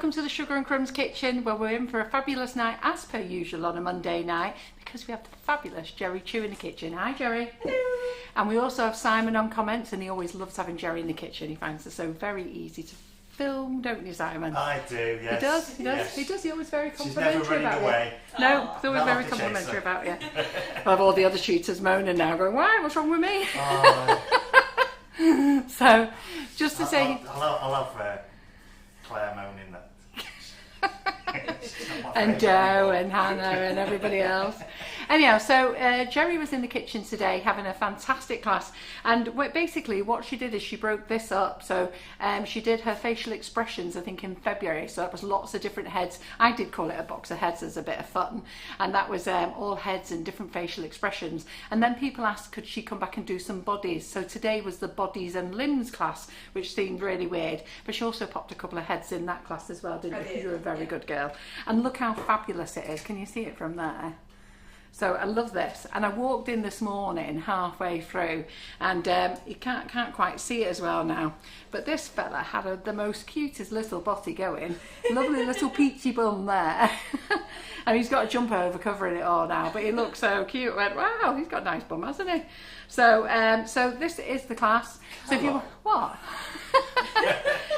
welcome to the Sugar and Crumbs Kitchen, where we're in for a fabulous night as per usual on a Monday night, because we have the fabulous Gerry Chiu in the kitchen. Hi Gerry. Hello. And we also have Simon on comments, and he always loves having Gerry in the kitchen. He finds it so very easy to film, don't you, Simon? I do, yes. He does, he does, yes. he does. He's always very She's complimentary never running about away. you. No, he's always Not very like a complimentary chaser. about you. I have all the other shooters moaning now, going, why, what's wrong with me? Oh, So, just to say... I'll have Claire moaning that. And Joe and Hannah and everybody else. Anyhow, so Gerry was in the kitchen today having a fantastic class, and basically what she did is she broke this up. So she did her facial expressions, I think, in February, so that was lots of different heads. I did call it a box of heads as a bit of fun, and that was all heads and different facial expressions. And then people asked could she come back and do some bodies, so today was the bodies and limbs class, which seemed really weird, but she also popped a couple of heads in that class as well, didn't you? Because you're a very good girl. And look how fabulous it is. Can you see it from there? So I love this, and I walked in this morning halfway through, and you can't quite see it as well now, but this fella had the most cutest little body going, lovely little peachy bum there, and he's got a jumper over covering it all now, but he looks so cute. I went, wow, he's got a nice bum, hasn't he? So so this is the class. So if you what?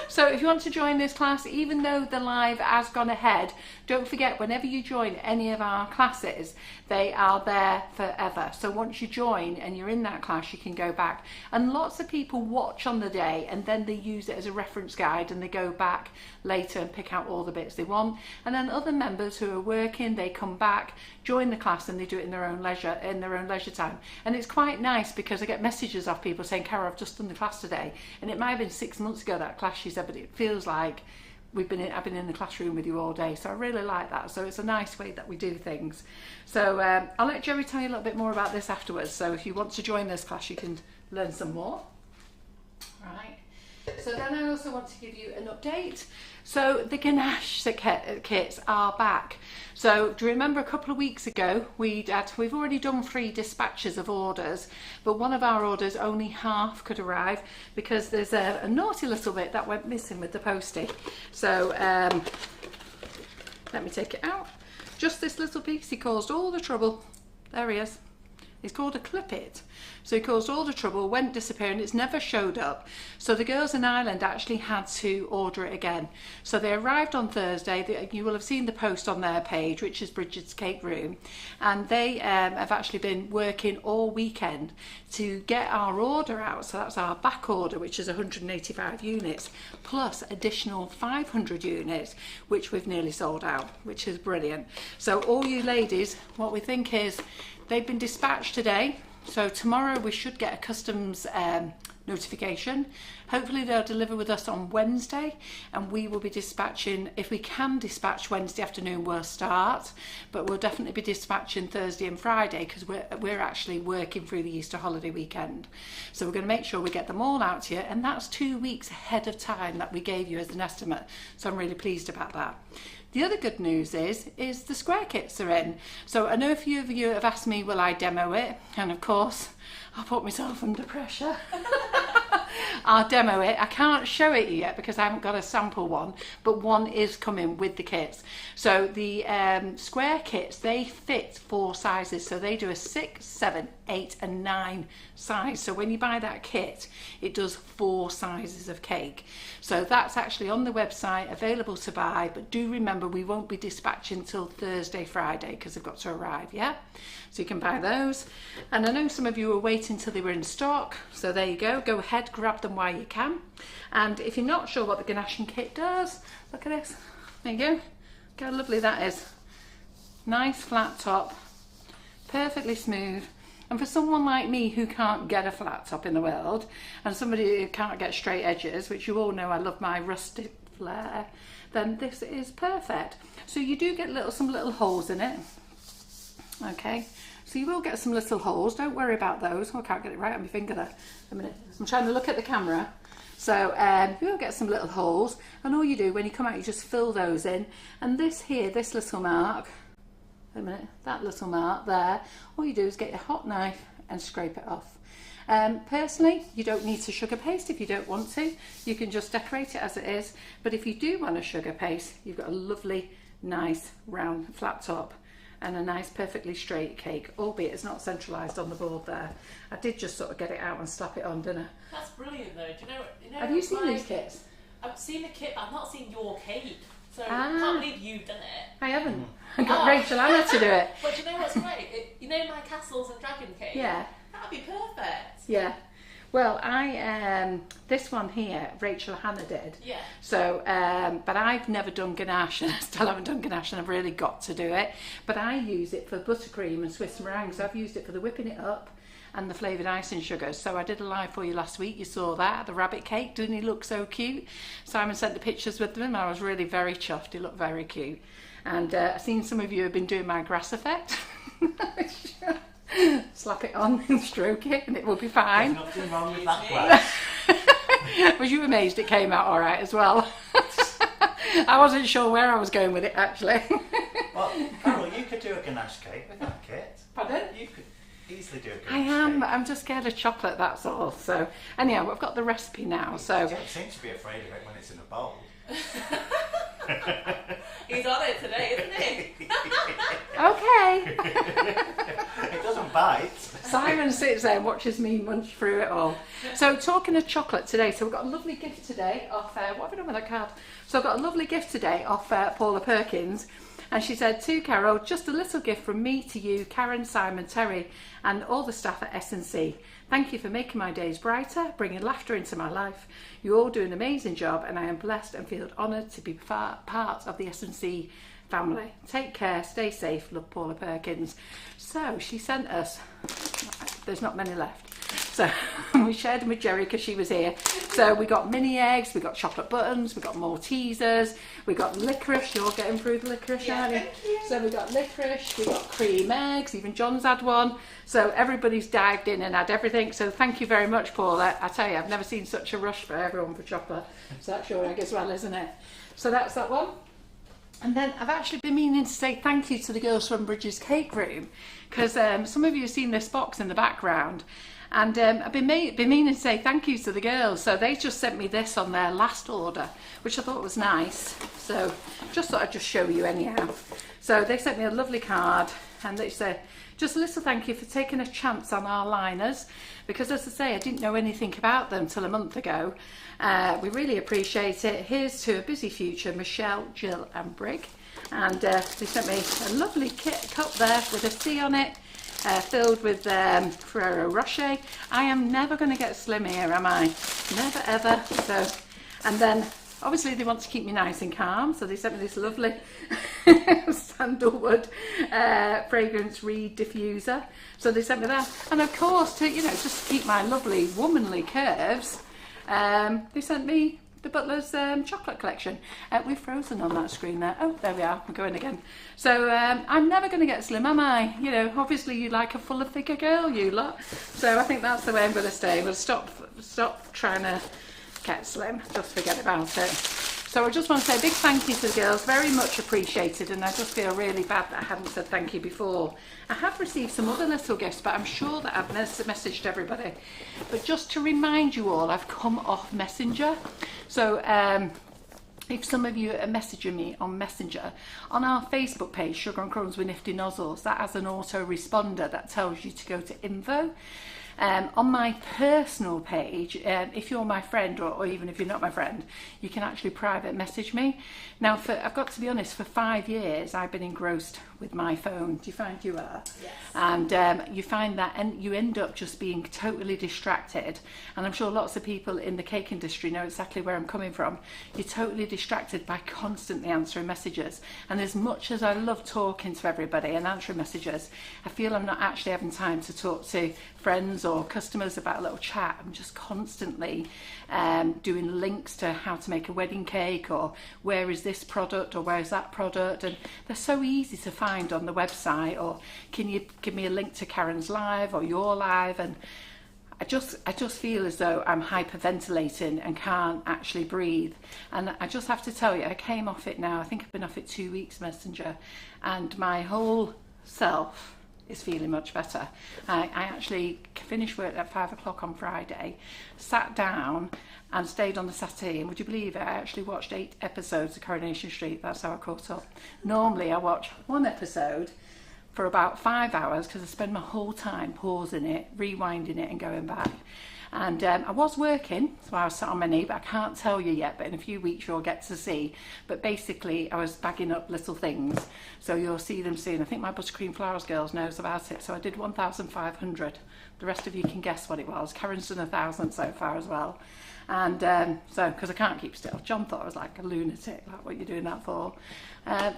So if you want to join this class, even though the live has gone ahead, don't forget, whenever you join any of our classes, they are there forever. So once you join and you're in that class, you can go back. And lots of people watch on the day, and then they use it as a reference guide, and they go back later and pick out all the bits they want. And then other members who are working, they come back, join the class, and they do it in their own leisure time. And it's quite nice, because I get messages off people saying, Cara, I've just done the class today, and it might have been 6 months ago that class she said, but it feels like I've been in the classroom with you all day. So I really like that. So it's a nice way that we do things. So I'll let Gerry tell you a little bit more about this afterwards. So if you want to join this class, you can learn some more. Right. So then I also want to give you an update. So the Ganache kits are back. So do you remember a couple of weeks ago we've already done 3 dispatches of orders, but one of our orders only half could arrive because there's a naughty little bit that went missing with the postie. So let me take it out. Just this little piece, he caused all the trouble. There he is. It's called a clip it. So he caused all the trouble, went disappearing, it's never showed up. So the girls in Ireland actually had to order it again. So they arrived on Thursday. You will have seen the post on their page, which is Bridget's Cake Room. And they have actually been working all weekend to get our order out. So that's our back order, which is 185 units, plus additional 500 units, which we've nearly sold out, which is brilliant. So all you ladies, what we think is, they've been dispatched today, so tomorrow we should get a customs notification. Hopefully they'll deliver with us on Wednesday, and we will be dispatching, if we can dispatch Wednesday afternoon, we'll start, but we'll definitely be dispatching Thursday and Friday, because we're actually working through the Easter holiday weekend. So we're going to make sure we get them all out to you, and that's 2 weeks ahead of time that we gave you as an estimate, so I'm really pleased about that. The other good news is the square kits are in. So I know a few of you have asked me, will I demo it? And of course, I'll put myself under pressure. I'll demo it. I can't show it yet because I haven't got a sample one, but one is coming with the kits. So the square kits, they fit 4 sizes. So they do a 6, 7, 8 and 9 size. So when you buy that kit, it does 4 sizes of cake. So that's actually on the website, available to buy, but do remember we won't be dispatching till Thursday, Friday, because they've got to arrive, yeah? So you can buy those. And I know some of you were waiting till they were in stock, so there you go. Go ahead, grab them while you can. And if you're not sure what the Ganache kit does, look at this. There you go. Look how lovely that is. Nice flat top, perfectly smooth. And for someone like me who can't get a flat top in the world, and somebody who can't get straight edges, which you all know I love my rustic flair, then this is perfect. So you do get some little holes in it. Okay, so you will get some little holes, don't worry about those. Oh, I can't get it right on my finger there. A minute, I'm trying to look at the camera. So you will get some little holes, and all you do when you come out, you just fill those in. And this here, this little mark, a minute, that little mark there, all you do is get your hot knife and scrape it off. Personally, you don't need to sugar paste if you don't want to. You can just decorate it as it is. But if you do want a sugar paste, you've got a lovely, nice, round, flat top and a nice, perfectly straight cake, albeit it's not centralised on the board there. I did just sort of get it out and slap it on, didn't I? That's brilliant though. Do you know Have you seen these kits? I've seen the kit, but I've not seen your cake. So I can't believe you've done it. I haven't. I got Rachel Anna to do it. But do you know what's great? You know my castles and dragon cake? Yeah. That'd be perfect. Yeah. Well, this one here, Rachel Hannah did. Yeah. So, but I've never done ganache, and I still haven't done ganache, and I've really got to do it. But I use it for buttercream and Swiss meringue, so I've used it for the whipping it up and the flavoured icing sugars. So I did a live for you last week, you saw that, the rabbit cake, didn't he look so cute? Simon sent the pictures with them, and I was really very chuffed, he looked very cute. And I've seen some of you have been doing my grass effect. Slap it on and stroke it and it will be fine. There's nothing wrong with that glass. Was you amazed it came out all right as well? I wasn't sure where I was going with it actually. Well, Carol, you could do a ganache cake with that kit. Pardon? You could easily do a ganache I am, cake. but I'm just scared of chocolate, that's all. So anyhow, we've got the recipe now. So You don't seem to be afraid of it when it's in a bowl. He's on it today, isn't he? okay. It doesn't bite. Simon sits there and watches me munch through it all. So talking of chocolate today, so we've got a lovely gift today off, what have I done with that card? So I've got a lovely gift today off Paula Perkins. And she said, to Carol, just a little gift from me to you, Karen, Simon, Terry, and all the staff at S&C. Thank you for making my days brighter, bringing laughter into my life. You all do an amazing job, and I am blessed and feel honoured to be part of the S&C family. Take care, stay safe, love, Paula Perkins. So she sent us, there's not many left. So we shared them with Gerry because she was here. So we got mini eggs, we got chocolate buttons, we got Maltesers, we got licorice. You're getting through the licorice, aren't you? So we got licorice, we got cream eggs, even John's had one. So everybody's dived in and had everything. So thank you very much, Paula. I tell you, I've never seen such a rush for everyone for chocolate. So that's your egg as well, isn't it? So that's that one. And then I've actually been meaning to say thank you to the girls from Bridges Cake Room, because some of you have seen this box in the background. And I've been meaning to say thank you to the girls. So they just sent me this on their last order, which I thought was nice. So just thought I'd just show you anyhow. So they sent me a lovely card, and they said, just a little thank you for taking a chance on our liners, because as I say, I didn't know anything about them till a month ago. We really appreciate it. Here's to a busy future, Michelle, Jill and Brig. And they sent me a lovely cup there with a C on it. Filled with Ferrero Rocher. I am never going to get slim here, am I? Never ever. So, and then obviously they want to keep me nice and calm, so they sent me this lovely sandalwood fragrance reed diffuser. So they sent me that, and of course to just keep my lovely womanly curves, they sent me the Butler's chocolate collection. We've frozen on that screen there. Oh, there we are. We're going again. So I'm never going to get slim, am I? Obviously you like a fuller, thicker girl, you lot. So I think that's the way I'm going to stay. We'll stop trying to get slim. Just forget about it. So I just want to say a big thank you to the girls. Very much appreciated, and I just feel really bad that I hadn't said thank you before. I have received some other little gifts, but I'm sure that I've messaged everybody. But just to remind you all, I've come off Messenger. So if some of you are messaging me on Messenger, on our Facebook page, Sugar and Crumbs with Nifty Nozzles, that has an autoresponder that tells you to go to info. On my personal page, if you're my friend, or even if you're not my friend, you can actually private message me. Now, I've got to be honest, for 5 years I've been engrossed with my phone. Do you find you are? Yes. And you find that, and you end up just being totally distracted. And I'm sure lots of people in the cake industry know exactly where I'm coming from. You're totally distracted by constantly answering messages. And as much as I love talking to everybody and answering messages, I feel I'm not actually having time to talk to friends or customers about a little chat. I'm just constantly doing links to how to make a wedding cake, or where is this product, or where is that product, and they're so easy to find on the website. Or can you give me a link to Karen's live or your live? And I just feel as though I'm hyperventilating and can't actually breathe. And I just have to tell you, I came off it now. I think I've been off it 2 weeks, Messenger, and my whole self is feeling much better. I actually finished work at 5 o'clock on Friday, sat down and stayed on the settee, and would you believe it, I actually watched 8 episodes of Coronation Street. That's how I caught up. Normally I watch one episode for about 5 hours because I spend my whole time pausing it, rewinding it and going back. And I was working, so I was sat on my knee, but I can't tell you yet, but in a few weeks you'll get to see. But basically I was bagging up little things, so you'll see them soon. I think my Buttercream Flowers girls knows about it, so I did 1,500. The rest of you can guess what it was. Karen's done 1,000 so far as well. And so, because I can't keep still. John thought I was like a lunatic, like what are you doing that for?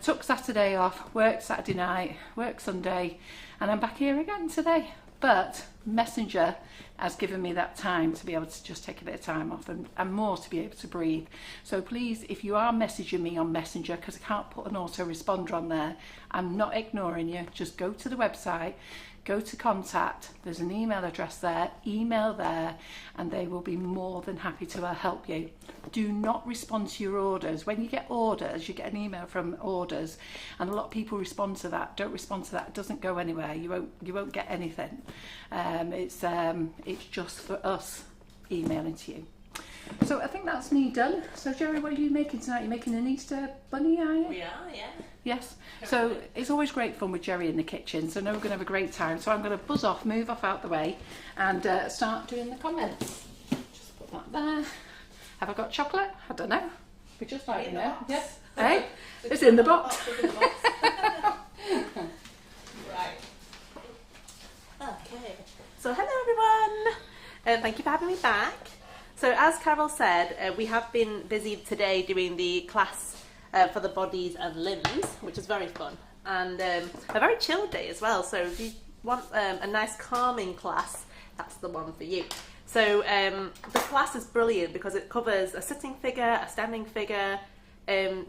Took Saturday off, worked Saturday night, worked Sunday, and I'm back here again today. But Messenger has given me that time to be able to just take a bit of time off and more to be able to breathe. So please, if you are messaging me on Messenger, because I can't put an autoresponder on there, I'm not ignoring you. Just go to the website, go to contact, there's an email address there, email there, and they will be more than happy to help you. Do not respond to your orders. When you get orders, you get an email from orders, and a lot of people respond to that. Don't respond to that. It doesn't go anywhere. You won't get anything. It's just for us emailing to you. So I think that's me done. So Gerry, what are you making tonight? You're making an Easter bunny, are you? We are, yeah. Yes. So it's always great fun with Gerry in the kitchen. So I know we're going to have a great time. So I'm going to buzz off, move off out the way, and start doing the comments. Just put that there. Have I got chocolate? I don't know. We just like to know. Yeah. Hey, it's in the box. Right. Okay. So hello everyone. Thank you for having me back. So as Carol said, we have been busy today doing the class for the bodies and limbs, which is very fun, and a very chill day as well. So if you want a nice calming class, that's the one for you. So the class is brilliant because it covers a sitting figure, a standing figure,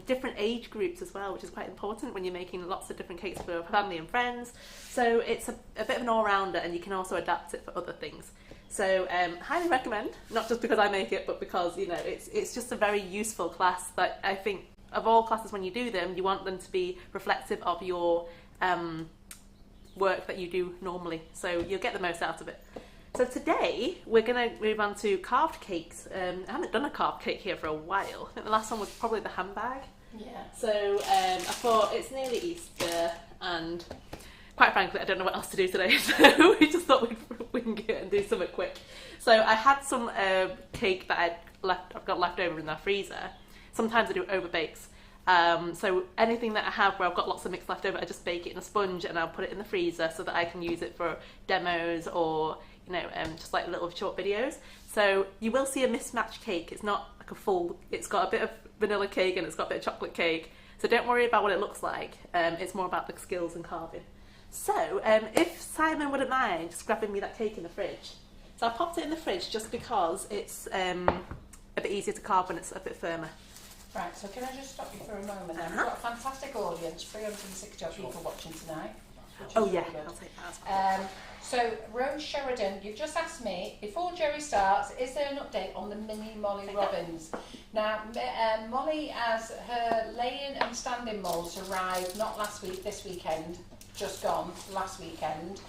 different age groups as well, which is quite important when you're making lots of different cakes for family and friends. So it's a bit of an all-rounder, and you can also adapt it for other things. So highly recommend, not just because I make it, but because, you know, it's just a very useful class that I think of all classes, when you do them, you want them to be reflective of your work that you do normally. So you'll get the most out of it. So today we're going to move on to carved cakes. I haven't done a carved cake here for a while. I think the last one was probably the handbag. Yeah. So I thought it's nearly Easter, and quite frankly I don't know what else to do today, so we just thought we'd wing it and do something quick. So I had some cake that I've got left over in the freezer. Sometimes I do over bakes. So anything that I have where I've got lots of mix left over, I just bake it in a sponge and I'll put it in the freezer so that I can use it for demos or, you know, just like little short videos. So you will see a mismatched cake. It's not like a full, it's got a bit of vanilla cake and it's got a bit of chocolate cake. So don't worry about what it looks like. It's more about the skills and carving. So if Simon wouldn't mind just grabbing me that cake in the fridge. So I popped it in the fridge just because it's a bit easier to carve when it's a bit firmer. Right, so can I just stop you for a moment? We've got a fantastic audience, 360 people watching tonight. Oh yeah, really I'll take that as well. So Rose Sheridan, you've just asked me, before Gerry starts, is there an update on the mini Molly Robbins? Now, Molly has her laying and standing moulds arrived not last week, this weekend, just gone, last weekend.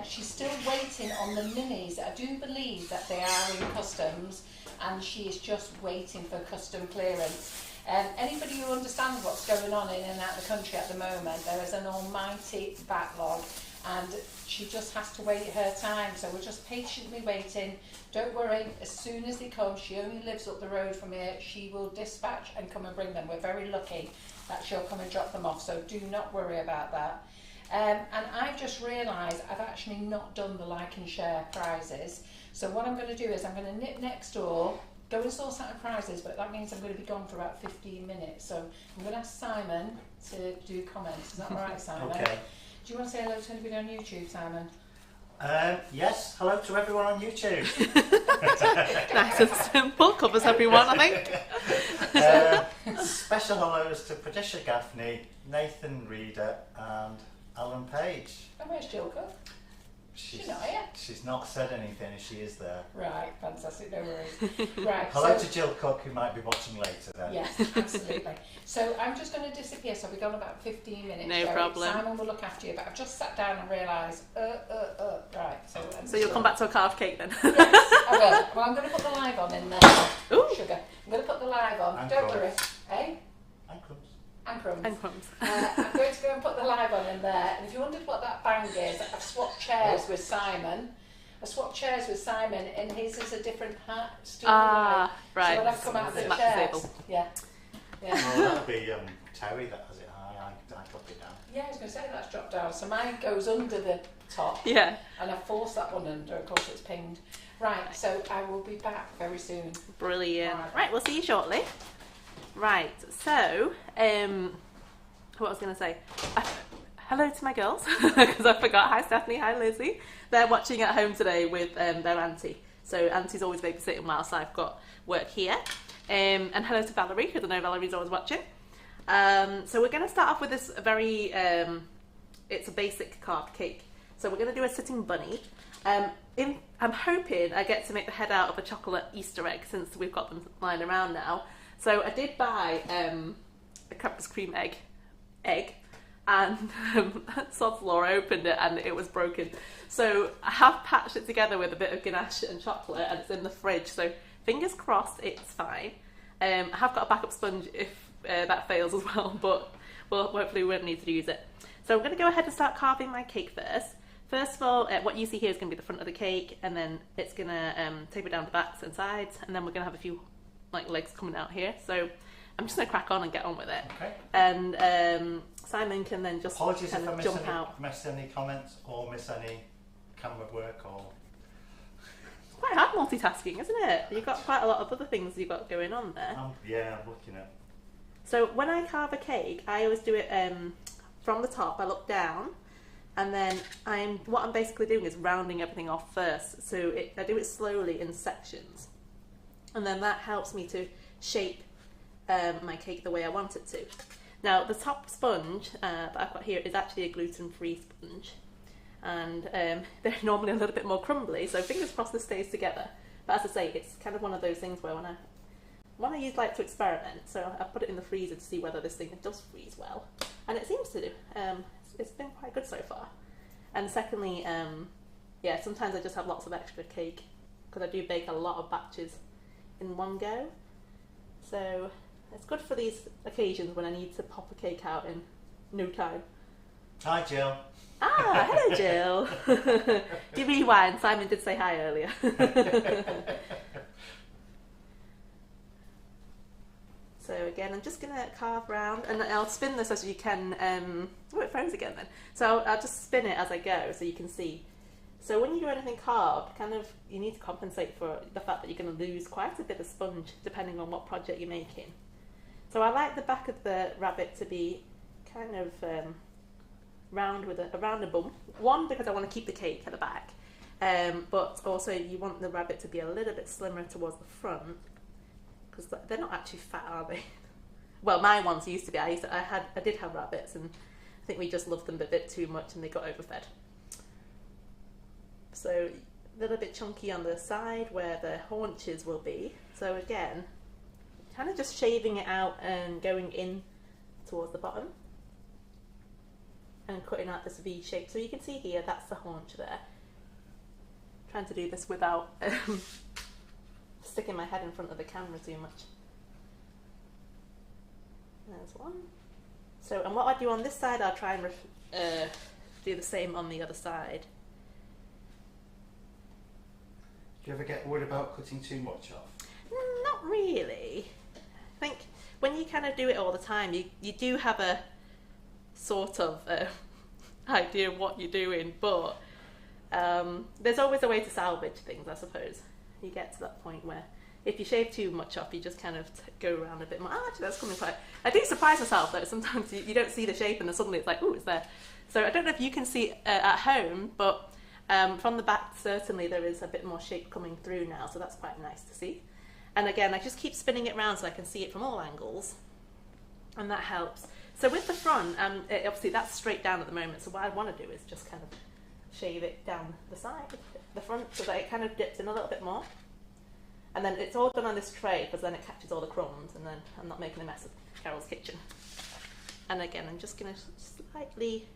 She's still waiting on the minis. I do believe that they are in customs, and she is just waiting for custom clearance. Anybody who understands what's going on in and out of the country at the moment, there is an almighty backlog, and she just has to wait her time. So we're just patiently waiting. Don't worry, as soon as they come, she only lives up the road from here, she will dispatch and come and bring them. We're very lucky that she'll come and drop them off, so do not worry about that. And I've just realised I've actually not done the like and share prizes. So what I'm going to do is I'm going to nip next door, go and sort out prizes, but that means I'm going to be gone for about 15 minutes. So I'm going to ask Simon to do comments. Is that all right, Simon? Okay. Do you want to say hello to anybody on YouTube, Simon? Yes, hello to everyone on YouTube. Nice and simple, covers everyone, I think. Special hellos to Patricia Gaffney, Nathan Reader and Alan Page. And where's Jill Cook? She's not here. She's not said anything if she is there. Right, fantastic, no worries. Right, Hello so, to Jill Cook, who might be watching later then. yes, absolutely. So I'm just going to disappear, so we've gone about 15 minutes. No Sherry. problem. Simon will look after you, but I've just sat down and realised, right. So you'll come back to a carved cake then? Yes, I will. Well, I'm going to put the live on in there. Ooh. Sugar. I'm going to put the live on. And Don't crumbs. worry. Eh? And crumbs. And crumbs. And crumbs. I'm going to go and put the live on in there. And if you wondered what that bang is, I've swapped chairs with Simon. And his is a different hat. Ah, right. So when I've come out of the Match chairs. table. Yeah. Yeah. Oh, that'll be Terry that has it high. I drop it down. Yeah, I was going to say that's dropped down. So mine goes under the top. Yeah. And I force that one under. Of course, it's pinged. Right, so I will be back very soon. Brilliant. Right. Right, we'll see you shortly. Right, so, what I was going to say. Hello to my girls, because I forgot. Hi Stephanie, hi Lizzie. They're watching at home today with their auntie. So Auntie's always babysitting whilst I've got work here. And hello to Valerie, because I know Valerie's always watching. So we're going to start off with this very, it's a basic carved cake. So we're going to do a sitting bunny. I'm hoping I get to make the head out of a chocolate Easter egg, since we've got them lying around now. So I did buy a Cadbury's cream egg, and sod's law, I opened it and it was broken. So I have patched it together with a bit of ganache and chocolate, and it's in the fridge. So fingers crossed, it's fine. I have got a backup sponge if that fails as well, but hopefully we won't need to use it. So I'm going to go ahead and start carving my cake first. First of all, what you see here is going to be the front of the cake, and then it's going to taper down the backs and sides, and then we're going to have a few legs coming out here. So I'm just going to crack on and get on with it. Okay. And Simon can then just Apologies if I jump out. miss any comments or miss any camera work or... It's quite hard multitasking, isn't it? You've got quite a lot of other things you've got going on there. Yeah, I'm looking at... So when I carve a cake, I always do it from the top. I look down, and then what I'm basically doing is rounding everything off first. So I do it slowly in sections, and then that helps me to shape my cake the way I want it to. Now the top sponge that I've got here is actually a gluten-free sponge, and they're normally a little bit more crumbly, so fingers crossed this stays together. But as I say, it's kind of one of those things where when I use to experiment, so I put it in the freezer to see whether this thing does freeze well, and it seems to do. It's been quite good so far. And secondly, yeah, sometimes I just have lots of extra cake because I do bake a lot of batches in one go. So it's good for these occasions when I need to pop a cake out in no time. Hi Jill. Ah, hello Jill. Give me wine. Simon did say hi earlier. So again, I'm just going to carve round, and I'll spin this as you can. Oh, it froze again then. So I'll just spin it as I go so you can see. So when you do anything carved, you need to compensate for the fact that you're going to lose quite a bit of sponge depending on what project you're making. So I like the back of the rabbit to be kind of round with around a bum. One, because I want to keep the cake at the back, but also you want the rabbit to be a little bit slimmer towards the front, because they're not actually fat, are they? Well, my ones used to be. I did have rabbits, and I think we just loved them a bit too much, and they got overfed. So a little bit chunky on the side where the haunches will be. So again, kind of just shaving it out and going in towards the bottom and cutting out this V shape. So you can see here, that's the haunch there. Trying to do this without sticking my head in front of the camera too much. There's one. So, and what I do on this side, I'll try and do the same on the other side. Do you ever get worried about cutting too much off? Not really. I think when you kind of do it all the time, you do have a sort of idea of what you're doing, but there's always a way to salvage things, I suppose. You get to that point where if you shave too much off, you just kind of go around a bit more. Actually, that's coming quite... I do surprise myself, though. Sometimes you don't see the shape and then suddenly it's like, ooh, it's there. So I don't know if you can see at home, but from the back, certainly there is a bit more shape coming through now, so that's quite nice to see. And again, I just keep spinning it around so I can see it from all angles, and that helps. So with the front, obviously that's straight down at the moment, so what I want to do is just kind of shave it down the side, the front, so that it kind of dips in a little bit more. And then it's all done on this tray because then it catches all the crumbs, and then I'm not making a mess of Carol's kitchen. And again, I'm just going to slightly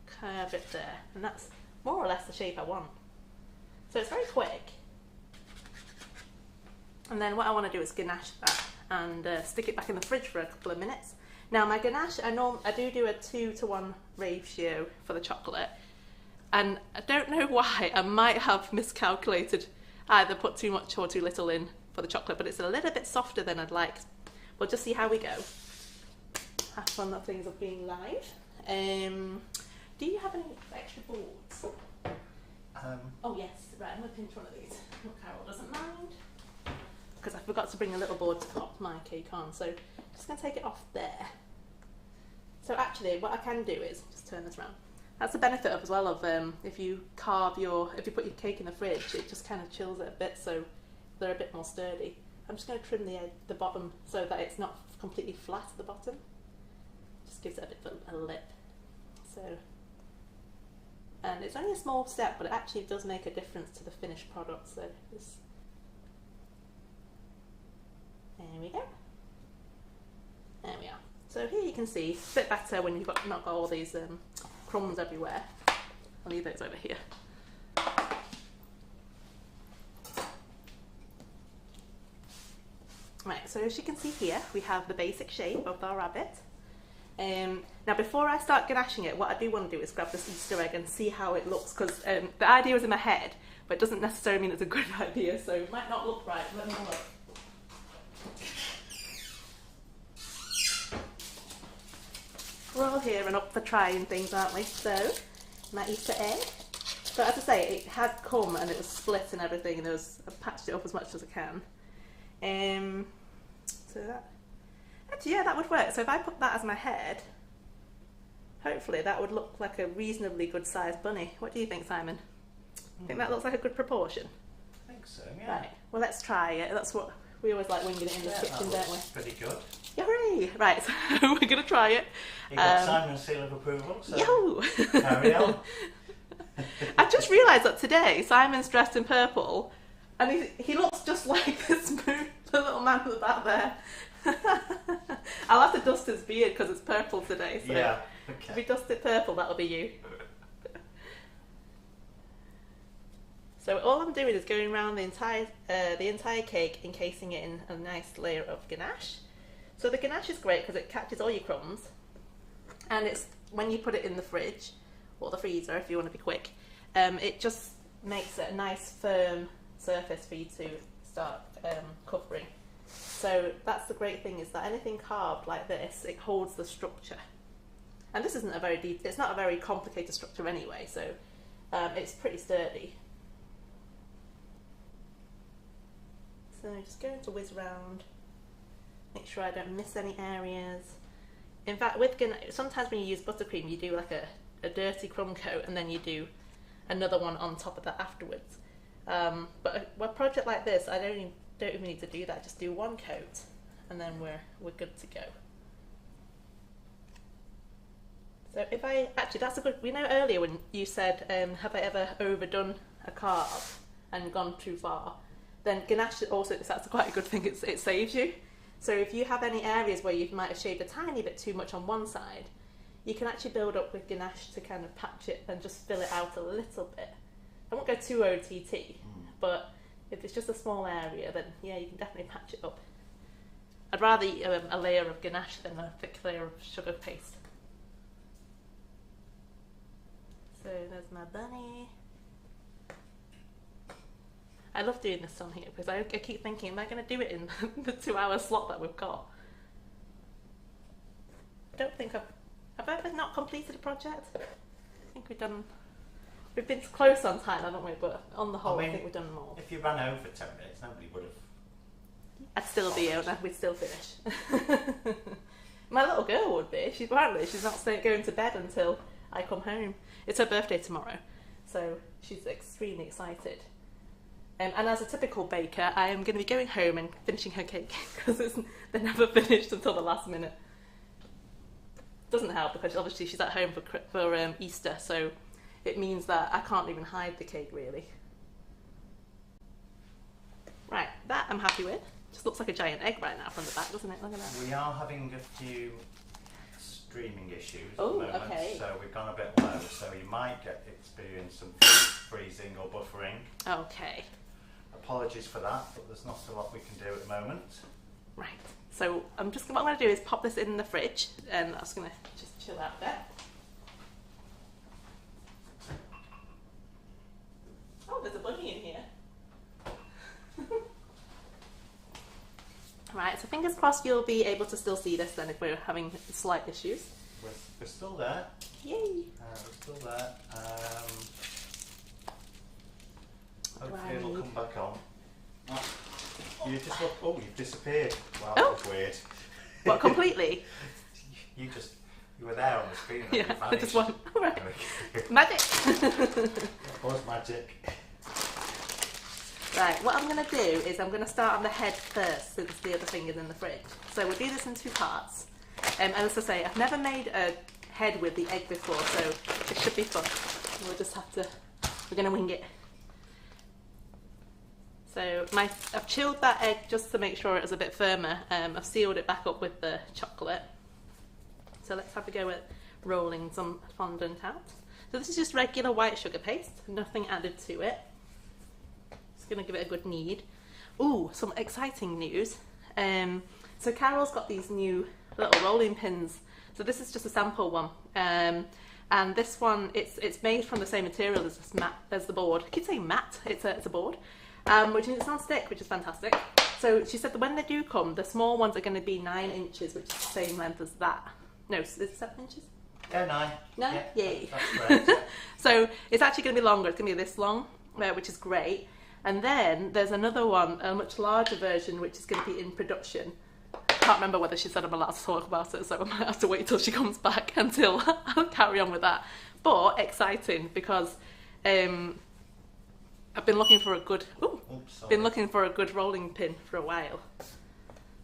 curve it there, and that's more or less the shape I want. So it's very quick. And then what I want to do is ganache that and stick it back in the fridge for a couple of minutes. Now my ganache, I do a 2-to-1 ratio for the chocolate, and I don't know why, I might have miscalculated, either put too much or too little in for the chocolate, but it's a little bit softer than I'd like. We'll just see how we go. Have fun that things are being live. Do you have any extra boards? Oh yes, right, I'm going to pinch one of these. Oh, Carol doesn't mind. Because I forgot to bring a little board to pop my cake on, so I'm just going to take it off there. So actually, what I can do is, just turn this around. That's the benefit of, as well of if you put your cake in the fridge, it just kind of chills it a bit, so they're a bit more sturdy. I'm just going to trim the bottom so that it's not completely flat at the bottom. Just gives it a bit of a lip. So, and it's only a small step, but it actually does make a difference to the finished product. So this. There we go. There we are. So here you can see, it's a bit better when you've not got all these crumbs everywhere. I'll leave those over here. Right, so as you can see here, we have the basic shape of our rabbit. Now before I start ganaching it, what I do want to do is grab this Easter egg and see how it looks, because the idea is in my head, but it doesn't necessarily mean it's a good idea, so it might not look right. Let me have a look. We're all here and up for trying things, aren't we? So, my Easter egg. So as I say, it had come and it was split and everything, and I patched it up as much as I can. So that, actually, yeah, that would work. So if I put that as my head, hopefully that would look like a reasonably good sized bunny. What do you think, Simon? Think that looks like a good proportion? I think so, yeah. Right, well let's try it. That's what we always like winging it in the kitchen, don't we? Pretty good. Yay! Right, so we're going to try it. You got Simon's seal of approval, so yo! carry on. I just realised that today Simon's dressed in purple, and he looks just like this the little man at the back there. I'll have to dust his beard because it's purple today, so yeah, okay. If we dust it purple, that'll be you. So all I'm doing is going around the entire cake, encasing it in a nice layer of ganache. So the ganache is great because it catches all your crumbs, and it's when you put it in the fridge or the freezer if you want to be quick, it just makes it a nice firm surface for you to start covering. So that's the great thing, is that anything carved like this, it holds the structure. And this isn't it's not a very complicated structure anyway, so it's pretty sturdy. So I'm just going to whiz around, make sure I don't miss any areas. In fact, sometimes when you use buttercream, you do like a dirty crumb coat and then you do another one on top of that afterwards. But a project like this, I don't even need to do that. Just do one coat and then we're good to go. So that's a good, we know earlier when you said, have I ever overdone a carve and gone too far? Then ganache also, that's quite a good thing, it saves you. So if you have any areas where you might have shaved a tiny bit too much on one side, you can actually build up with ganache to kind of patch it and just fill it out a little bit. I won't go too OTT, but if it's just a small area, then yeah, you can definitely patch it up. I'd rather eat a layer of ganache than a thick layer of sugar paste. So there's my bunny. I love doing this on here because I keep thinking, am I going to do it in the 2-hour slot that we've got? I don't think have I ever not completed a project? I think we've been close on time, haven't we? But on the whole, I think we've done more. If you ran over 10 minutes, nobody would have. I'd still be owner, we'd still finish. My little girl would be. She's not going to bed until I come home. It's her birthday tomorrow, so she's extremely excited. And as a typical baker, I am going to be going home and finishing her cake because they're never finished until the last minute. Doesn't help because obviously she's at home for Easter, so it means that I can't even hide the cake really. Right, that I'm happy with. Just looks like a giant egg right now from the back, doesn't it? Look at that. We are having a few streaming issues Oh, at the moment, okay. so we've gone a bit low, so you might experience some freezing or buffering. Okay. Apologies for that, but there's not a lot we can do at the moment. Right, so what I'm going to do is pop this in the fridge, and that's going to just chill out there. Oh, there's a bunny in here. Right, so fingers crossed you'll be able to still see this then if we're having slight issues. We're still there. Yay! We're still there. Hopefully it'll come back on. You just look. Oh, you've disappeared. Wow, that was weird. What, completely? You were there on the screen. And Yeah, you I just vanished. want. Right. Magic! That was magic. Right, what I'm going to do is I'm going to start on the head first since the other thing is in the fridge. So we'll do this in 2 parts. And as I say, I've never made a head with the egg before, so it should be fun. We'll just have to, we're going to wing it. So I've chilled that egg just to make sure it was a bit firmer. I've sealed it back up with the chocolate. So let's have a go at rolling some fondant out. So this is just regular white sugar paste, nothing added to it. Going to give it a good knead. Ooh, some exciting news. So Carol's got these new little rolling pins. So this is just a sample one. And this one, it's made from the same material as this mat. There's the board. I keep saying mat. It's a board, which means it's on stick, which is fantastic. So she said that when they do come, the small ones are going to be 9 inches, which is the same length as that. No, is it 7 inches? Yeah, 9. No? Yeah, Yay. that's correct. Yeah. So it's actually going to be longer. It's going to be this long, which is great. And then there's another one, a much larger version, which is going to be in production. I can't remember whether she said I'm allowed to talk about it, so I might have to wait till she comes back until I'll carry on with that. But exciting, because I've been looking for a good rolling pin for a while.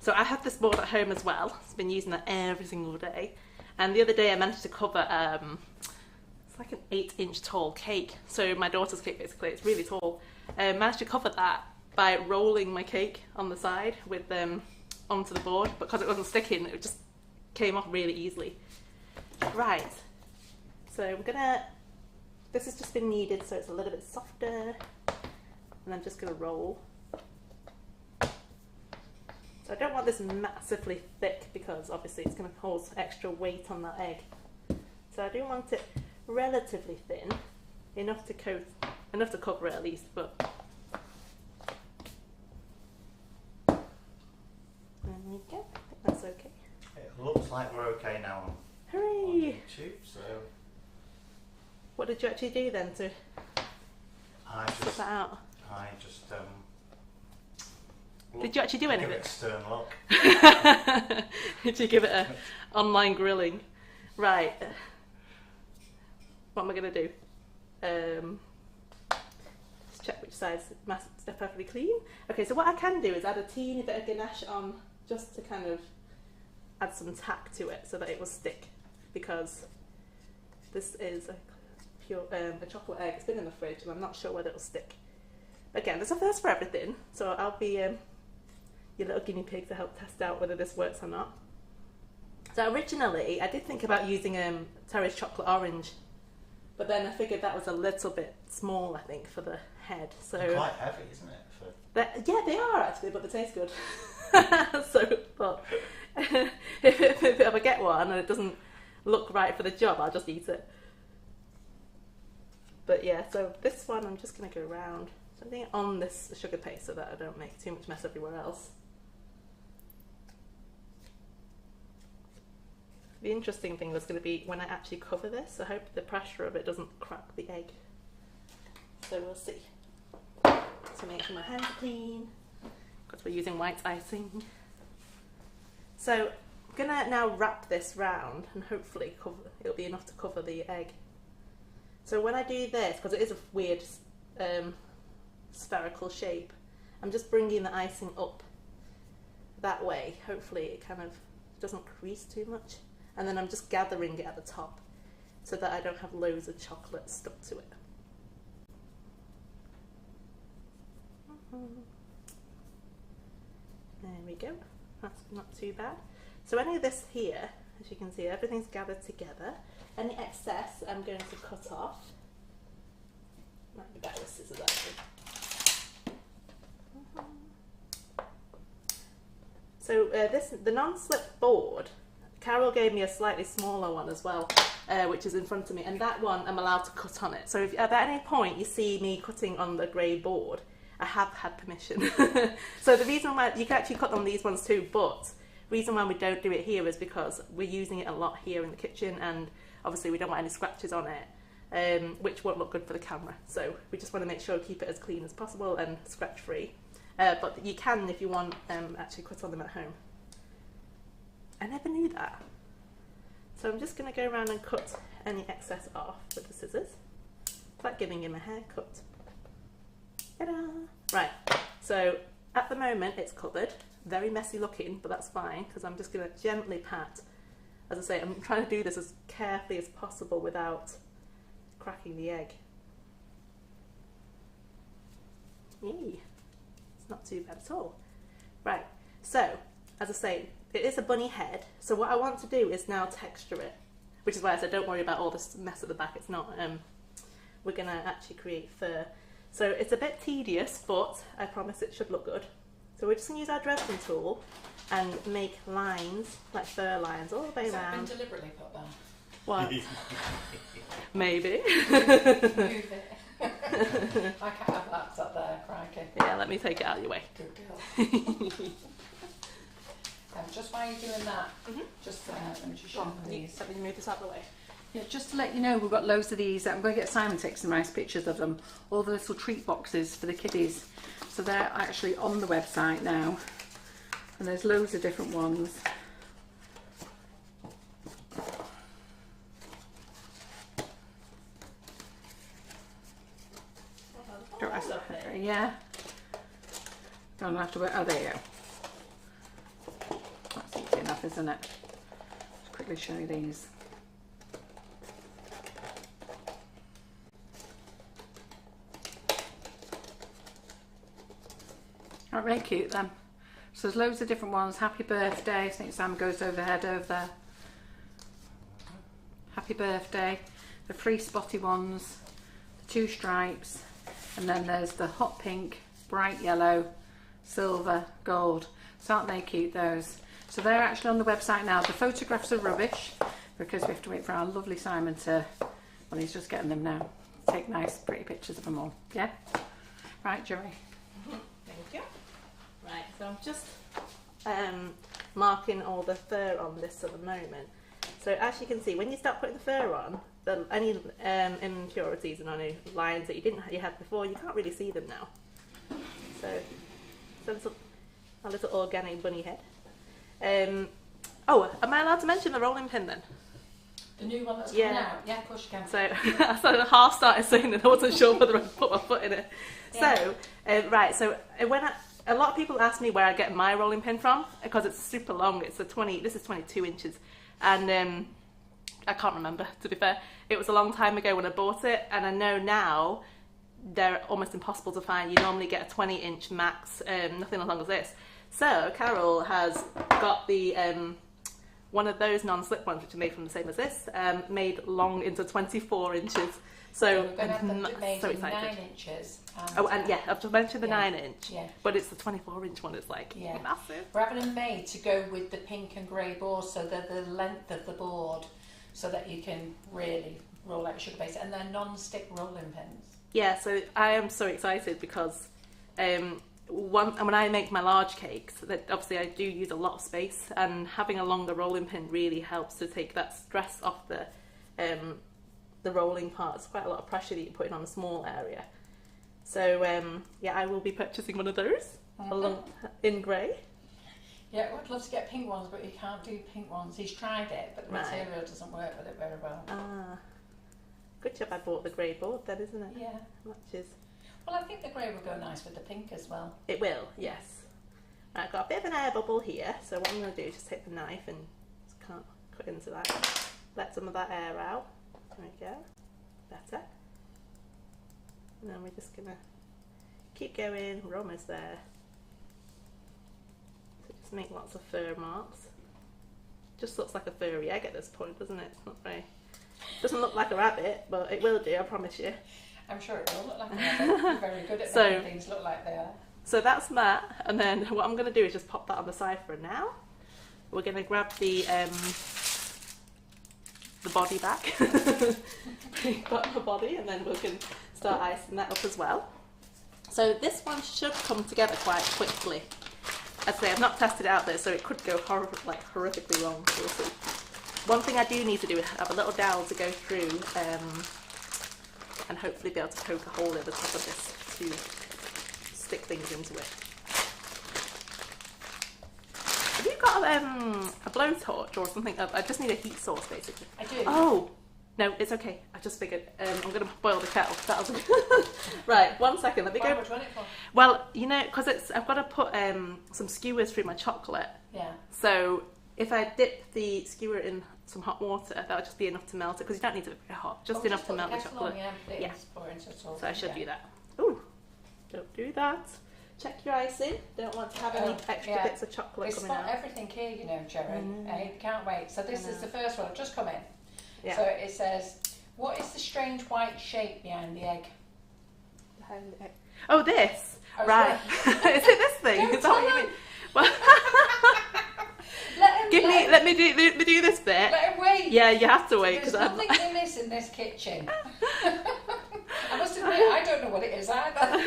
So I have this board at home as well. I've been using that every single day. And the other day I managed to cover it's like an 8-inch tall cake. So my daughter's cake, basically, it's really tall. Managed to cover that by rolling my cake on the side with onto the board, but because it wasn't sticking, it just came off really easily. Right, so this has just been kneaded so it's a little bit softer, and I'm just going to roll. So I don't want this massively thick because obviously it's going to cause extra weight on that egg. So I do want it relatively thin, enough to cover it at least, but there we go. I think that's okay. It looks like we're okay now on Hooray! YouTube, so What did you actually do then to sort that out? I just Did you actually do anything? give it a stern look. Did you give it a online grilling? Right. What am I going to do? Let's check which side's perfectly clean. Okay, so what I can do is add a teeny bit of ganache on just to kind of add some tack to it so that it will stick, because this is a chocolate egg. It's been in the fridge and I'm not sure whether it'll stick. Again, there's a first for everything, so I'll be your little guinea pig to help test out whether this works or not. So originally I did think about using Terry's chocolate orange, but then I figured that was a little bit small, I think, for the head. So They're quite heavy, isn't it? yeah, they are actually, but they taste good. So, but if I get one and it doesn't look right for the job, I'll just eat it. But yeah, so this one I'm just going to go around something on this sugar paste so that I don't make too much mess everywhere else. The interesting thing was going to be when I actually cover this. I hope the pressure of it doesn't crack the egg. So we'll see. So make sure my hands are clean, because we're using white icing. So I'm going to now wrap this round and hopefully it'll be enough to cover the egg. So when I do this, because it is a weird spherical shape, I'm just bringing the icing up that way. Hopefully it kind of doesn't crease too much. And then I'm just gathering it at the top. so that I don't have loads of chocolate stuck to it. There we go, that's not too bad. So any of this here, as you can see, everything's gathered together. Any excess I'm going to cut off. Might be better with scissors actually. So the non-slip board, Carol gave me a slightly smaller one as well, which is in front of me, and that one I'm allowed to cut on it. So if at any point you see me cutting on the grey board, I have had permission. So the reason why, you can actually cut on these ones too, but the reason why we don't do it here is because we're using it a lot here in the kitchen, and obviously we don't want any scratches on it, which won't look good for the camera. So we just want to make sure we keep it as clean as possible and scratch free. But you can, if you want, actually cut on them at home. I never knew that. So I'm just going to go around and cut any excess off with the scissors. It's like giving him a haircut. Ta-da! Right, so at the moment it's covered. Very messy looking, but that's fine, because I'm just going to gently pat. As I say, I'm trying to do this as carefully as possible without cracking the egg. Yay! It's not too bad at all. Right, so as I say, it is a bunny head, so what I want to do is now texture it, which is why I said don't worry about all this mess at the back. It's not, we're going to actually create fur. So it's a bit tedious, but I promise it should look good. So we're just going to use our dredging tool and make lines, like fur lines, all the way around. Has that been deliberately put there? What? Maybe. Move it. I can't have that up there, crikey. Yeah, let me take it out of your way. Good girl. Just while you're doing that, just let me just show these. Let me move this out of the way. Yeah, just to let you know, we've got loads of these. I'm going to get Simon to take some nice pictures of them. All the little treat boxes for the kiddies. So they're actually on the website now. And there's loads of different ones. Yeah. Don't have to wait. Oh, there you go. That's easy enough, isn't it? Just quickly show you these. Aren't really cute then? So there's loads of different ones. Happy birthday. I think Sam goes overhead over there. Happy birthday. The 3 spotty ones. The 2 stripes. And then there's the hot pink, bright yellow, silver, gold. So aren't they cute, those? So they're actually on the website now. The photographs are rubbish because we have to wait for our lovely Simon to, well, he's just getting them now. Take nice, pretty pictures of them all. Yeah? Right, Gerry. Thank you. Right, so I'm just marking all the fur on this at the moment. So as you can see, when you start putting the fur on, any impurities and any lines that you had before, you can't really see them now. So it's a little organic bunny head. Oh, am I allowed to mention the rolling pin then? The new one that's coming out? Yeah, of course you can. So I sort of half started saying that I wasn't sure whether I'd put my foot in it. Yeah. So, right, so a lot of people ask me where I get my rolling pin from, because it's super long. It's this is 22 inches. And I can't remember, to be fair. It was a long time ago when I bought it, and I know now they're almost impossible to find. You normally get a 20-inch max, nothing as long as this. So Carol has got the one of those non-slip ones, which are made from the same as this, made long into 24 inches. So we're going to have them made so in excited. 9 inches. And yeah, I've just mentioned the 9-inch, yeah. But it's the 24-inch one. It's like massive. We're having them made to go with the pink and grey board, so they're the length of the board, so that you can really roll out your sugar base, and they're non-stick rolling pins. Yeah, so I am so excited because when I make my large cakes, obviously I do use a lot of space, and having a longer rolling pin really helps to take that stress off the rolling part. It's quite a lot of pressure that you're putting on a small area. So yeah, I will be purchasing one of those in grey. Yeah, I'd love to get pink ones, but you can't do pink ones. He's tried it, but the material doesn't work with it very well. Ah, good job I bought the grey board then, isn't it? Yeah. Matches. Well, I think the grey will go nice with the pink as well. It will, yes. Right, I've got a bit of an air bubble here, so what I'm going to do is just take the knife and just cut into that. Let some of that air out. There we go. Better. And then we're just going to keep going. We're almost there. So just make lots of fur marks. Just looks like a furry egg at this point, doesn't it? It's not very... Doesn't look like a rabbit, but it will do, I promise you. I'm sure it will look like a rabbit. You're very good at making things look like they are. So that's that, and then what I'm going to do is just pop that on the side for now. We're going to grab the body back. Got the body, and then we can start icing that up as well. So this one should come together quite quickly. I'd say I've not tested it out there, so it could go horrifically wrong. So we'll see. One thing I do need to do is have a little dowel to go through and hopefully be able to poke a hole in the top of this to stick things into it. Have you got a blowtorch or something? I just need a heat source basically. I do. Oh! No, it's okay. I just figured I'm going to boil the kettle. That'll do. Right, 1 second. Let me go. Why would you want it for? Well, you know, because I've got to put some skewers through my chocolate. Yeah. So if I dip the skewer in some hot water, that would just be enough to melt it, because you don't need it very hot, just enough to melt the chocolate. Yeah. So I should do that. Ooh, don't do that. Check your icing. Don't want to have any extra bits of chocolate coming out. They spot everything here, you know, Gerry. Can't wait. So this is the first one. I've just come in. Yeah. So it says, what is the strange white shape behind the egg? Behind the egg. Oh, this. Oh, right. Is it this thing? Is that what you mean? Well, let me do this bit. Let him wait. Yeah, you have to wait. There's nothing to miss in this kitchen. I must admit, I don't know what it is either.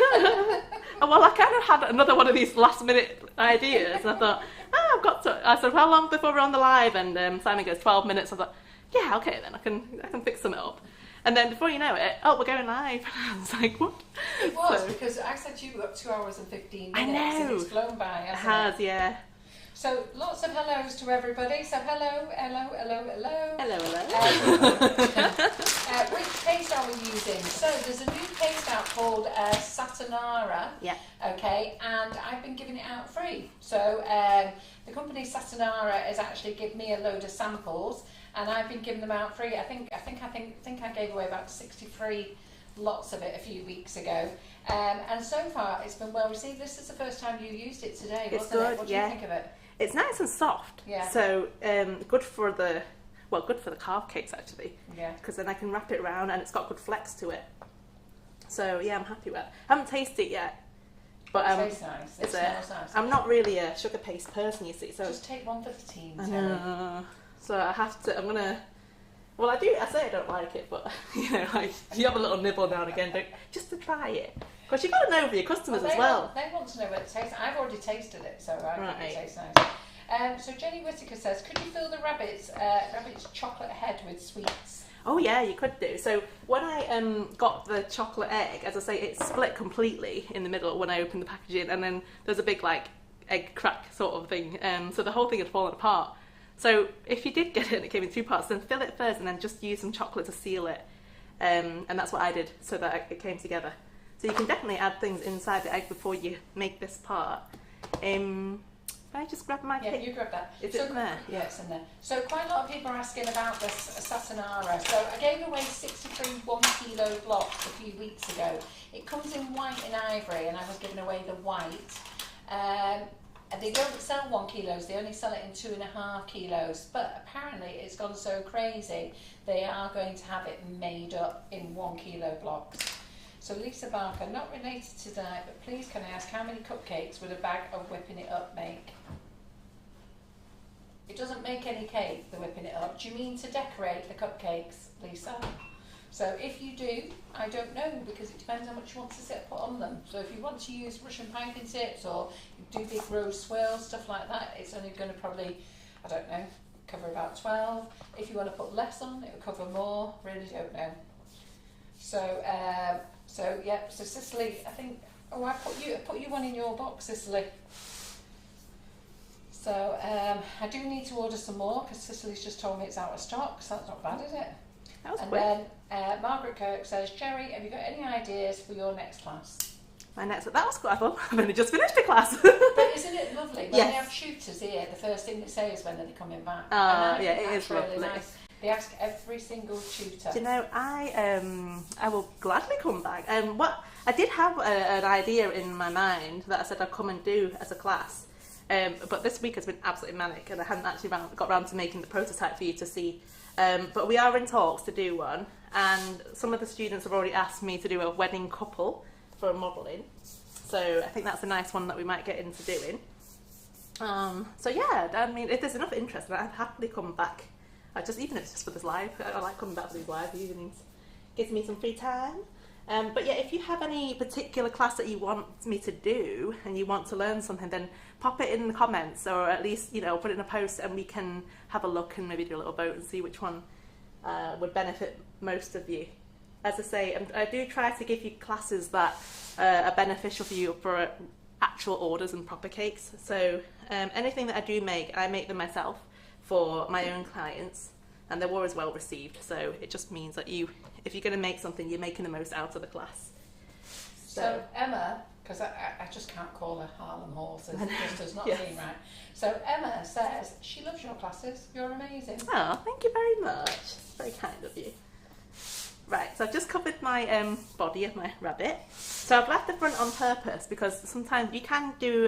Well, I kind of had another one of these last minute ideas. And I thought, I've got to. I said, how long before we're on the live? And Simon goes 12 minutes. I thought, yeah, okay, then I can fix them up. And then before you know it, we're going live. I was like, what? It was, because I said you got 2 hours and 15 minutes. I know. And it's flown by, hasn't it has, it? Yeah. So lots of hellos to everybody. So hello. Which paste are we using? So there's a new paste out called Satinara. Yeah. Okay, and I've been giving it out free. So the company Satinara has actually given me a load of samples, and I've been giving them out free. I think I gave away about 63 lots of it a few weeks ago. And so far it's been well received. This is the first time you used it today, wasn't it? What do you think of it? It's nice and soft. Yeah. So good for the carb cakes actually. Yeah. Because then I can wrap it around and it's got good flex to it. So yeah, I'm happy with it. I haven't tasted it yet. But it tastes nice. It smells nice. I'm not really a sugar paste person, you see. So just take one for the team. So I have to. I'm gonna. Well, I do. I say I don't like it, but you know, like you have a little nibble now and again, just to try it. Because you've got to know for your customers as well. They want to know what it tastes. I've already tasted it, so I think it tastes nice. So Jenny Whittaker says, could you fill the rabbit's chocolate head with sweets? Oh yeah, you could do. So when I got the chocolate egg, as I say, it split completely in the middle when I opened the packaging, and then there's a big like egg crack sort of thing. So the whole thing had fallen apart. So if you did get it and it came in 2 parts, then fill it first and then just use some chocolate to seal it. And that's what I did, so that it came together. So you can definitely add things inside the egg before you make this part. Can I just grab my cake? Yeah, you grab that. Is it in there? Yeah, it's in there. So quite a lot of people are asking about this Satinara. So I gave away 63 1 kilo blocks a few weeks ago. It comes in white and ivory, and I was giving away the white. And they don't sell 1 kilos, they only sell it in 2.5 kilos. But apparently it's gone so crazy, they are going to have it made up in 1 kilo blocks. So Lisa Barker, not related to that, but please can I ask how many cupcakes would a bag of whipping it up make? It doesn't make any cake, the whipping it up. Do you mean to decorate the cupcakes, Lisa? So if you do, I don't know, because it depends how much you want to put on them. So if you want to use Russian piping tips or do big rose swirls, stuff like that, it's only going to probably, I don't know, cover about 12. If you want to put less on, it will cover more. Really don't know. So so Cicely, I think, I put you one in your box, Cicely. So I do need to order some more because Cicely's just told me it's out of stock, so that's not bad, is it? That was and quick. Then Margaret Kirk says, Gerry, have you got any ideas for your next class? That was quite fun. I've only just finished the class. But isn't it lovely? When yes. they have tutors here, the first thing they say is when they're coming back. Yeah, it is really lovely. Nice. They ask every single tutor. Do you know, I will gladly come back. What I did have an idea in my mind that I said I'd come and do as a class, but this week has been absolutely manic, and I hadn't actually got around to making the prototype for you to see. But we are in talks to do one, and some of the students have already asked me to do a wedding couple for modelling. So I think that's a nice one that we might get into doing. So yeah, I mean, if there's enough interest, I'd happily come back. Even if it's just for this live, I like coming back for these live evenings. Gives me some free time. But yeah, if you have any particular class that you want me to do and you want to learn something, then pop it in the comments, or at least, you know, put it in a post, and we can have a look and maybe do a little vote and see which one would benefit most of you. As I say, I do try to give you classes that are beneficial for you for actual orders and proper cakes. So anything that I make them myself for my own clients, and they're always well received. So it just means that if you're going to make something, you're making the most out of the class. So Emma, because I just can't call her Harlem Horse, it just does not seem right. So Emma says she loves your classes. You're amazing. Oh, thank you very much. Very kind of you. Right, so I've just covered my body of my rabbit. So I've left the front on purpose because sometimes you can do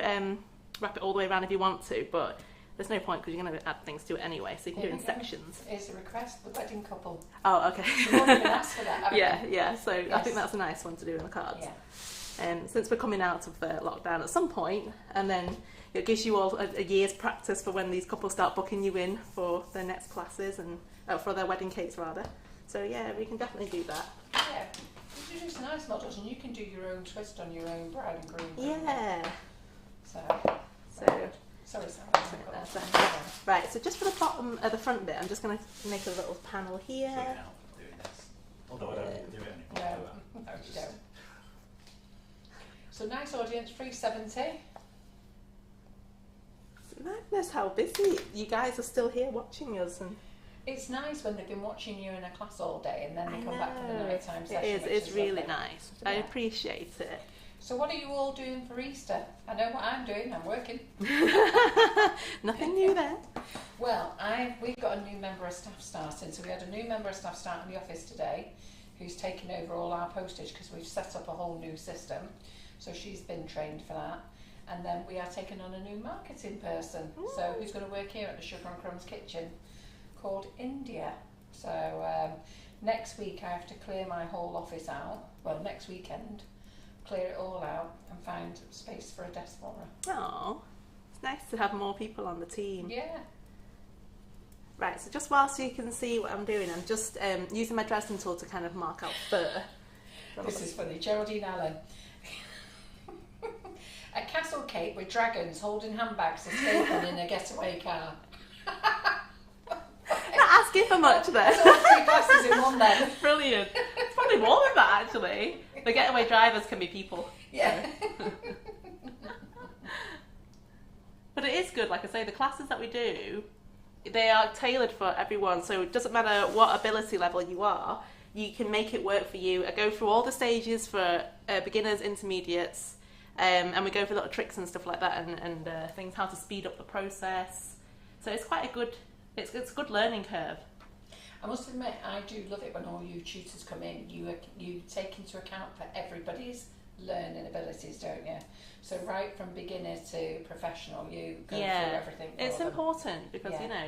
wrap it all the way around if you want to, but there's no point because you're going to add things to it anyway, so you can do it in sections. It's a request, the wedding couple. Oh, okay. You won't even ask for that, yeah, so yes. I think that's a nice one to do in the cards. Yeah. Since we're coming out of lockdown at some point, and then it gives you all a year's practice for when these couples start booking you in for their next classes, and for their wedding cakes rather. So yeah, we can definitely do that. Yeah, you do some nice models, and you can do your own twist on your own bride and groom. Yeah. So sorry, Sam. Right, so just for the bottom of the front bit, I'm just going to make a little panel here. So you can help doing this. Although I don't do it anymore. No, you don't. So nice audience, 370. It's madness how busy you guys are still here watching us. And it's nice when they've been watching you in a class all day and then they come back for the nighttime session. It's really lovely. nice. Yeah. I appreciate it. So what are you all doing for Easter? I know what I'm doing. I'm working. Nothing new there. Well, we've got a new member of staff starting. So we had a new member of staff start in the office today, who's taken over all our postage because we've set up a whole new system. So she's been trained for that. And then we are taking on a new marketing person. Ooh. So who's going to work here at the Sugar and Crumbs Kitchen, called India. So next week I have to clear my whole office out. Well, next weekend. Clear it all out and find space for a desk for her. Oh, it's nice to have more people on the team. Yeah. Right, so just whilst you can see what I'm doing, I'm just using my Dresden tool to kind of mark out fur. This is funny. Geraldine Allen. A castle cake with dragons holding handbags escaping in a getaway car. Not asking for much there. That's all three classes in one then. Brilliant. It's probably more than that actually. The getaway drivers can be people. Yeah. But it is good, like I say, the classes that we do, they are tailored for everyone, so it doesn't matter what ability level you are, you can make it work for you. I go through all the stages for beginners, intermediates, and we go through little tricks and stuff like that, and things, how to speed up the process. So it's quite a good, it's a good learning curve. I must admit, I do love it when all you tutors come in. You take into account for everybody's learning abilities, don't you? So right from beginner to professional, you go through everything. It's important because you know,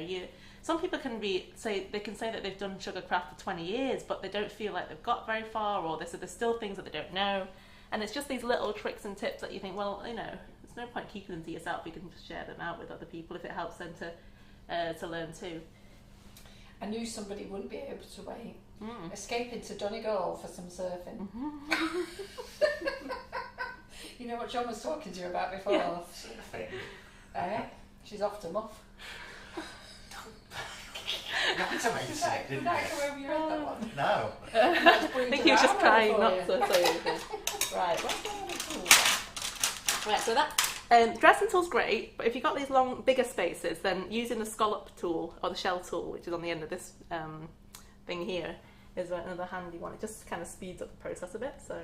some people can say that they've done sugarcraft for 20 years, but they don't feel like they've got very far, or there's still things that they don't know. And it's just these little tricks and tips that you think, well, you know, there's no point keeping them to yourself. You can just share them out with other people if it helps them to learn too. I knew somebody wouldn't be able to wait. Escaping to Donegal for some surfing. You know what John was talking to you about before? Yeah. Surfing. She's off to Muff. That's amazing, didn't Did I come over your head, that one? No. I think he was just trying not to say anything. Right, so that Dresden tool's great, but if you've got these long, bigger spaces, then using the scallop tool or the shell tool, which is on the end of this thing here, is another handy one. It just kind of speeds up the process a bit. So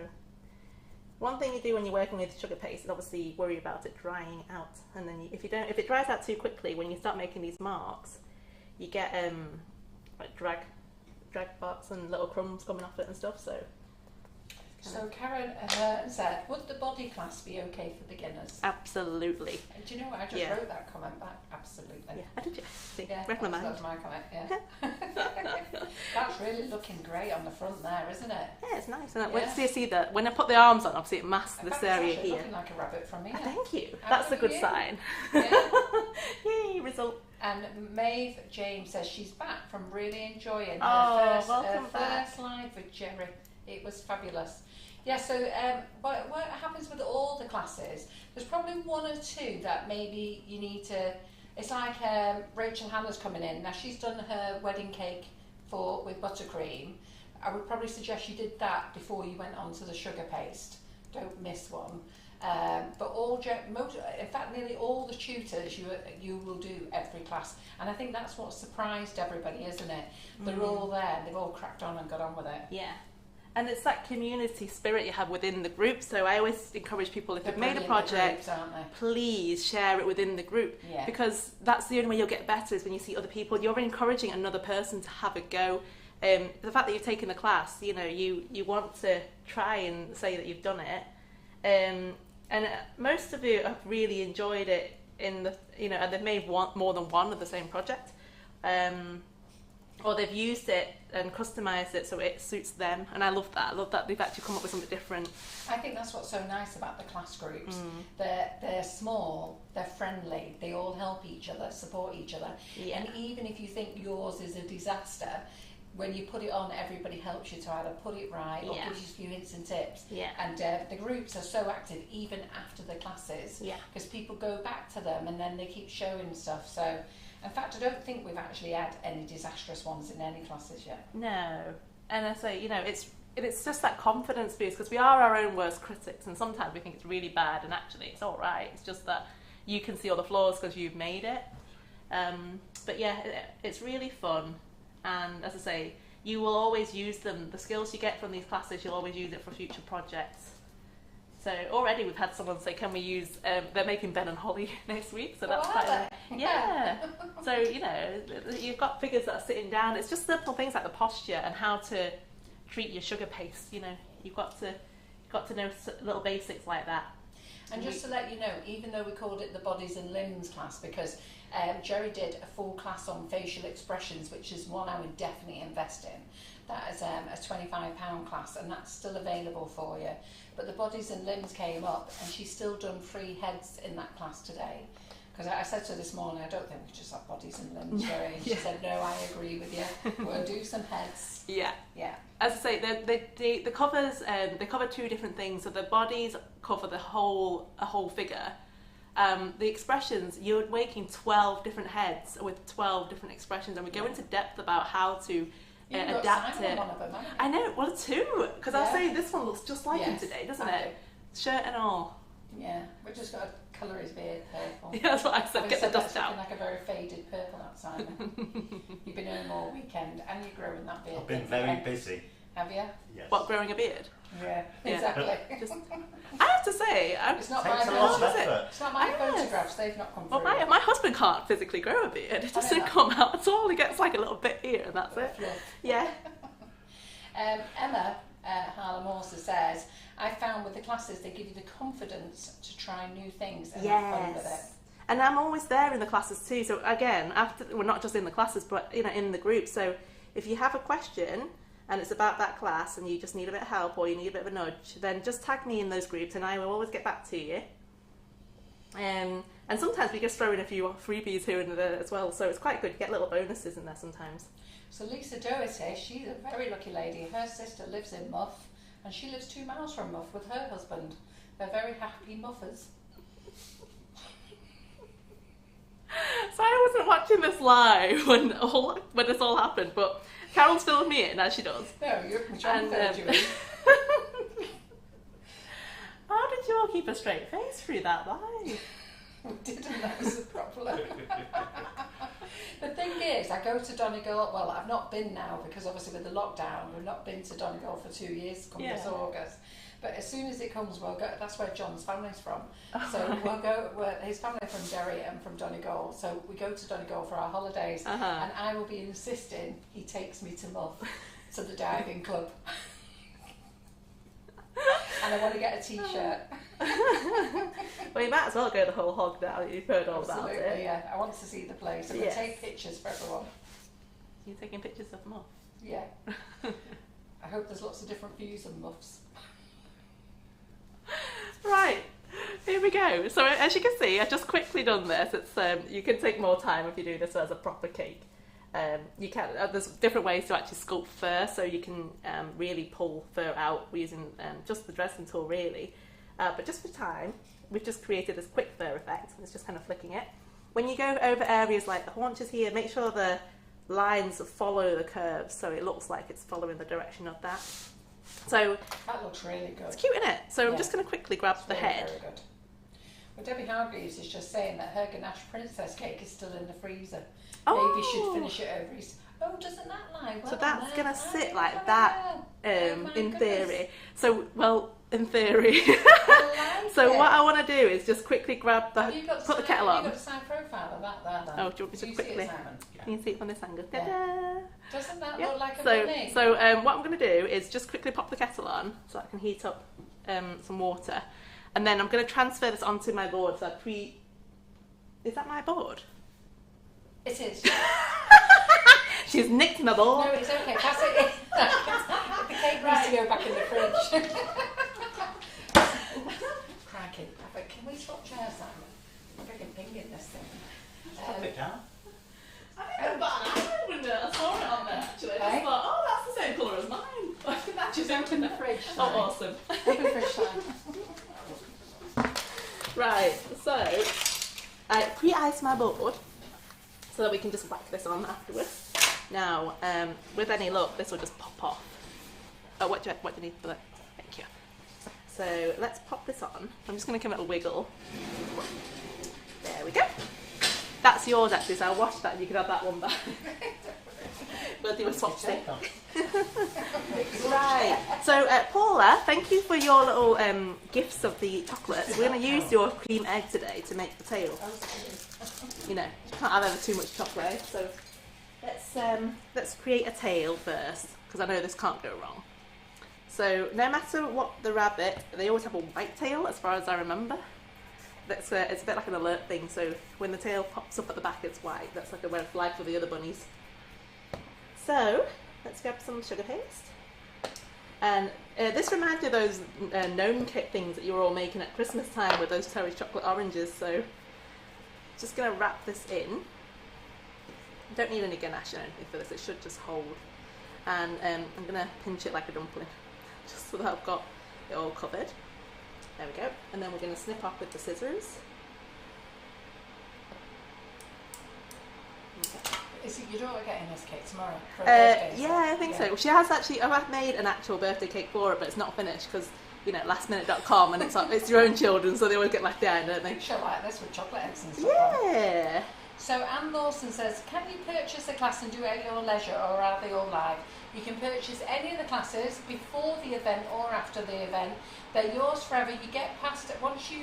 one thing you do when you're working with sugar paste is obviously worry about it drying out, and then if it dries out too quickly, when you start making these marks, you get like drag box and little crumbs coming off it and stuff. So Karen said, would the body class be okay for beginners? Absolutely. Do you know what? I just wrote that comment back. Absolutely. Yeah, I did you? See, Yeah, read my mind. that's my comment. Yeah. That's really looking great on the front there, isn't it? Yeah, it's nice. And you see that when I put the arms on, obviously it masks In this fact, it's area actually here. looking like a rabbit from here. Thank you. How That's a good good you? sign. Yeah. Yay, result. And Maeve James says she's back from really enjoying Oh, her welcome back. first live with Gerry. It was fabulous. Yeah, so what happens with all the classes, there's probably one or two that maybe you need to, it's like Rachel Hannah's coming in. Now she's done her wedding cake with buttercream. I would probably suggest you did that before you went on to the sugar paste. Don't miss one. But in fact, nearly all the tutors you will do every class, and I think that's what surprised everybody, isn't it? They're all there, they've all cracked on and got on with it. Yeah. And it's that community spirit you have within the group. So I always encourage people, if They're you've made a brilliant project, groups, aren't they? please share it within the group. Yeah. Because that's the only way you'll get better, is when you see other people. You're encouraging another person to have a go. The fact that you've taken the class, you want to try and say that you've done it. And most of you have really enjoyed it and they've made more than one of the same project. Or they've used it and customised it so it suits them, and I love that. I love that they've actually come up with something different. I think that's what's so nice about the class groups. They're small, they're friendly, they all help each other, support each other. Yeah. And even if you think yours is a disaster, when you put it on, everybody helps you to either put it right or gives you a few hints and tips. Yeah. And the groups are so active even after the classes, because people go back to them and then they keep showing stuff. So, in fact, I don't think we've actually had any disastrous ones in any classes yet. No. And I say, it's just that confidence boost, because we are our own worst critics, and sometimes we think it's really bad, and actually it's all right. It's just that you can see all the flaws because you've made it. But yeah, it's really fun. And as I say, you will always use them. The skills you get from these classes, you'll always use it for future projects. So already we've had someone say, can we use, they're making Ben and Holly next week, so that's yeah. So, you've got figures that are sitting down. It's just simple things like the posture and how to treat your sugar paste. You've got to know little basics like that. And just to let you know, even though we called it the bodies and limbs class, because Gerry did a full class on facial expressions, which is one I would definitely invest in. That is a £25 class, and that's still available for you. But the bodies and limbs came up, and she's still done 3 heads in that class today. Because I said to her this morning, I don't think we just have bodies and limbs, Gerry. And she said, no, I agree with you. We'll do some heads. Yeah. Yeah. As I say, the covers, they cover 2 different things. So the bodies cover a whole figure. The expressions, you're making 12 different heads with 12 different expressions, and we go into depth about how to adapt it. One of them, I know, well, 2, because I'll say this one looks just like him today, doesn't I it? Shirt and all. Yeah, we just got to colour his beard purple. Yeah, that's what I said. Get the dust out. Looking like a very faded purple outside. You've been home all weekend, and you're growing that beard. I've been very busy. Have you? Yes. What, growing a beard? Yeah, exactly. I have to say, it's not Takes my a lot of photographs. effort. It's not my photographs. They've not come through. well, my husband can't physically grow a beard. It doesn't come out at all. He gets like a little bit here, and that's it. Yeah. Emma Harlem also says, I found with the classes they give you the confidence to try new things and have fun with it. And I'm always there in the classes too. So again, we're not just in the classes, but in the group. So if you have a question and it's about that class and you just need a bit of help or you need a bit of a nudge, then just tag me in those groups and I will always get back to you. And sometimes we just throw in a few freebies here and there as well. So it's quite good. You get little bonuses in there sometimes. So Lisa Doherty, she's a very lucky lady. Her sister lives in Muff, and she lives 2 miles from Muff with her husband. They're very happy muffers. So I wasn't watching this live when this all happened, but Carol's filled me in as she does. No, you're trying to fill you in. How did you all keep a straight face through that live? We didn't, that was the problem. The thing is, I go to Donegal, well, I've not been now because obviously with the lockdown, we've not been to Donegal for 2 years come this August. But as soon as it comes, we'll go. That's where John's family's from. So we'll go. His family from Derry and from Donegal. So we go to Donegal for our holidays, and I will be insisting he takes me to Muff, to the diving club. And I want to get a t-shirt. Well, you might as well go the whole hog now. You've heard all about it. Yeah. I want to see the place. I'm going to take pictures for everyone. You're taking pictures of Muff? Yeah. I hope there's lots of different views of Muffs. Right, here we go. So as you can see, I've just quickly done this. It's you can take more time if you do this as a proper cake. You can. There's different ways to actually sculpt fur, so you can really pull fur out using just the dressing tool, really. But just for time, we've just created this quick fur effect. It's just kind of flicking it. When you go over areas like the haunches here, make sure the lines follow the curves, so it looks like it's following the direction of that. So that looks really good. It's cute, isn't it? So I'm just going to quickly grab the head. Very good. Well, Debbie Hargreaves is just saying that her Ganache princess cake is still in the freezer. Oh. Maybe should finish it over his... Oh, doesn't that lie? Well, so that's going to sit like that in theory. So, well, in theory. So what I want to do is just quickly grab the... Put the kettle on. You've got a side profile of that there, then. Oh, do you want me to quickly... Can you see it from this angle? Yeah. Doesn't that look like a bunny? So what I'm going to do is just quickly pop the kettle on so I can heat up some water. And then I'm going to transfer this onto my board. So Is that my board? It is. She's nicked my board. No, it's okay. Pass it in. The cake needs to go back in the fridge. Crikey. Can we swap chairs, Simon? I'm freaking pinging this thing. Put it down. I think I've got an iron window. I saw it on there actually. I just thought, oh, that's the same colour as mine. I think that just open the fridge. Oh, awesome. Open the fridge, Simon. Right, so I pre-ice my board so that we can just whack this on afterwards. Now, with any luck, this will just pop off. Oh, what do you need for that? Thank you. So let's pop this on. I'm just going to give it a wiggle. There we go. That's yours actually, so I'll wash that and you can have that one back. We'll do a swap stick. Right, so Paula, thank you for your little gifts of the chocolates. We're going to use your cream egg today to make the tail. You know, you can't have ever too much chocolate, so let's create a tail first, because I know this can't go wrong. So no matter what the rabbit, they always have a white tail as far as I remember. It's a bit like an alert thing, so when the tail pops up at the back it's white. That's like a red flag for the other bunnies. So let's grab some sugar paste. And this reminds me of those gnome kit things that you were all making at Christmas time with those cherry chocolate oranges. So just going to wrap this in. You don't need any ganache or anything for this, it should just hold. And I'm going to pinch it like a dumpling, just so that I've got it all covered. There we go. And then we're going to snip off with the scissors. Okay. Is it your daughter getting this cake tomorrow? For birthday, yeah, I think so. She has actually. I've made an actual birthday cake for her, but it's not finished because lastminute.com, and it's your own children, so they always get left behind, don't they? She'll like this with chocolate eggs and stuff. Yeah. On. So Anne Lawson says, can you purchase a class and do it at your leisure, or are they all live? You can purchase any of the classes before the event or after the event. They're yours forever. You get past it once you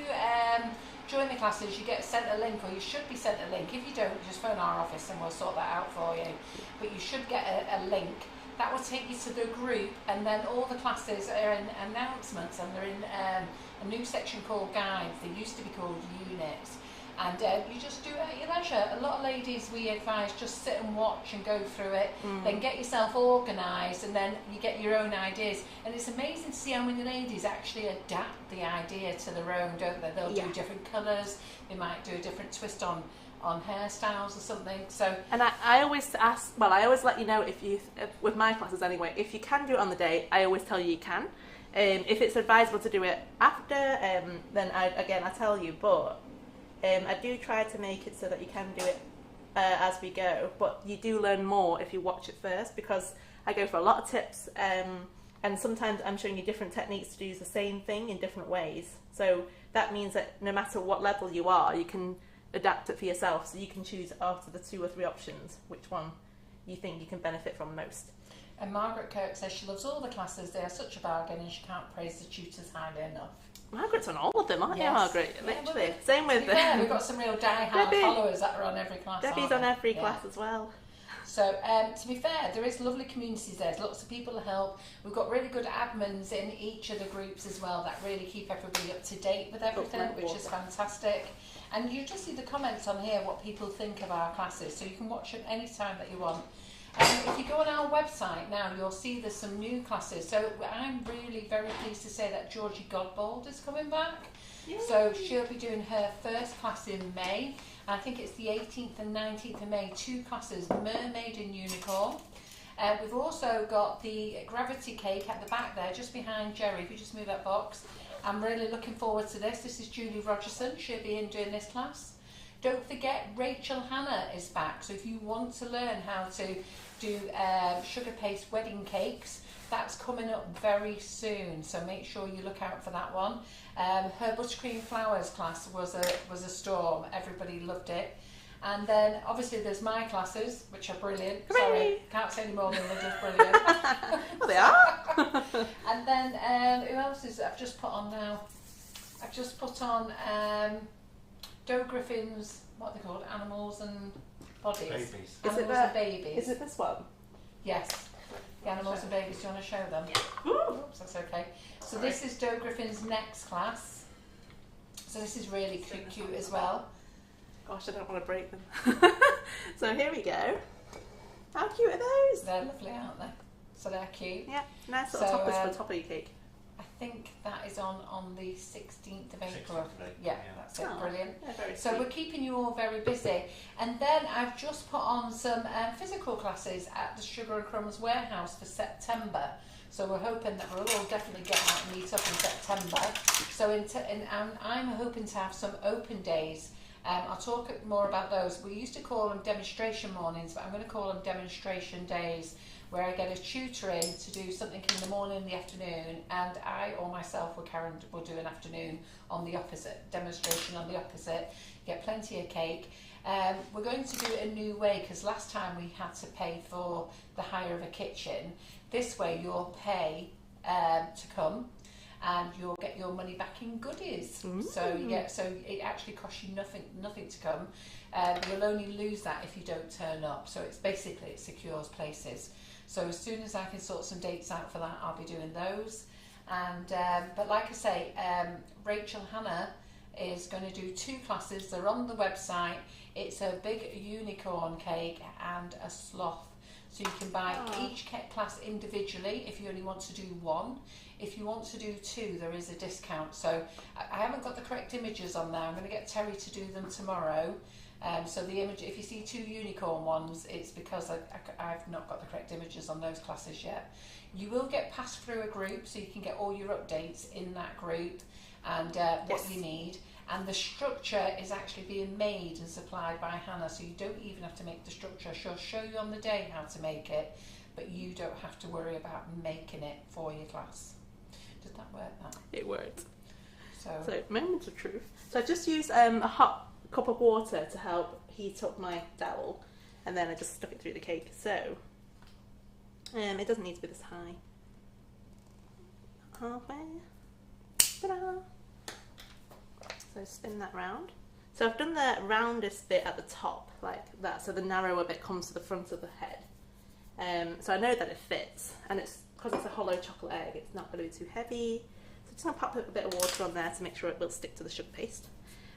join the classes. You get sent a link, or you should be sent a link. If you don't, just phone our office and we'll sort that out for you. But you should get a link that will take you to the group, and then all the classes are in announcements, and they're in a new section called guides. They used to be called units. And you just do it at your leisure. A lot of ladies, we advise, just sit and watch and go through it, then get yourself organised, and then you get your own ideas. And it's amazing to see how many ladies actually adapt the idea to their own, don't they? They'll do different colours, they might do a different twist on hairstyles or something. So, and I always ask, well, I always let you know if you, with my classes anyway, if you can do it on the day, I always tell you can. If it's advisable to do it after, then I tell you, but I do try to make it so that you can do it as we go, but you do learn more if you watch it first, because I go for a lot of tips, and sometimes I'm showing you different techniques to do the same thing in different ways. So that means that no matter what level you are, you can adapt it for yourself, so you can choose after the 2 or 3 options which one you think you can benefit from most. And Margaret Kirk says she loves all the classes. They are such a bargain and she can't praise the tutors highly enough. Margaret's on all of them, aren't you, Yes. Margaret? Yeah, Literally. Same with yeah, we've got some real die-hard Debbie. followers that are on every class. Debbie's on every class as well. So, to be fair, there is lovely communities there. There's lots of people to help. We've got really good admins in each of the groups as well that really keep everybody up to date with everything, which is fantastic. And you just see the comments on here, what people think of our classes, so you can watch them any time that you want. If you go on our website now, you'll see there's some new classes. So I'm really very pleased to say that Georgie Godbold is coming back. Yay. So she'll be doing her first class in May. I think it's the 18th and 19th of May, 2 classes, Mermaid and Unicorn. We've also got the Gravity Cake at the back there, just behind Gerry. If you just move that box. I'm really looking forward to this. This is Julie Rogerson. She'll be in doing this class. Don't forget, Rachel Hannah is back. So if you want to learn how to do sugar paste wedding cakes, that's coming up very soon. So make sure you look out for that one. Her buttercream flowers class was a storm. Everybody loved it. And then obviously there's my classes, which are brilliant. Hooray! Sorry, can't say any more than they're just brilliant. Well, they are. And then who else is I've just put on now? I've just put on Doe Griffin's, what are they called? Animals and Bodies. Babies. Animals and Babies. Is it this one? Yes. The Animals and Babies. Do you want to show them? Yeah. Oops, that's okay. So this is Doe Griffin's next class. So this is really cute as well. Gosh, I don't want to break them. So here we go. How cute are those? They're lovely, aren't they? So they're cute. Yeah, nice little So, toppers for the top of your cake. I think that is on the 16th of April. 16th of April, Yeah, yeah. that's it. Oh, Brilliant. yeah, very So sweet. we're keeping you all very busy. And then I've just put on some physical classes at the Sugar and Crumbs warehouse for September. So we're hoping that we'll all definitely get out and meet up in September. So I'm hoping to have some open days. I'll talk more about those. We used to call them demonstration mornings, but I'm going to call them demonstration days, where I get a tutor in to do something in the morning and the afternoon, and I or myself or Karen will do an afternoon on the opposite, demonstration on the opposite, get plenty of cake. We're going to do it a new way, because last time we had to pay for the hire of a kitchen. This way you'll pay to come, and you'll get your money back in goodies. So it actually costs you nothing to come. You'll only lose that if you don't turn up. So it's basically, it secures places. So as soon as I can sort some dates out for that, I'll be doing those. And but like I say, Rachel Hannah is going to do 2 classes. They're on the website. It's a big unicorn cake and a sloth. So you can buy each class individually if you only want to do 1. If you want to do 2, there is a discount. So I haven't got the correct images on there. I'm going to get Terry to do them tomorrow. So the image, if you see 2 unicorn ones, it's because I've not got the correct images on those classes yet. You will get passed through a group, so you can get all your updates in that group and what you need. And the structure is actually being made and supplied by Hannah, so you don't even have to make the structure. She'll show you on the day how to make it, but you don't have to worry about making it for your class. Did that work? It worked. So moments of truth. So I just used a hot cup of water to help heat up my dowel, and then I just stuck it through the cake. So it doesn't need to be this high. Halfway. Ta-da! So spin that round. So I've done the roundest bit at the top, like that, so the narrower bit comes to the front of the head. So I know that it fits, and it's because it's a hollow chocolate egg, it's not going to be too heavy. So just going to pop a bit of water on there to make sure it will stick to the sugar paste.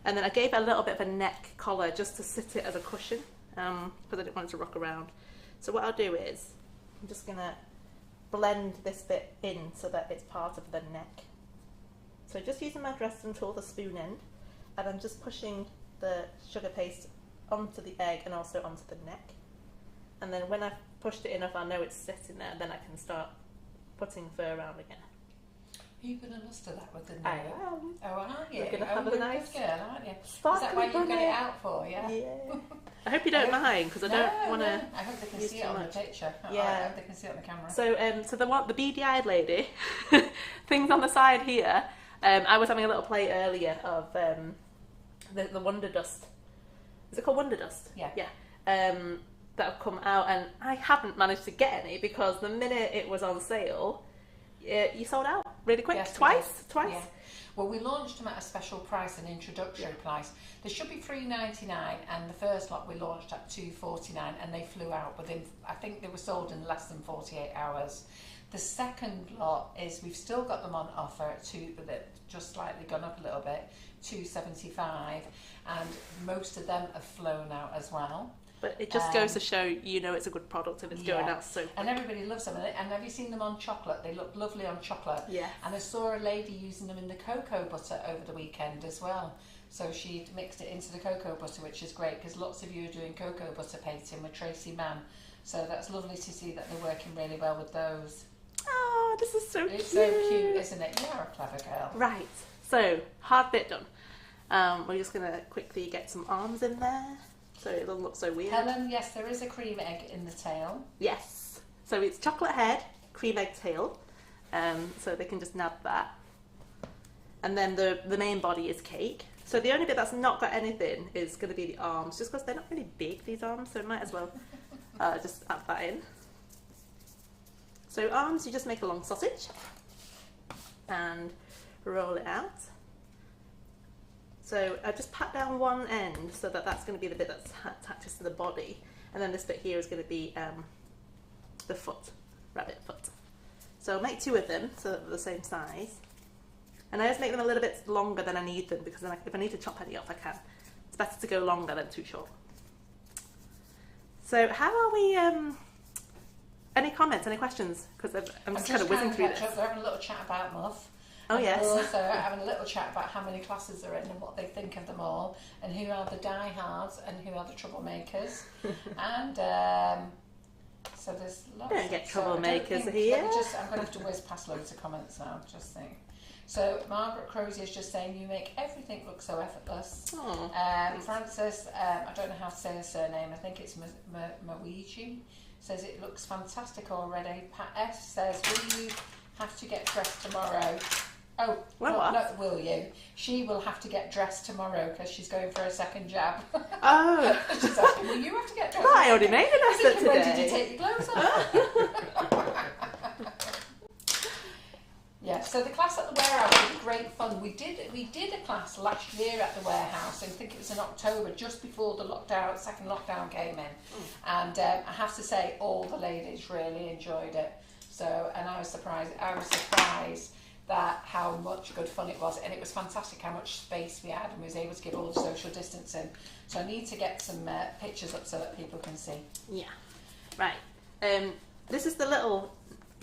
And then I gave it a little bit of a neck collar just to sit it as a cushion, because I didn't want it to rock around. So what I'll do is, I'm just going to blend this bit in so that it's part of the neck. So just using my Dresden tool, the spoon end, and I'm just pushing the sugar paste onto the egg and also onto the neck. And then when I've pushed it enough, I know it's sitting there, then I can start putting fur around again. are you going to luster that with the nail? I am. Oh, are you? We're going to have you're a nice good girl, aren't you? Is sparkly that why you got bunny. it out for? Yeah. I hope you don't mind, because I don't want to. I hope they can use see it too on much. the picture. Yeah. I hope they can see it on the camera. So the beady-eyed lady, things on the side here. I was having a little play earlier of the Wonder Dust. Is it called Wonder Dust? Yeah. Yeah. that have come out, and I haven't managed to get any because the minute it was on sale, you sold out really quick. Yes, Twice. Yeah. Well, we launched them at a special price, an introductory price. They should be $3.99, and the first lot we launched at $2.49, and they flew out within, I think they were sold in less than 48 hours. The second lot is, we've still got them on offer at just slightly gone up a little bit, $2.75, and most of them have flown out as well. But it just goes to show, you know, it's a good product if it's going out so quick. And everybody loves them. And have you seen them on chocolate? They look lovely on chocolate. Yeah. And I saw a lady using them in the cocoa butter over the weekend as well. So she mixed it into the cocoa butter, which is great because lots of you are doing cocoa butter painting with Tracy Mann. So that's lovely to see that they're working really well with those. Oh, this is so cute. It's so cute, isn't it? You're a clever girl. Right. So, hard bit done. We're just going to quickly get some arms in there so it doesn't look so weird. Helen, yes, there is a cream egg in the tail. Yes. So it's chocolate head, cream egg tail. So they can just nab that. And then the main body is cake. So the only bit that's not got anything is going to be the arms, just because they're not really big, these arms, so I might as well just add that in. So arms, you just make a long sausage and roll it out. So I just pat down one end so that that's going to be the bit that's attaches to the body, and then this bit here is going to be the foot, rabbit foot. So I'll make two of them so that they're the same size, and I just make them a little bit longer than I need them because then if I need to chop any off I can. It's better to go longer than too short. So how are we? Any comments? Any questions? Because I'm just kind of whizzing through this. We're having a little chat about Muff. Oh yes. We're also having a little chat about how many classes they're in and what they think of them all, and who are the diehards and who are the troublemakers. And so there's lots. Don't get troublemakers here. I'm going to have to whiz past loads of comments now. Just think. So Margaret Crozier is just saying you make everything look so effortless. Frances, I don't know how to say her surname. I think it's Mawiji. Says it looks fantastic already. Pat S says, will you have to get dressed tomorrow? Oh, not will you. She will have to get dressed tomorrow because she's going for a second jab. Oh. She's asking, will you have to get dressed? Well, I already made an effort today. When did you take your clothes off? Yeah, so the class at the warehouse was great fun. We did a class last year at the warehouse. I think it was in October, just before the second lockdown came in. And I have to say, all the ladies really enjoyed it. So, and I was surprised that how much good fun it was, and it was fantastic how much space we had, and we was able to give all the social distancing. So I need to get some pictures up so that people can see. Yeah, right. This is the little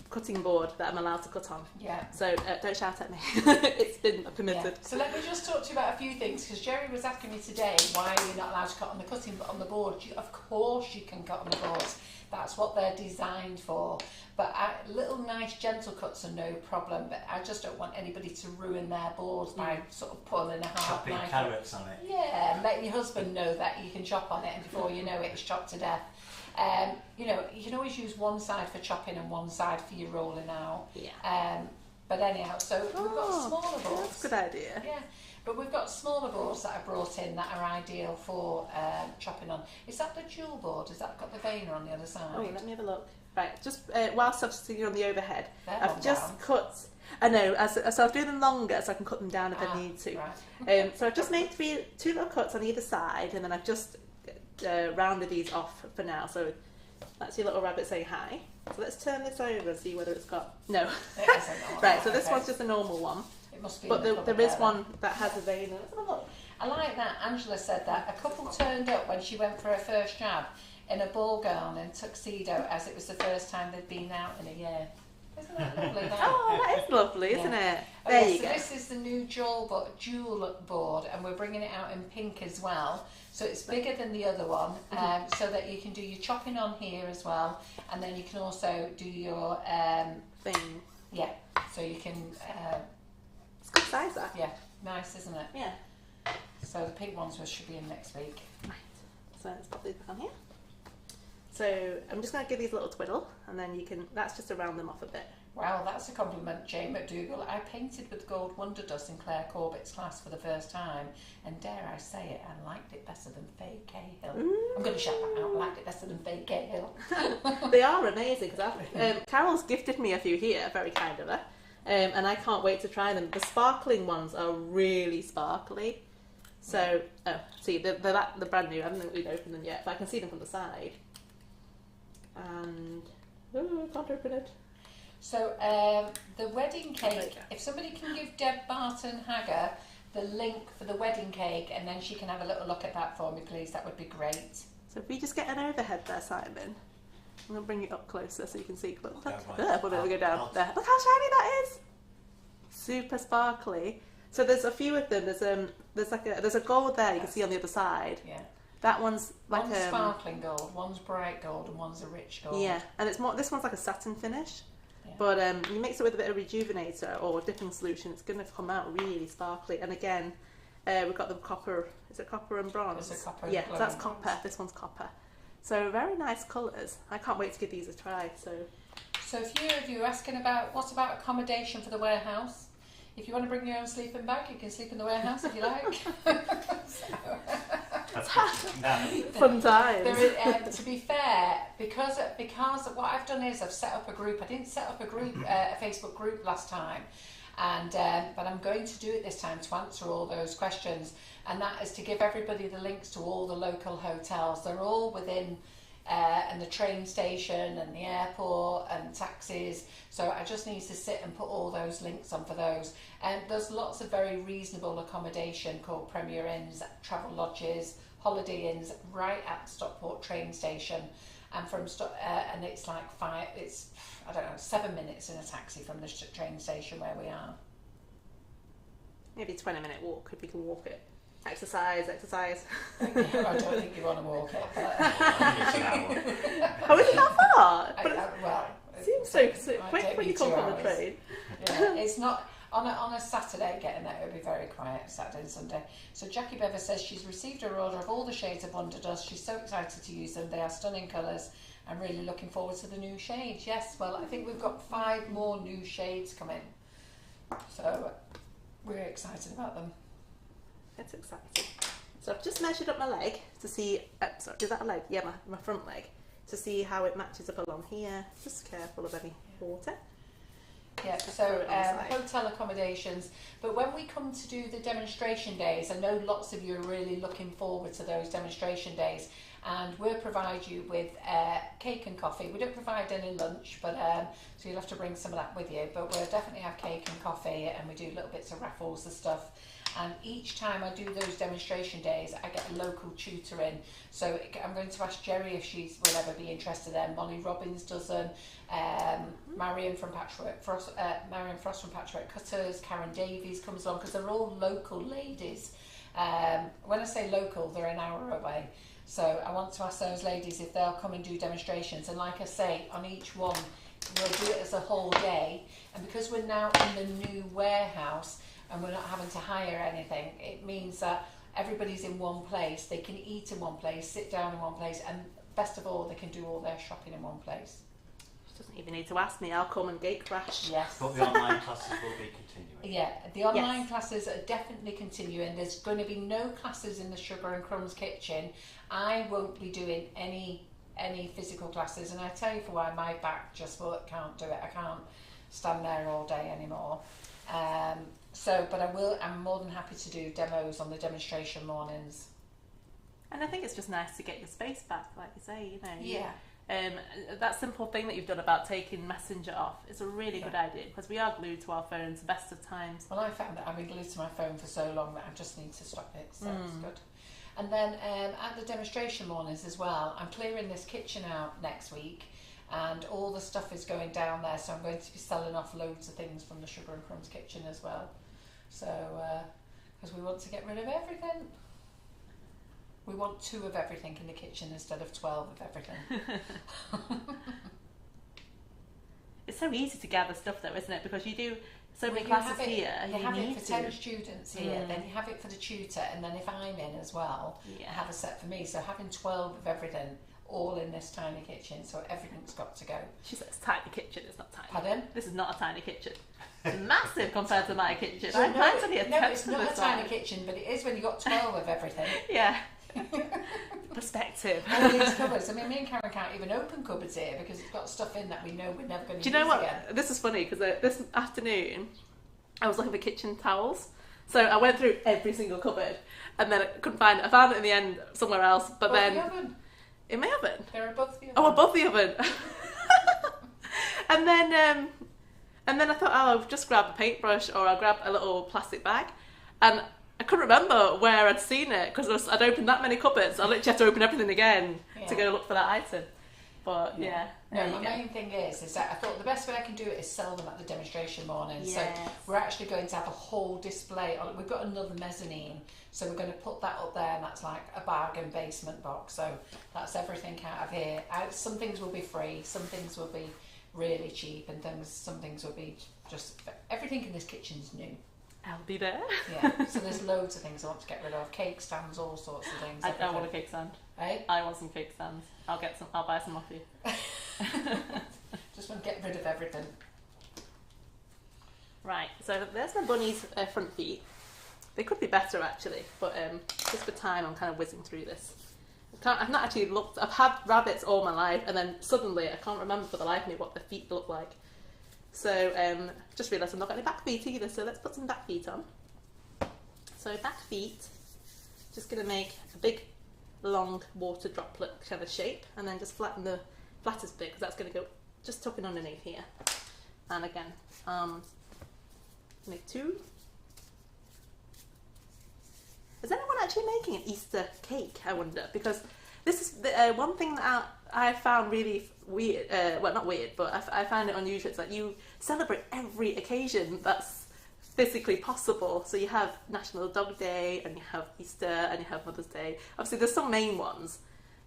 cutting board that I'm allowed to cut on. Yeah. So don't shout at me. It's been permitted. Yeah. So let me just talk to you about a few things, because Gerry was asking me today why are you not allowed to cut on the board. Of course you can cut on the boards. That's what they're designed for. But little nice gentle cuts are no problem, but I just don't want anybody to ruin their boards by sort of pulling a hard chopping knife. carrots on it. Yeah, and let your husband know that you can chop on it, and before you know it, it's chopped to death. You know, you can always use one side for chopping and one side for your rolling out. Yeah. But anyhow, so we've got smaller boards. That's a good idea. Yeah. But we've got smaller boards that are brought in that are ideal for chopping on. Is that the dual board? Has that got the veiner on the other side? Oh, let me have a look. Right, just whilst I'm sitting on the overhead, I've down. just cut. I know, so I'll do them longer so I can cut them down if I need to. Right. So I've just made two little cuts on either side, and then I've just rounded these off for now. So that's your little rabbit saying hi. So let's turn this over and see whether it's got. No. It isn't. Right, so this one's just a normal one. It must be. But there is one that has a vein. Let's have a look. I like that. Angela said that a couple turned up when she went for her first jab in a ball gown and tuxedo, as it was the first time they'd been out in a year. Isn't that lovely? Oh, that is lovely, isn't it? Oh, there yeah, you so go. This is the new jewel board, and we're bringing it out in pink as well. So it's bigger than the other one, so that you can do your chopping on here as well, and then you can also do your thing. Yeah, so you can. It's good size, that. Yeah, nice, isn't it? Yeah. So the pink ones should be in next week. Right. So let's pop these on here. So I'm just going to give these a little twiddle, and then you can. That's just to round them off a bit. Wow, that's a compliment, Jane McDougall. I painted with gold wonder dust in Claire Corbett's class for the first time, and dare I say it, I liked it better than Faye Cahill. I'm going to shout that out. I liked it better than Faye Cahill. They are amazing. Carol's gifted me a few here, very kind of her, and I can't wait to try them. The sparkling ones are really sparkly. So, see, they're brand new. I haven't really opened them yet, but I can see them from the side. And I can't open it. So the wedding cake, if somebody can give Deb Barton Hagger the link for the wedding cake, and then she can have a little look at that for me, please, that would be great. So if we just get an overhead there, Simon, I'm going to bring it up closer so you can see. Look, Okay, we'll go down there. Look how shiny that is! Super sparkly. So there's a few of them. There's a gold there you can see on the other side. Yeah. That one's like one's sparkling gold, one's bright gold, and one's a rich gold. Yeah, and it's more. This one's like a satin finish. Yeah. But you mix it with a bit of rejuvenator or dipping solution, it's going to come out really sparkly. And again, we've got the copper. Is it copper and bronze? It's a copper. Yeah, so that's copper. This one's copper. So very nice colours. I can't wait to give these a try. So a few of you are asking about what about accommodation for the warehouse. If you want to bring your own sleeping bag, you can sleep in the warehouse if you like. Fun times. To be fair, because what I've done is I've set up a group. I didn't set up a group, a Facebook group last time, and but I'm going to do it this time to answer all those questions, and that is to give everybody the links to all the local hotels. They're all within. And the train station and the airport and taxis, so I just need to sit and put all those links on for those. And there's lots of very reasonable accommodation called Premier Inns, travel lodges, holiday inns right at Stockport train station, and from and it's like 7 minutes in a taxi from the train station where we are. Maybe a 20-minute walk if we can walk it. Exercise. I don't think you want to walk it. Oh, is it that far? It seems so quick when you come from the train. Yeah, it's not on a Saturday. Getting there, it'll be very quiet Saturday and Sunday. So Jackie Bever says she's received her order of all the shades of Wonder Dust. She's so excited to use them. They are stunning colours. I'm really looking forward to the new shades. Yes, well, I think we've got 5 more new shades coming, so we're excited about them. It's exciting. So I've just measured up my leg to see, sorry, is that a leg? Yeah, my front leg, to see how it matches up along here. Just careful of any water. Yeah, so hotel accommodations, but when we come to do the demonstration days, I know lots of you are really looking forward to those demonstration days, and we'll provide you with cake and coffee. We don't provide any lunch, but so you'll have to bring some of that with you, but we'll definitely have cake and coffee, and we do little bits of raffles and stuff. And each time I do those demonstration days, I get a local tutor in. So I'm going to ask Gerry if she will ever be interested in. Molly Robbins does them. Marion Frost from Patchwork Cutters. Karen Davies comes along, because they're all local ladies. When I say local, they're an hour away. So I want to ask those ladies if they'll come and do demonstrations. And like I say, on each one, we'll do it as a whole day. And because we're now in the new warehouse, and we're not having to hire anything, it means that everybody's in one place. They can eat in one place, sit down in one place, and best of all, they can do all their shopping in one place. She doesn't even need to ask me, I'll come and gate crash. Yes. But the online classes will be continuing. Yeah, the online classes are definitely continuing. There's going to be no classes in the Sugar and Crumbs Kitchen. I won't be doing any physical classes, and I tell you for why, my back just can't do it. I can't stand there all day anymore. But I'm more than happy to do demos on the demonstration mornings. And I think it's just nice to get your space back, like you say, you know. Yeah. That simple thing that you've done about taking Messenger off is a really good idea, because we are glued to our phones the best of times. Well, I found that I've been glued to my phone for so long that I just need to stop it, so it's good. And then at the demonstration mornings as well, I'm clearing this kitchen out next week, and all the stuff is going down there, so I'm going to be selling off loads of things from the Sugar and Crumbs Kitchen as well. So, because we want to get rid of everything. We want 2 of everything in the kitchen instead of 12 of everything. It's so easy to gather stuff though, isn't it? Because you do so many classes here. You have it for 10 students here, then you have it for the tutor, and then if I'm in as well, I have a set for me. So having 12 of everything all in this tiny kitchen, so everything's got to go. She says tiny kitchen, it's not tiny. Pardon? This is not a tiny kitchen. It's massive compared to my kitchen. So Mine's only a no, tenth it's of not the a tiny size. kitchen, but it is when you've got 12 of everything. Yeah. Perspective. All these cupboards. I mean, me and Karen can't even open cupboards here because it's got stuff in that we know we're never going to use Do you know what? again. This is funny because this afternoon I was looking for kitchen towels. So I went through every single cupboard and then I couldn't find it. I found it in the end somewhere else, but Above then the oven. in my oven. They're above the oven. Oh, above the oven. and then I thought, oh, I'll just grab a paintbrush or I'll grab a little plastic bag, and I couldn't remember where I'd seen it because I'd opened that many cupboards. I literally had to open everything again to go look for that item. But yeah. No, my main thing is that I thought the best way I can do it is sell them at the demonstration morning. Yes. So we're actually going to have a whole display on. We've got another mezzanine, so we're going to put that up there, and that's like a bargain basement box. So that's everything out of here. Some things will be free, some things will be really cheap, and some things will be just everything in this kitchen's new. I'll be there. Yeah. So there's loads of things I want to get rid of. Cake stands, all sorts of things. I want a cake stand. Eh? I want some cake stands. I'll get some. I'll buy some off you. Just want to get rid of everything. Right. So there's my bunny's front feet. They could be better actually, but just for time, I'm kind of whizzing through this. I've not actually looked. I've had rabbits all my life, and then suddenly I can't remember for the life of me what the feet look like. So just realised I've not got any back feet either. So let's put some back feet on. So back feet. Just going to make a big, long water droplet kind of shape, and then just flatten the flattest bit because that's going to go just tucking underneath here. And again, make two. Is anyone actually making an Easter cake, I wonder? Because this is the, one thing that I found really weird, well not weird, but I find it unusual. It's that you celebrate every occasion that's physically possible. So you have National Dog Day, and you have Easter, and you have Mother's Day. Obviously there's some main ones.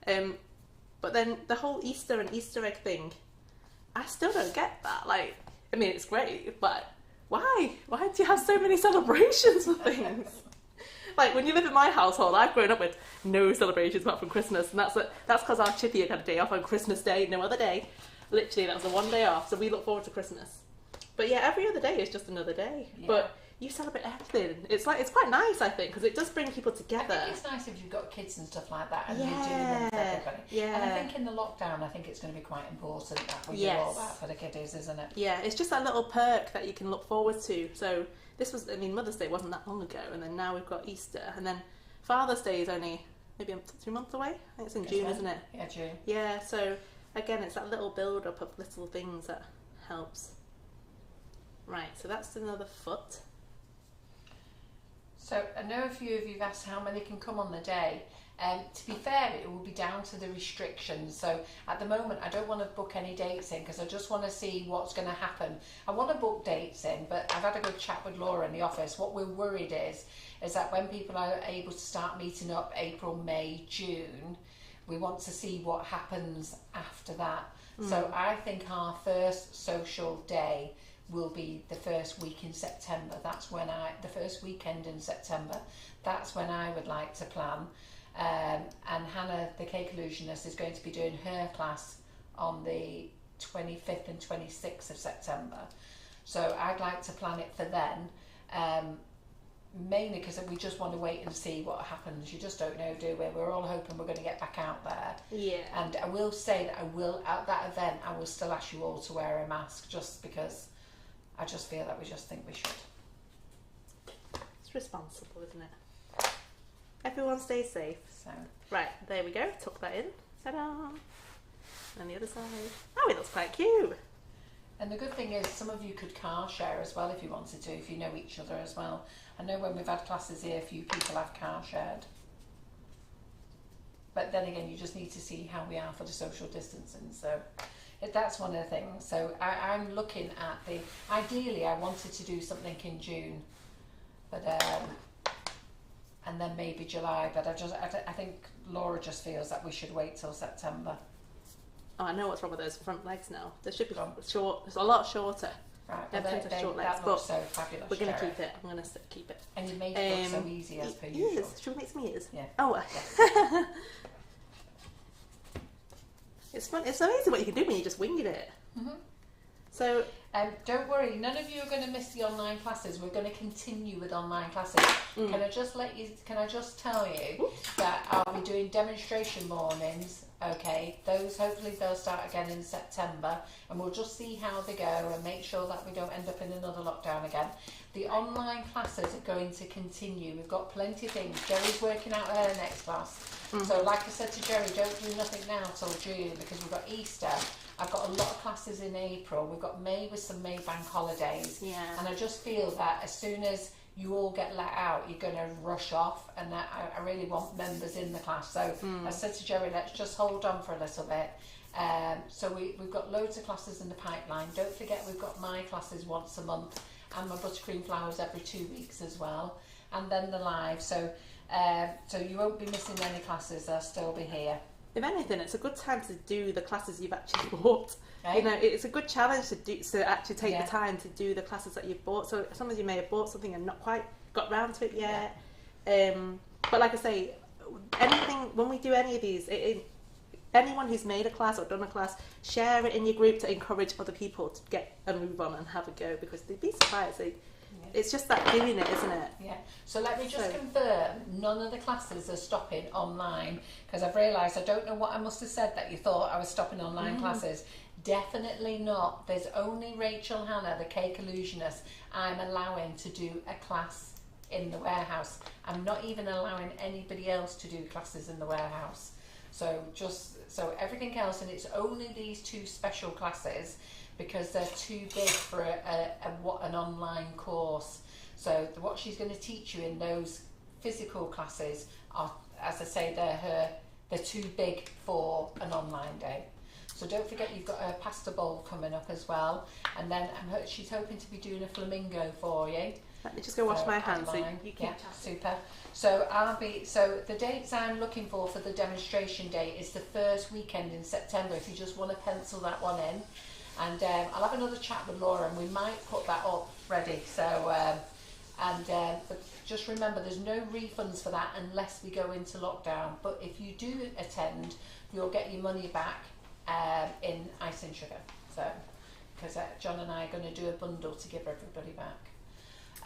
But then the whole Easter and Easter egg thing, I still don't get that. Like, I mean, it's great, but why? Why do you have so many celebrations for things? Like, when you live in my household, I've grown up with no celebrations apart from Christmas, and that's because our Chippy had a day off on Christmas Day, no other day. Literally, that was a one day off, so we look forward to Christmas. But yeah, every other day is just another day. Yeah. But you celebrate everything. It's quite nice, I think, because it does bring people together. I think it's nice if you've got kids and stuff like that, and you're doing them for everybody. Yeah. And I think in the lockdown, I think it's going to be quite important that we do all that for the kiddies, isn't it? Yeah, it's just that little perk that you can look forward to. So this was, I mean, Mother's Day wasn't that long ago, and then now we've got Easter, and then Father's Day is only maybe 2 months away. I think it's in June, isn't it? Yeah, June. Yeah, so again, it's that little build-up of little things that helps. Right, so that's another foot. So I know a few of you have asked how many can come on the day. To be fair, it will be down to the restrictions. So at the moment, I don't want to book any dates in because I just want to see what's going to happen. I want to book dates in, but I've had a good chat with Laura in the office. What we're worried is that when people are able to start meeting up April, May, June, we want to see what happens after that. So I think our first social day will be the first week in September. That's when the first weekend in September. That's when I would like to plan. And Hannah, the cake illusionist, is going to be doing her class on the 25th and 26th of September. So I'd like to plan it for then. Mainly because we just want to wait and see what happens. You just don't know, do we? We're all hoping we're going to get back out there. Yeah. And I will say that at that event, I will still ask you all to wear a mask, just because I just feel that we just think we should. It's responsible, isn't it? Everyone stay safe. So right, there we go. Tuck that in. Ta-da! And the other side. Oh, it looks quite cute. And the good thing is, some of you could car share as well if you wanted to, if you know each other as well. I know when we've had classes here, a few people have car shared. But then again, you just need to see how we are for the social distancing. So that's one of the things. So I'm looking at ideally I wanted to do something in June, but and then maybe July, but I think Laura just feels that we should wait till September. Oh, I know what's wrong with those front legs now. They should be short. It's a lot shorter. Right, They're short legs, that looks so fabulous. We're going to keep it. I'm going to keep it. And you made it look so easy as per usual. Should we make some ears? Yeah. Oh. Yes. It's fun. It's amazing what you can do when you just wing it. Mm-hmm. So don't worry, none of you are going to miss the online classes. We're going to continue with online classes. Can I just tell you that I'll be doing demonstration mornings. Okay, those hopefully they'll start again in September, and we'll just see how they go and make sure that we don't end up in another lockdown again. The online classes are going to continue. We've got plenty of things. Jerry's working out her next class. So like I said to Jerry, don't do nothing now till June because we've got Easter. I've got a lot of classes in April. We've got May with some May bank holidays. Yeah. And I just feel that as soon as you all get let out, you're going to rush off, and that I really want members in the class. So I said to Jerry, let's just hold on for a little bit. So we've got loads of classes in the pipeline. Don't forget we've got my classes once a month and my buttercream flowers every 2 weeks as well, and then the live. So you won't be missing any classes. They'll still be here. if anything, it's a good time to do the classes you've actually bought. Right. You know, it's a good challenge to actually take Yeah. the time to do the classes that you've bought. So sometimes you may have bought something and not quite got round to it yet. But like I say, anything when we do any of these, anyone who's made a class or done a class, share it in your group to encourage other people to get a move on and have a go, because they'd be surprised. It's just that doing it, isn't it? Yeah. So let me just confirm, none of the classes are stopping online, because I've realised, I don't know what I must have said that you thought I was stopping online classes. Definitely not. There's only Rachel Hannah, the cake illusionist, I'm allowing to do a class in the warehouse. I'm not even allowing anybody else to do classes in the warehouse. So everything else, and it's only these two special classes because they're too big for an online course. So what she's going to teach you in those physical classes are, as I say, they're too big for an online day. So don't forget you've got a pasta bowl coming up as well, and then she's hoping to be doing a flamingo for you. Let me just go wash my hands. So you can super. So the dates I'm looking for the demonstration date is the first weekend in September, if you just want to pencil that one in. And I'll have another chat with Laura and we might put that up ready. So but just remember, there's no refunds for that unless we go into lockdown. But if you do attend, you'll get your money back in ice and sugar. So because John and I are going to do a bundle to give everybody back.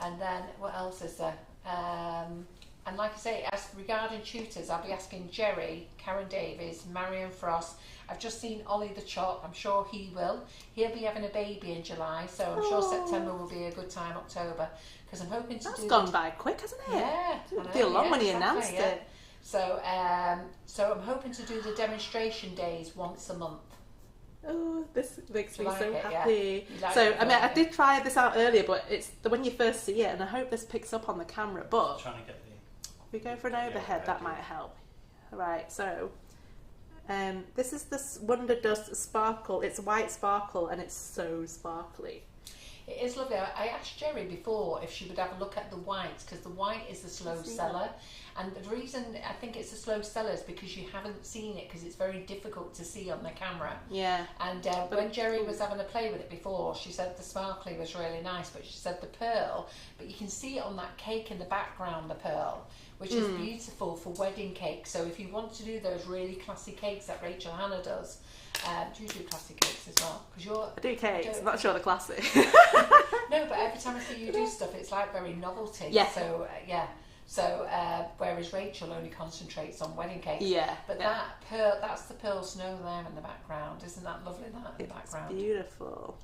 And then what else is there? And like I say, as regarding tutors, I'll be asking Gerry, Karen Davies, Marion Frost. I've just seen Ollie the Chop. I'm sure he will. He'll be having a baby in July, so I'm sure September will be a good time, October, because I'm hoping to That's gone by quick, hasn't it? Yeah. It didn't feel long when he announced it. So I'm hoping to do the demonstration days once a month. Oh, this makes me like so it, happy. You like So, it, I mean, I don't you? did try this out earlier, but it's when you first see it, and I hope this picks up on the camera. But Trying to get if we go for an overhead, that might help. Right, so this is this Wonder Dust Sparkle. It's white sparkle, and it's so sparkly. It is lovely. I asked Gerry before if she would have a look at the white, because the white is the slow seller. And the reason I think it's a slow seller is because you haven't seen it, because it's very difficult to see on the camera. Yeah. And when Gerry was having a play with it before, she said the sparkly was really nice, but she said the pearl, but you can see it on that cake in the background, the pearl, which is beautiful for wedding cake. So if you want to do those really classy cakes that Rachel Hannah does, do you do classy cakes as well? Because I do cakes. I'm not sure the classic. No, but every time I see you do stuff, it's like very novelty. Yeah. So So whereas Rachel only concentrates on wedding cakes. Yeah. But that pearl, that's the pearl snow there in the background. Isn't that lovely? That in the background. It's beautiful.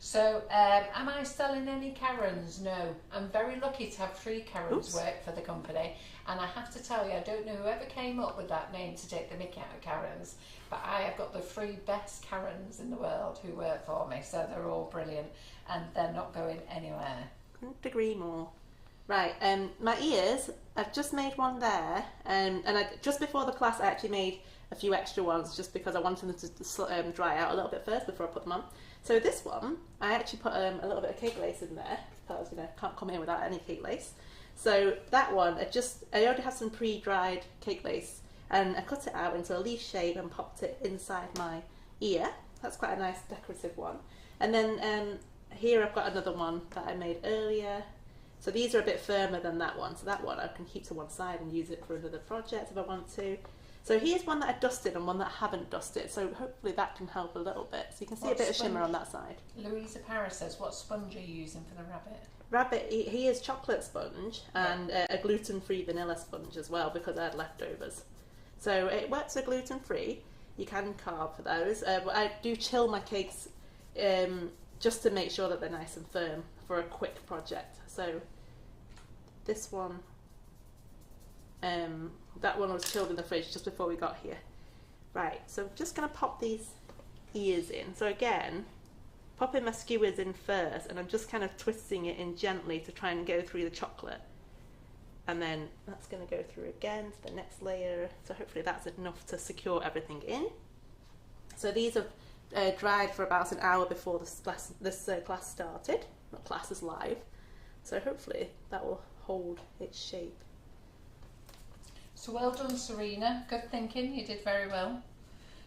So am I selling any Karens? No. I'm very lucky to have 3 Karens work for the company, and I have to tell you, I don't know whoever came up with that name to take the mick out of Karens, but I have got the 3 best Karens in the world who work for me, so they're all brilliant and they're not going anywhere. Couldn't agree more. Right, my ears, I've just made one there, and just before the class I actually made a few extra ones just because I wanted them to dry out a little bit first before I put them on. So this one, I actually put a little bit of cake lace in there because can't come in without any cake lace. So that one, I already have some pre-dried cake lace, and I cut it out into a leaf shape and popped it inside my ear. That's quite a nice decorative one. And then here I've got another one that I made earlier. So these are a bit firmer than that one. So that one I can keep to one side and use it for another project if I want to. So here's one that I dusted and one that I haven't dusted. So hopefully that can help a little bit. So you can see a bit of shimmer on that side. Louisa Paris says, what sponge are you using for the rabbit? Rabbit, he is chocolate sponge and a gluten-free vanilla sponge as well because I had leftovers. So it works for gluten-free. You can carve for those. But I do chill my cakes just to make sure that they're nice and firm for a quick project. So this one, that one was chilled in the fridge just before we got here. Right, so I'm just going to pop these ears in. So again, popping my skewers in first, and I'm just kind of twisting it in gently to try and go through the chocolate. And then that's going to go through again to the next layer. So hopefully that's enough to secure everything in. So these have dried for about an hour before this class started. Not class is live. So hopefully that will hold its shape. So well done, Serena. Good thinking. You did very well.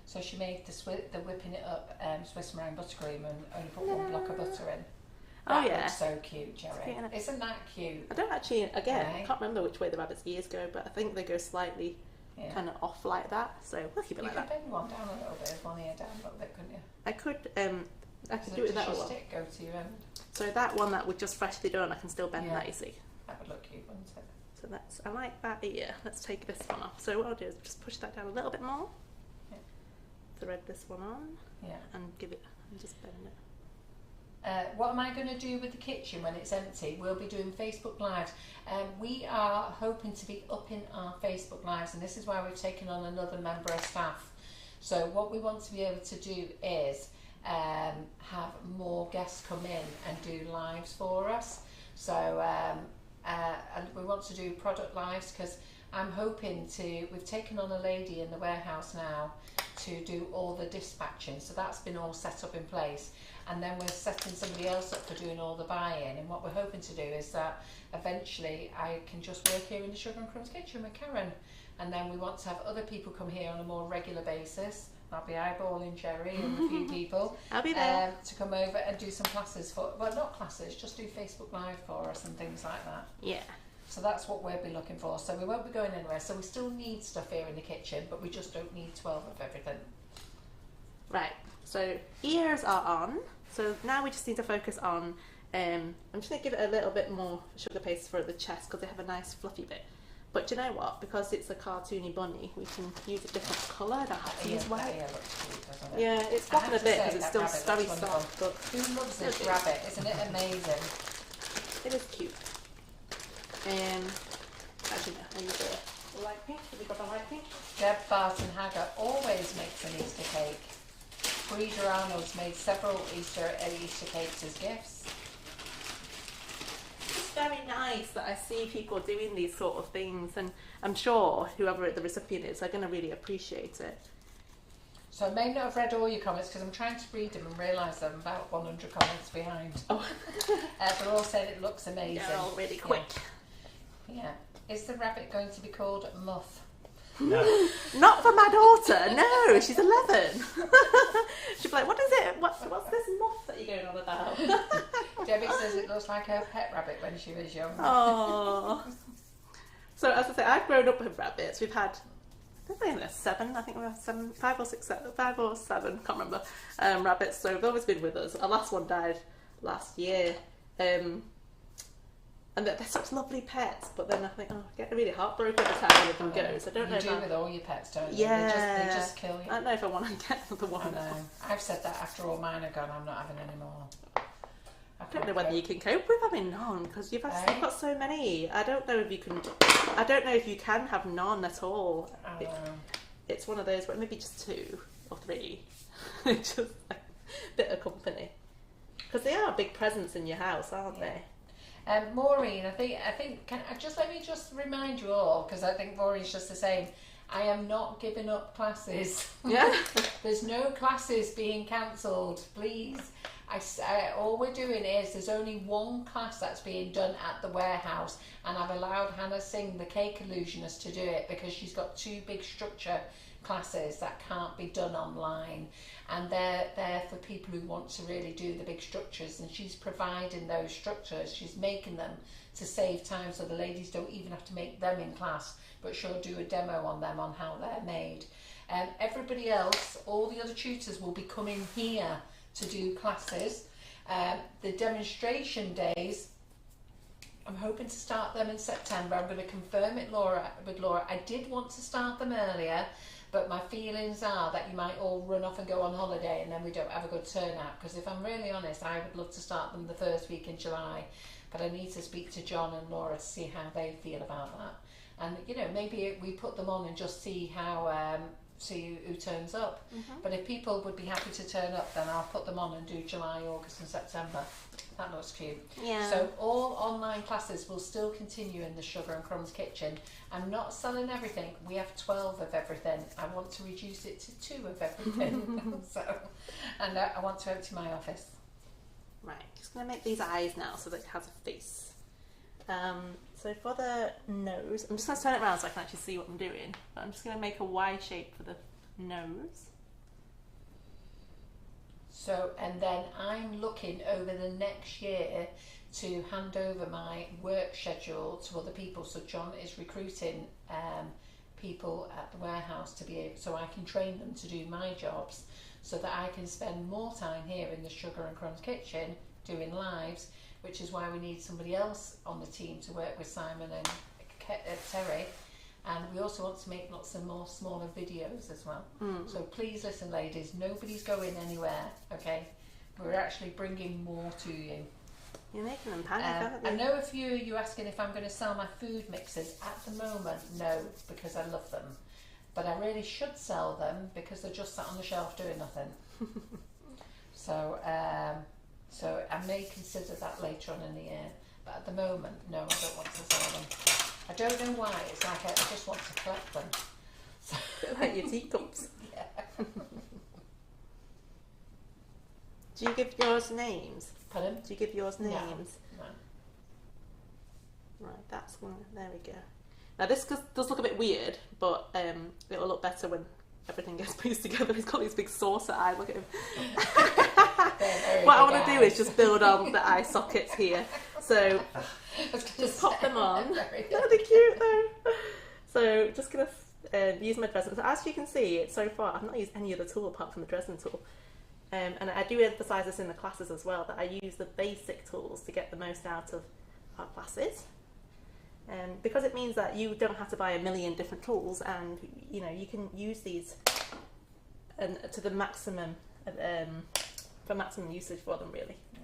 So she made the whipping it up Swiss meringue buttercream and only put one block of butter in. That looks so cute, Gerry. Isn't that cute? I don't actually, again, I can't remember which way the rabbit's ears go, but I think they go slightly kind of off like that. So we'll keep it like that. You could bend one down a little bit, one ear down a little bit, couldn't you? I could do it with that one. Stick go to your end? So that one that we just freshly done, I can still bend that, you see. That would look cute, wouldn't it? So that's, I like that ear. Let's take this one off. So what I'll do is just push that down a little bit more. Thread this one on. And give it, and just bend it. What am I going to do with the kitchen when it's empty? We'll be doing Facebook Lives. We are hoping to be upping our Facebook Lives, and this is why we've taken on another member of staff. So what we want to be able to do is have more guests come in and do lives for us. So and we want to do product lives because I'm hoping to, we've taken on a lady in the warehouse now to do all the dispatching, so that's been all set up in place, and then we're setting somebody else up for doing all the buying. And what we're hoping to do is that eventually I can just work here in the Sugar and Crumbs Kitchen with Karen, and then we want to have other people come here on a more regular basis. I'll be eyeballing Gerry and a few people. I'll be there to come over and do some classes for, well, not classes, just do Facebook Live for us and things like that. Yeah. So that's what we'll be looking for. So we won't be going anywhere. So we still need stuff here in the kitchen, but we just don't need 12 of everything. Right. So ears are on. So now we just need to focus on. I'm just going to give it a little bit more sugar paste for the chest because they have a nice fluffy bit. But do you know what? Because it's a cartoony bunny, we can use a different colour. I don't have to use white. That looks cute, doesn't it? Yeah, it's flopping a bit because it's still very soft. But who loves this rabbit? Isn't it amazing? It is cute. Actually, no, I use the light pink. Have we got the light pink? Deb Barton Haggard always makes an Easter cake. Frida Arnold's made several Easter cakes as gifts. It's very nice that I see people doing these sort of things, and I'm sure whoever the recipient is are going to really appreciate it. So I may not have read all your comments because I'm trying to read them and realise I'm about 100 comments behind. Oh. They're all saying it looks amazing. They're all really quick. Yeah. Is the rabbit going to be called Muff? No. Not for my daughter, no, she's 11. She'll be like, what is it? What's this moth that you're going on about? Debbie says it looks like her pet rabbit when she was young. Oh. So as I say, I've grown up with rabbits. We've had, I think we have 7, I think we have 7, 5 or 6, 5 or 7, can't remember, rabbits. So they've always been with us. Our last one died last year. And they're such lovely pets, but then I think, I get really heartbroken every time one of them goes. I don't know. You do with all your pets, don't you? Yeah. They just kill you. I don't know if I want to get another one. I know. I've said that after all mine are gone, I'm not having any more. I don't know whether you can cope with having none because you've got so many. I don't know if you can. I don't know if you can have none at all. It's one of those, but maybe just 2 or 3. Just like a bit of company because they are a big presence in your house, aren't they? Maureen, I think. Let me just remind you all because I think Maureen's just the same. I am not giving up classes. Yeah. There's no classes being cancelled, please. All we're doing is there's only one class that's being done at the warehouse, and I've allowed Hannah Singh, the cake illusionist, to do it because she's got 2 big structure classes that can't be done online, and they're for people who want to really do the big structures, and she's providing those structures. She's making them to save time so the ladies don't even have to make them in class, but she'll do a demo on them on how they're made. Everybody else, all the other tutors, will be coming here to do classes. The demonstration days, I'm hoping to start them in September. I'm going to confirm it with Laura. I did want to start them earlier, but my feelings are that you might all run off and go on holiday and then we don't have a good turnout, because if I'm really honest, I would love to start them the first week in July, but I need to speak to John and Laura to see how they feel about that. And you know, maybe we put them on and just see how see who turns up. But if people would be happy to turn up, then I'll put them on and do July, August and September. That looks cute. Yeah. So all online classes will still continue in the Sugar and Crumbs Kitchen. I'm not selling everything. We have 12 of everything. I want to reduce it to 2 of everything. And I want to empty my office. Right, just going to make these eyes now so that it has a face. So for the nose, I'm just going to turn it around so I can actually see what I'm doing. But I'm just going to make a Y shape for the nose. So, and then I'm looking over the next year to hand over my work schedule to other people. So John is recruiting people at the warehouse to be able, so I can train them to do my jobs, so that I can spend more time here in the Sugar and Crumbs Kitchen doing lives, which is why we need somebody else on the team to work with Simon and Terry. And we also want to make lots of more smaller videos as well. So please listen, ladies, nobody's going anywhere, okay? We're actually bringing more to you. You're making them panic, haven't you? I know a few of you asking if I'm going to sell my food mixes. At the moment, no, because I love them. But I really should sell them because they're just sat on the shelf doing nothing. So I may consider that later on in the year. But at the moment, no, I don't want to sell them. I don't know why. It's like I just want to collect them. So, like your teacups. Yeah. Do you give yours names? Pardon? Do you give yours names? No. Right, that's one. There we go. Now this does look a bit weird, but it'll look better when everything gets pieced together. He's got these big saucer eyes. Look at him. What I want to do is just build on the eye sockets here. So just pop them on. They're cute though. So just gonna use my Dresden. So as you can see, so far I've not used any other tool apart from the Dresden tool. And I do emphasise this in the classes as well, that I use the basic tools to get the most out of our classes. Because it means that you don't have to buy a million different tools, and you know you can use these and to the maximum for maximum usage for them, really. Yeah.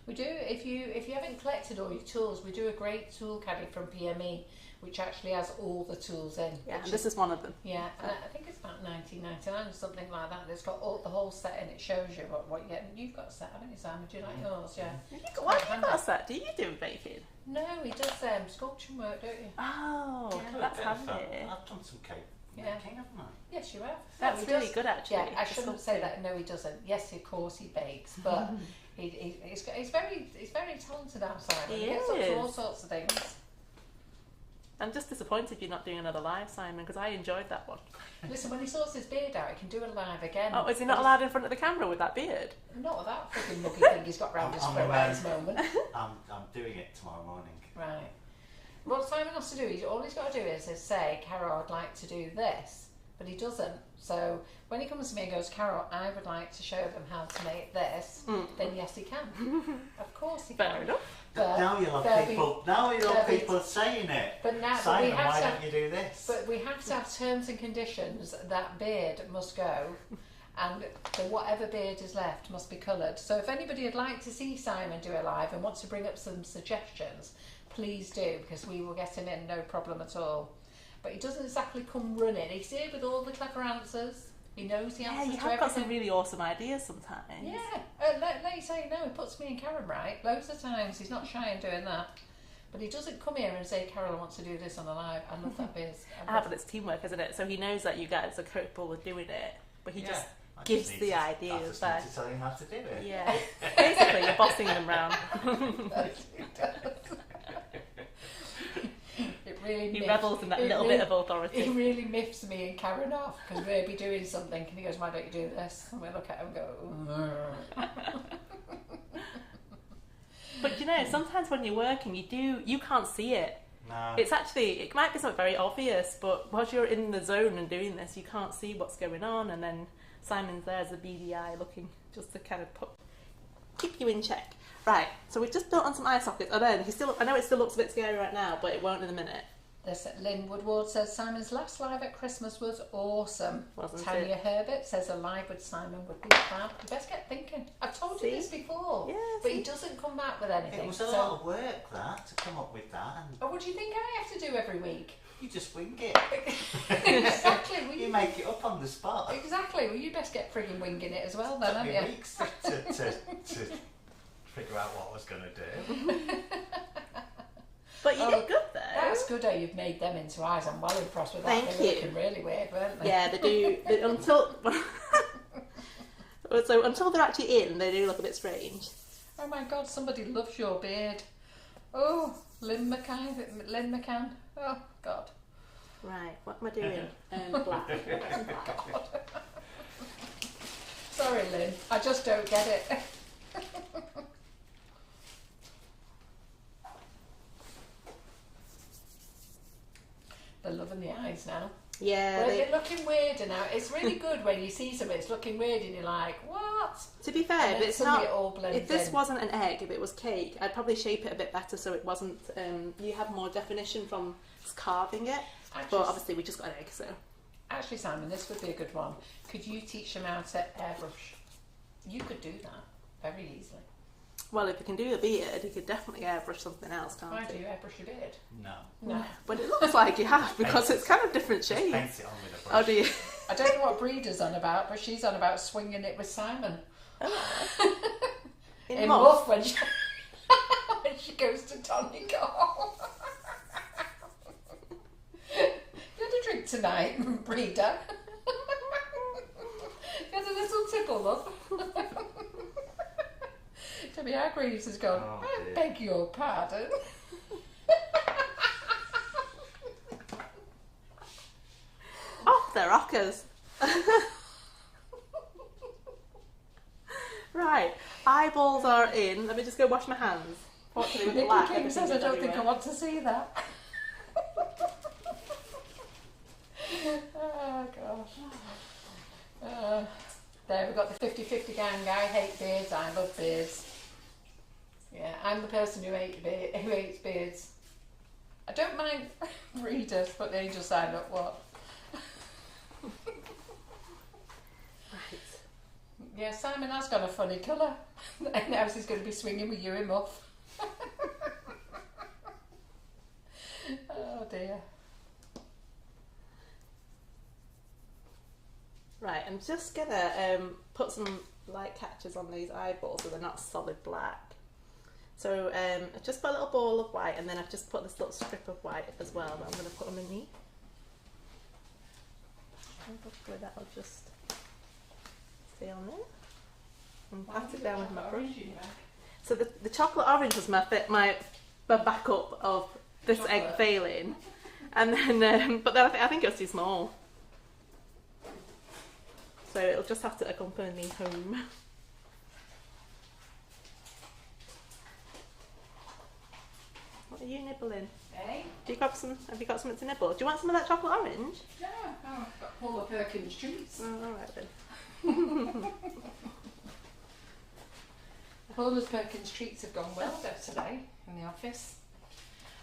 We do, if you haven't collected all your tools, we do a great tool caddy from PME, which actually has all the tools in. Yeah, and this is one of them. Yeah, and I think it's about $19.99 or something like that. It's got the whole set in. It shows you what you get. You've got a set, haven't you, Simon? Do you like yours? Yeah. Why have you got a set? Do you do baking? No, he does sculpture work, don't you? Oh, Yeah. that's handy. I've done some cake Yeah. making, haven't I? Yes, you have. That's No, he really does. good, actually. Yeah, I shouldn't say that. No, he doesn't. Yes, of course he bakes, but he's very talented outside. He gets up to is. all sorts of things. I'm just disappointed you're not doing another live, Simon, because I enjoyed that one. Listen, when he sorts his beard out, he can do a live again. Oh, is he not allowed in front of the camera with that beard? Not with that freaking muggy thing he's got round his throat at this moment. I'm doing it tomorrow morning. Right. What Simon has to do, all he's got to do is say, Carol, I'd like to do this. But he doesn't. So when he comes to me and goes, Carol, I would like to show them how to make this, then yes, he can. Of course he can. Fair enough. But now you'll have people saying it. But now, Simon, but we have why to don't you do this? But we have to have terms and conditions. That beard must go, and whatever beard is left must be coloured. So if anybody would like to see Simon do a live and wants to bring up some suggestions, please do, because we will get him in, no problem at all. But he doesn't exactly come running. He's here with all the clever answers. He knows the answers to everything. Yeah, you have got some really awesome ideas sometimes. Yeah, let you say no. He puts me and Karen right loads of times. He's not shy in doing that. But he doesn't come here and say, Carol, I want to do this on a live. I love that biz. But it's teamwork, isn't it? So he knows that you guys are capable of doing it, but he gives the I ideas. just need to tell you how to do it. Yeah, basically you're bossing them round. It really He revels in that little bit of authority. It really miffs me and Karen off because we'll be doing something and he goes, why don't you do this? And we look at him and go, But you know, sometimes when you're working, you can't see it. No. It's actually, it might be something very obvious, but while you're in the zone and doing this, you can't see what's going on, and then Simon's there as a beady eye looking just to kind of keep you in check. Right, so we've just built on some eye sockets. I know it still looks a bit scary right now, but it won't in a minute. Lynn Woodward says Simon's last live at Christmas was awesome. Wasn't Tanya it? Herbert says a live with Simon would be fab. You best get thinking. I've told you this before, Yeah, but he doesn't come back with anything. It was a lot of work that to come up with that. And oh, what do you think I have to do every week? you just wing it. Exactly. You make it up on the spot. Exactly. Well, you best get frigging winging it as well, then, Took haven't me you? weeks to figure out what I was going to do. But you did good though. That's good how you've made them into eyes. I'm well impressed with that. Thank They were you. looking really weird, weren't they? Yeah, they do. Until they're actually in, they do look a bit strange. Oh my God, somebody loves your beard. Oh, Lynn McCann. Oh God. Right, what am I doing? Black. Sorry, Lynn. I just don't get it. They're loving the eyes now. Yeah. Well, they're looking weirder now. It's really good when you see something, it's looking weird and you're like, what? To be fair, And if then it's suddenly not, it all blends if this in. wasn't an egg, if it was cake, I'd probably shape it a bit better so it wasn't. You have more definition from carving it, Actually, but obviously we just got an egg, so. Actually, Simon, this would be a good one. Could you teach them how to airbrush? You could do that very easily. Well, if you can do a beard, you could definitely airbrush something else, can't Why you? do you airbrush your beard? No. No. But it looks like you have because it's kind of different Just shades. paint it on with a brush. Oh, do you? I don't know what Breeder's on about, but she's on about swinging it with Simon. In Muff muff. when she, when she goes to Donegal. You had a drink tonight, Breeder. You had a little tipple, love. Debbie Hargreaves has gone, Oh, I dear. beg your pardon. Off the rockers. Right, eyeballs are in. Let me just go wash my hands. Fortunately, with the Nikki black, King everything says, I is don't think I everywhere. want to see that. Oh, gosh. There, we've got the 50-50 gang. I hate beards, I love beards. Yeah, I'm the person who hates beards. I don't mind readers, but they just sign up what? Right. Yeah, Simon has got a funny colour. And now he's going to be swinging with you in muff. Oh dear. Right, I'm just gonna put some light catchers on these eyeballs so they're not solid black. So I've just put a little ball of white and then I've just put this little strip of white as well that I'm going to put underneath. And hopefully that'll just stay on there. And pat it down with my brush. So the chocolate orange was my backup of this egg Chocolate. failing. And then, but then I think it was too small. So it'll just have to accompany me home. What are you nibbling? Hey? Have you got something to nibble? Do you want some of that chocolate orange? Yeah, oh, I've got Paula Perkins treats. Oh, alright then. Paula's Perkins treats have gone well there today in the office.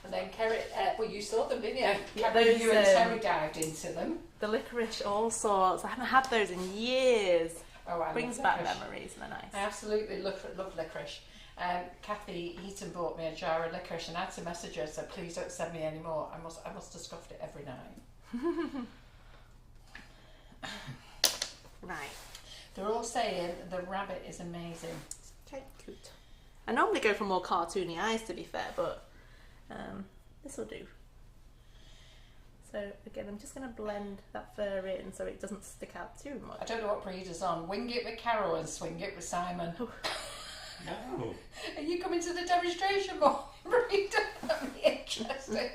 And then Kerry, well, you saw them, didn't you? Yeah, Kerry, those, you and Terry dived into them. The licorice all sorts. I haven't had those in years. Oh, I Brings love back licorice. memories, they're nice. I absolutely love licorice. Kathy Eaton bought me a jar of licorice and I had to message her, so please don't send me any more. I must have scoffed it every night. Right. They're all saying the rabbit is amazing. Okay, good. I normally go for more cartoony eyes to be fair, but this will do. So again, I'm just going to blend that fur in so it doesn't stick out too much. I don't know what breed is on. Wing it with Carol and swing it with Simon. No. Are you coming to the demonstration more? Breed? That'd be interesting.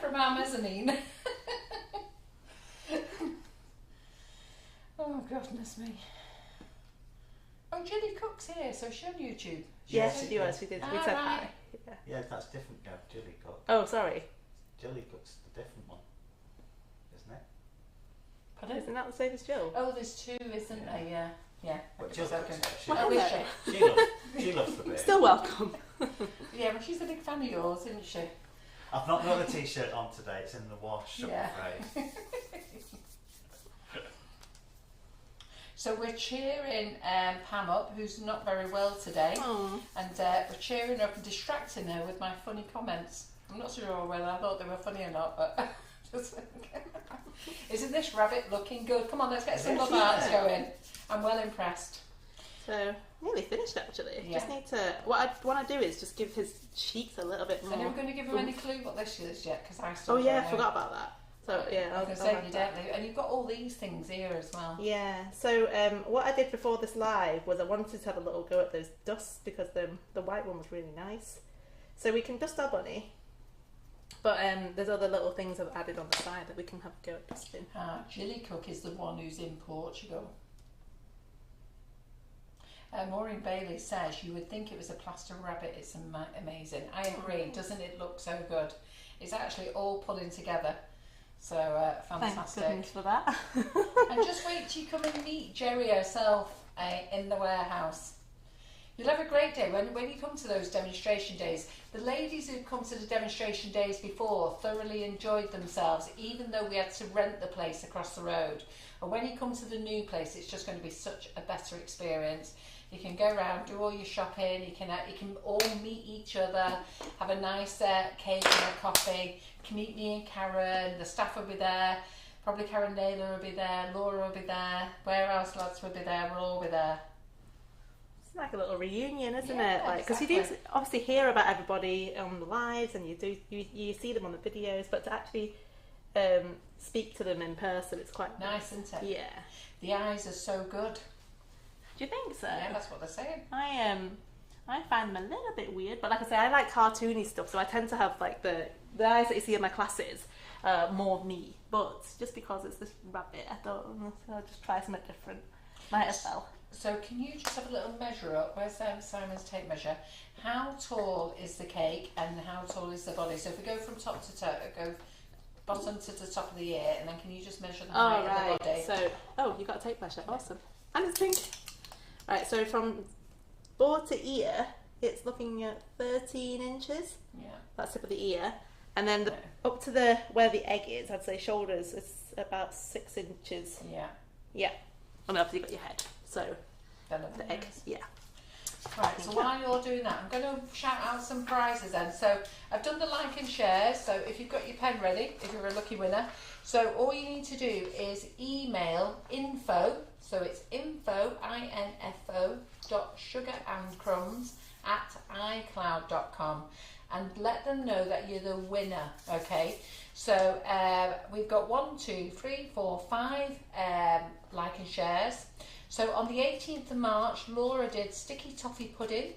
From our mezzanine. Oh, goodness me. Oh, Ginny Cook's here, so she's on YouTube. Yes, she was. We did. We said hi. Yeah. Yeah, that's different. Yeah, Jelly Cook. Oh, sorry. Jelly Cook's the different one, isn't it? Pardon? Isn't that the same as Jill? Oh, there's two, isn't there? Yeah. Yeah. But Okay, Jill so Cook's okay. there. Oh, is she? She loves the baby. Still welcome. Yeah, well, she's a big fan of yours, isn't she? I've not got the t-shirt on today. It's in the wash, I'm Yeah. afraid. So we're cheering Pam up, who's not very well today, Oh. and we're cheering her up and distracting her with my funny comments. I'm not sure whether I thought they were funny or not, but just isn't this rabbit looking good? Come on, let's get some love hearts going. I'm well impressed. So nearly finished actually. Yeah. Just need to. What I want to do is just give his cheeks a little bit more. Are you going to give him any clue what this is yet? Because I still Oh yeah, don't I know. forgot about that. So yeah, I was going to say you don't leave, and you've got all these things here as well. Yeah. So what I did before this live was I wanted to have a little go at those dusts because the white one was really nice. So we can dust our bunny, but there's other little things I've added on the side that we can have a go at dusting. Jilly Cook is the one who's in Portugal. Maureen Bailey says you would think it was a plaster rabbit. It's amazing. I agree. Doesn't it look so good? It's actually all pulling together. So fantastic. Thank goodness for that. And just wait till you come and meet Gerry herself in the warehouse. You'll have a great day when you come to those demonstration days. The ladies who've come to the demonstration days before thoroughly enjoyed themselves, even though we had to rent the place across the road. And when you come to the new place, it's just going to be such a better experience. You can go around, do all your shopping, you can all meet each other, have a nice cake and a coffee. You can meet me and Karen, the staff will be there, probably Karen Naylor will be there, Laura will be there, warehouse lads will be there, we'll all be there. It's like a little reunion, isn't Yeah, it? Like because exactly. you do obviously hear about everybody on the lives and you see them on the videos, but to actually speak to them in person, it's quite Nice, isn't it? Yeah. The eyes are so good. Do you think so? Yeah, that's what they're saying. I find them a little bit weird, but like I say, I like cartoony stuff, so I tend to have like the eyes that you see in my classes, more me. But just because it's this rabbit, I don't know, so I'll just try something different. Might as well. So can you just have a little measure up? Where's Simon's tape measure? How tall is the cake and how tall is the body? So if we go from top to toe, go bottom to the top of the ear, and then can you just measure the height of the body? So, you got a tape measure, awesome. And it's pink. Right, so from board to ear, it's looking at 13 inches. Yeah. That's tip of the ear. And then Okay. up to where the egg is, I'd say shoulders, it's about 6 inches. Yeah. Yeah. And obviously you've got your head. So Then the egg, yeah. Right, so while you're doing that, I'm going to shout out some prizes then. So I've done the like and share, so if you've got your pen ready, if you're a lucky winner. So all you need to do is email info, so it's info, I-N-F-O, sugarandcrumbs@icloud.com, and let them know that you're the winner, okay? So we've got 1, 2, 3, 4, 5 like and shares. So on the 18th of March, Laura did sticky toffee pudding,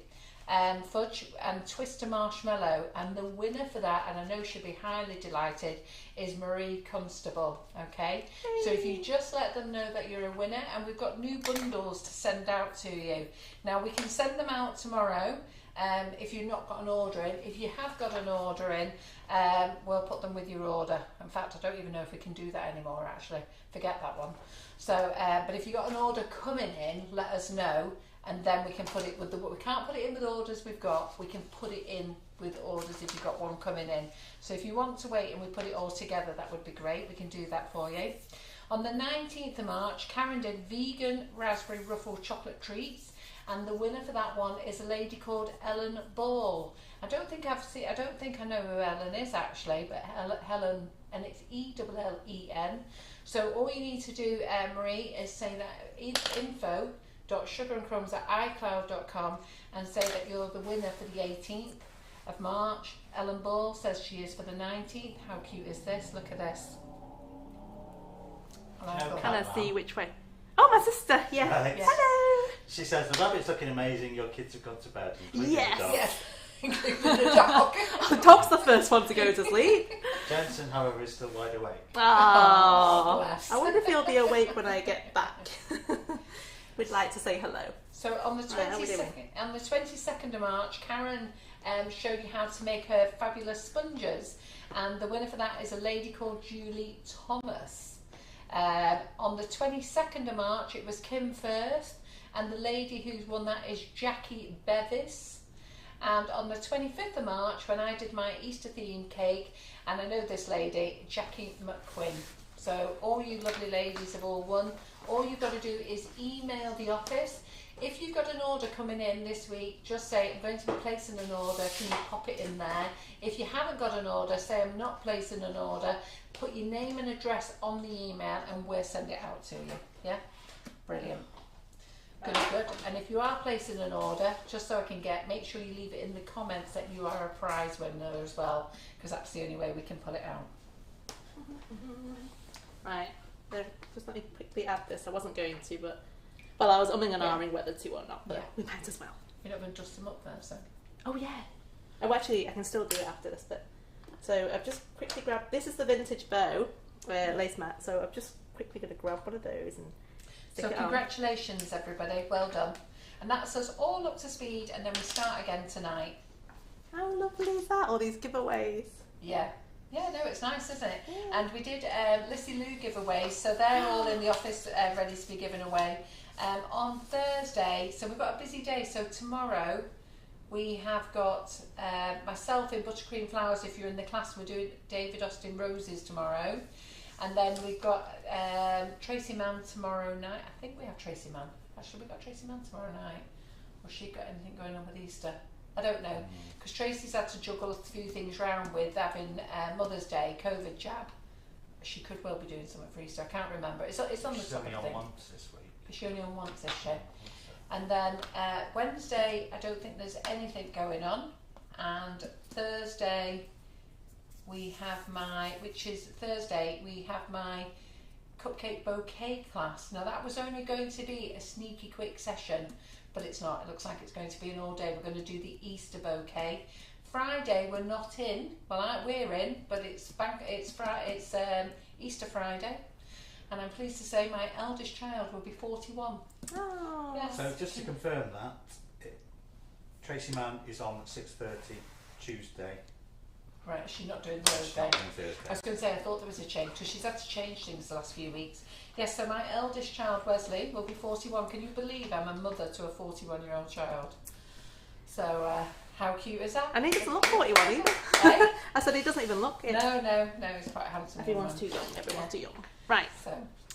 fudge and twister marshmallow, and the winner for that, and I know she'll be highly delighted, is Marie Constable, okay? So if you just let them know that you're a winner, and we've got new bundles to send out to you. Now we can send them out tomorrow, if you've not got an order in. If you have got an order in, we'll put them with your order. In fact, I don't even know if we can do that anymore, actually. Forget that one. So, but if you've got an order coming in, let us know, and then we can put it with we can't put it in with orders we've got, we can put it in with orders if you've got one coming in. So if you want to wait and we put it all together, that would be great. We can do that for you. On the 19th of March, Karen did vegan raspberry ruffle chocolate treats, and the winner for that one is a lady called Ellen Ball. I don't think I know who Ellen is actually, but Helen, and it's E-L-L-E-N. So all you need to do, Marie, is say that info.sugarandcrumbs@icloud.com and say that you're the winner for the 18th of March. Ellen Ball says she is for the 19th. How cute is this? Look at this. trying to see which way. Oh, my sister. Yeah. Right. Yes. Hello. She says the rabbit's looking amazing. Your kids have gone to bed. Yes. Yes. Including the dog. The dog's the first one to go to sleep. Jensen, however, is still wide awake. Oh, bless. I wonder if he'll be awake when I get back. We'd like to say hello. So on the Right, how we doing? 22nd of March, Karen showed you how to make her fabulous sponges, and the winner for that is a lady called Julie Thomas. On the 22nd of March, it was Kim first, and the lady who's won that is Jackie Bevis. And on the 25th of March, when I did my Easter themed cake, and I know this lady, Jackie McQuinn. So all you lovely ladies have all won. All you've got to do is email the office. If you've got an order coming in this week, just say, I'm going to be placing an order, can you pop it in there? If you haven't got an order, say I'm not placing an order, put your name and address on the email and we'll send it out to you. Yeah? Brilliant. Good, good. And if you are placing an order, just so I can make sure you leave it in the comments that you are a prize winner as well, because that's the only way we can pull it out. Right. Just let me quickly add this. I wasn't going to, but well, I was umming and ahhing whether to or not, but we might as well. You're not going to dust them up first, then? Oh yeah. Oh, actually, I can still do it after this bit. So I've just quickly grabbed. This is the vintage bow lace mat. So I'm just quickly going to grab one of those and. So congratulations everybody, well done. And that's us all up to speed, and then we start again tonight. How lovely is that? All these giveaways. Yeah. Yeah, no, it's nice, isn't it? Yeah. And we did Lissy Lou giveaways, so they're all in the office ready to be given away. On Thursday, so we've got a busy day, so tomorrow we have got myself in Buttercream Flowers. If you're in the class, we're doing David Austin Roses tomorrow. And then we've got Tracy Mann tomorrow night. I think we have Tracy Mann. Actually, we've got Tracy Mann tomorrow night. Or she got anything going on with Easter? I don't know. Because Tracy's had to juggle a few things round with having Mother's Day, COVID jab. She could well be doing something for Easter. I can't remember. It's on the top of the thing. She's only on once this week. Is she only on once this year? And then Wednesday, I don't think there's anything going on. And Thursday, we have Thursday, we have my cupcake bouquet class. Now that was only going to be a sneaky quick session, but it's not. It looks like it's going to be an all day. We're going to do the Easter bouquet. Friday we're not in. Well, we're in, but it's Easter Friday, and I'm pleased to say my eldest child will be 41. Oh. Yes. So just to confirm that, Tracy Mann is on at 6:30 Tuesday. Right, she's not doing Thursday. Not doing Thursday. I was going to say, I thought there was a change, because she's had to change things the last few weeks. Yes, so my eldest child, Wesley, will be 41. Can you believe I'm a mother to a 41-year-old child? So, how cute is that? And he doesn't look 41 either. Eh? I said he doesn't even look it. No, he's quite handsome. Everyone's too young. Everyone's too young. Right.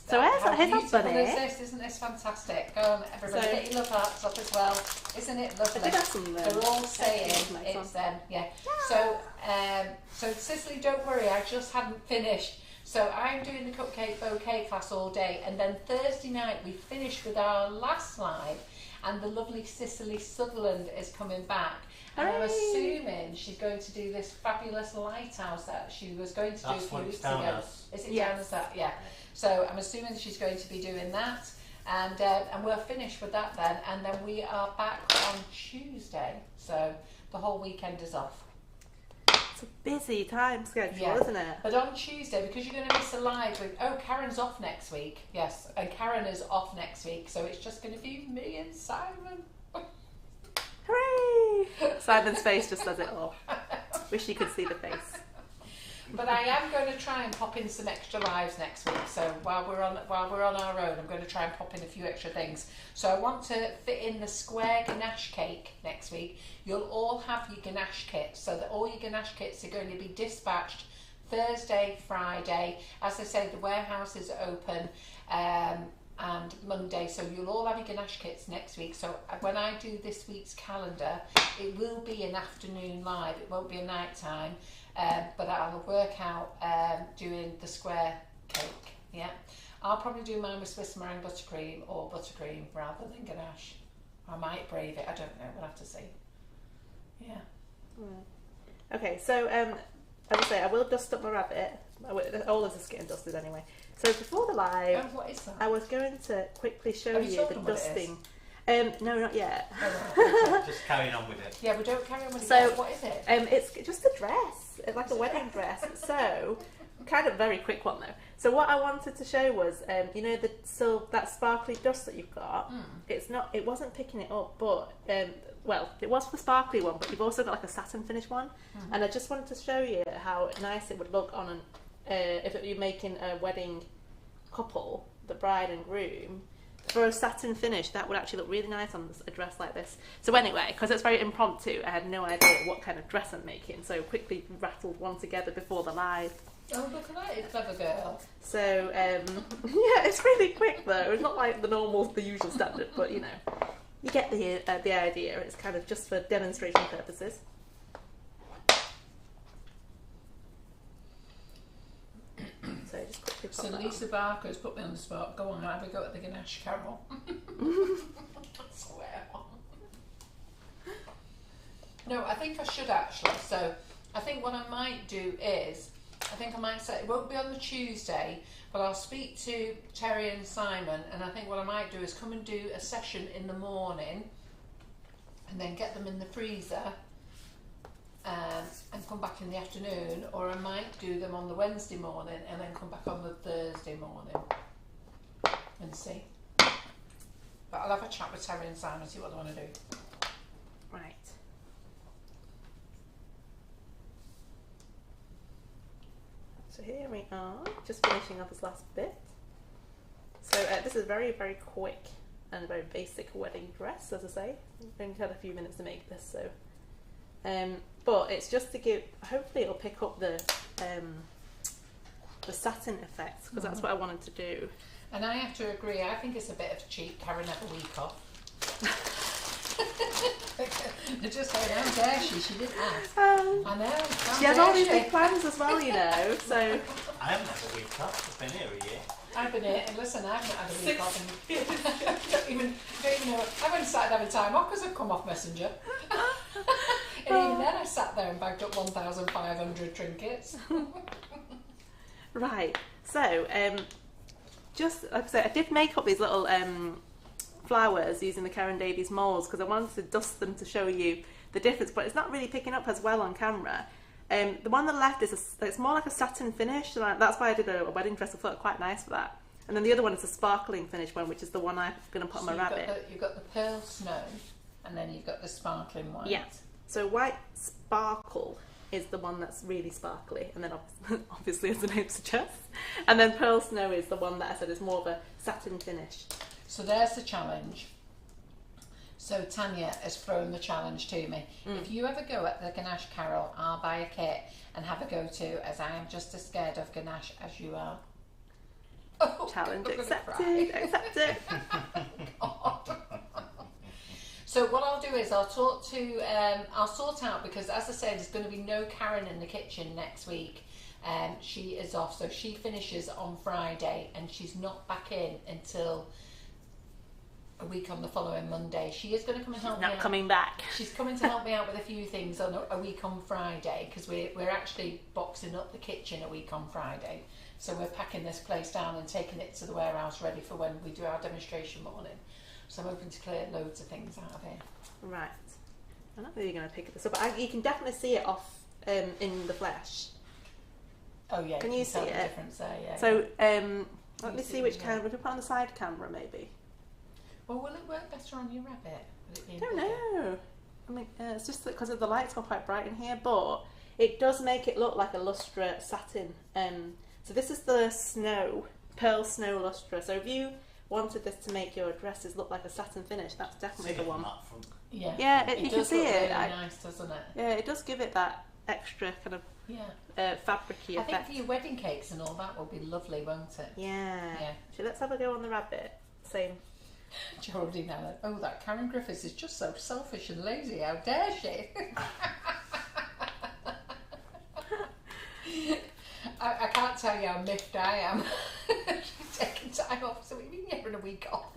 So here's how our beautiful bunny. is this? Isn't this fantastic? Go on, everybody, get your love hearts up as well. Isn't it lovely? I did have some. They're all saying it's them. Yeah. So Cicely, don't worry. I just hadn't finished. So I'm doing the cupcake bouquet class all day, and then Thursday night we finished with our last slide, and the lovely Cicely Sutherland is coming back. And I'm assuming she's going to do this fabulous lighthouse that she was going to do a few weeks ago. Is it down as that? Yeah. So I'm assuming she's going to be doing that, and we're finished with that then, and then we are back on Tuesday. So the whole weekend is off. It's a busy time schedule, isn't it? But on Tuesday, because you're going to miss a live with, Karen's off next week. Yes, and Karen is off next week, so it's just going to be me and Simon. Hooray! Simon's face just says it all. Wish you could see the face. But I am going to try and pop in some extra lives next week. So while we're on our own, I'm going to try and pop in a few extra things. So I want to fit in the square ganache cake next week. You'll all have your ganache kits, so that all your ganache kits are going to be dispatched Thursday, Friday. As I say, the warehouse is open. And Monday, so you'll all have your ganache kits next week. So when I do this week's calendar, it will be an afternoon live, it won't be a night time, but I'll work out doing the square cake. Yeah, I'll probably do mine with Swiss meringue buttercream or buttercream rather than ganache. I might brave it, I don't know, we'll have to see. Yeah. Okay, so as I say, I will dust up my rabbit. All of this is getting dusted anyway. So before the live, what is that? I was going to quickly show Have you you told the them what it is? dusting. No, not yet. Oh, right, okay. Just carrying on with it. Yeah, we don't carry on with So, it. What is it? It's just a dress. It's like a wedding dress. So, kind of very quick one though. So what I wanted to show was, you know, that sparkly dust that you've got. It wasn't picking it up, but well, it was for the sparkly one, but you've also got like a satin finish one, and I just wanted to show you how nice it would look on an if you're making a wedding couple, the bride and groom. For a satin finish, that would actually look really nice on a dress like this. So anyway, because it's very impromptu, I had no idea what kind of dress I'm making, so quickly rattled one together before the live. Oh, look at that, it's clever girl. So, yeah, it's really quick though. It's not like the usual standard, but you know, you get the idea. It's kind of just for demonstration purposes. So just quickly pop So that Lisa on. Barker's put me on the spot. Go on, have a go at the Ganache Carol. I swear. No, I think I should actually. So I think what I might do is, I think I might say, it won't be on the Tuesday, but I'll speak to Terry and Simon, and I think what I might do is come and do a session in the morning and then get them in the freezer and come back in the afternoon, or I might do them on the Wednesday morning and then come back on the Thursday morning and see. But I'll have a chat with Terry and Simon and see what they want to do. Right. So here we are, just finishing off this last bit. So this is very, very quick and very basic wedding dress, as I say. I've only had a few minutes to make this, so. But it's just to give, hopefully it'll pick up the satin effect, because that's what I wanted to do. And I have to agree, I think it's a bit of cheek, Karen had a week off. They're just saying, how dare she? She didn't ask. I know. She has all these big plans as well, you know, so. I haven't had a week off. I've been here a year. I've been here, and listen, I've not had a week off. And don't even know. I haven't started having time off because I've come off Messenger. And even then I sat there and bagged up 1,500 trinkets. Right, so just like I said, I did make up these little flowers using the Karen Davies moulds because I wanted to dust them to show you the difference, but it's not really picking up as well on camera. The one on the left is it's more like a satin finish, so that's why I did a wedding dress. I thought it quite nice for that. And then the other one is a sparkling finish one, which is the one I'm going to put on my rabbit. You've got the pearl snow, and then you've got the sparkling white. Yeah. So white sparkle is the one that's really sparkly, and then obviously as the name suggests. And then pearl snow is the one that I said is more of a satin finish. So there's the challenge. So Tanya has thrown the challenge to me. If you ever go at the Ganache Carol, I'll buy a kit and have a go to, as I am just as scared of Ganache as you are. Oh, Challenge I'm gonna accepted. cry. Accepted. God. So what I'll do is I'll talk to, I'll sort out, because as I said, there's going to be no Karen in the kitchen next week. She is off, so she finishes on Friday and she's not back in until a week on the following Monday. She is going to come and help me out. Not coming back. She's coming to help me out with a few things on a week on Friday, because we're actually boxing up the kitchen a week on Friday. So we're packing this place down and taking it to the warehouse ready for when we do our demonstration morning. So I'm hoping to clear loads of things out of here. Right. I'm not really going to pick this up, but you can definitely see it off in the flesh. Oh yeah, Can you tell see the it? difference there, yeah. So yeah. let me see see it which as camera. well. Would you put on the side camera maybe? Well, will it work better on your rabbit? Will it be I don't bigger? know. I mean, it's just because the lights are quite bright in here, but it does make it look like a lustre satin. So this is the snow, pearl snow lustre. So if you wanted this to make your dresses look like a satin finish, that's definitely the one. Yeah, Yeah, it you does can see look it. really nice, doesn't it? Yeah, it does give it that extra kind of fabric-y I think effect. for your wedding cakes and all that will be lovely, won't it? Yeah. Yeah. So let's have a go on the rabbit. Same. Geraldine Allen. Oh, that Karen Griffiths is just so selfish and lazy. How dare she? I can't tell you how miffed I am. She's taking time off, so we've been having a week off.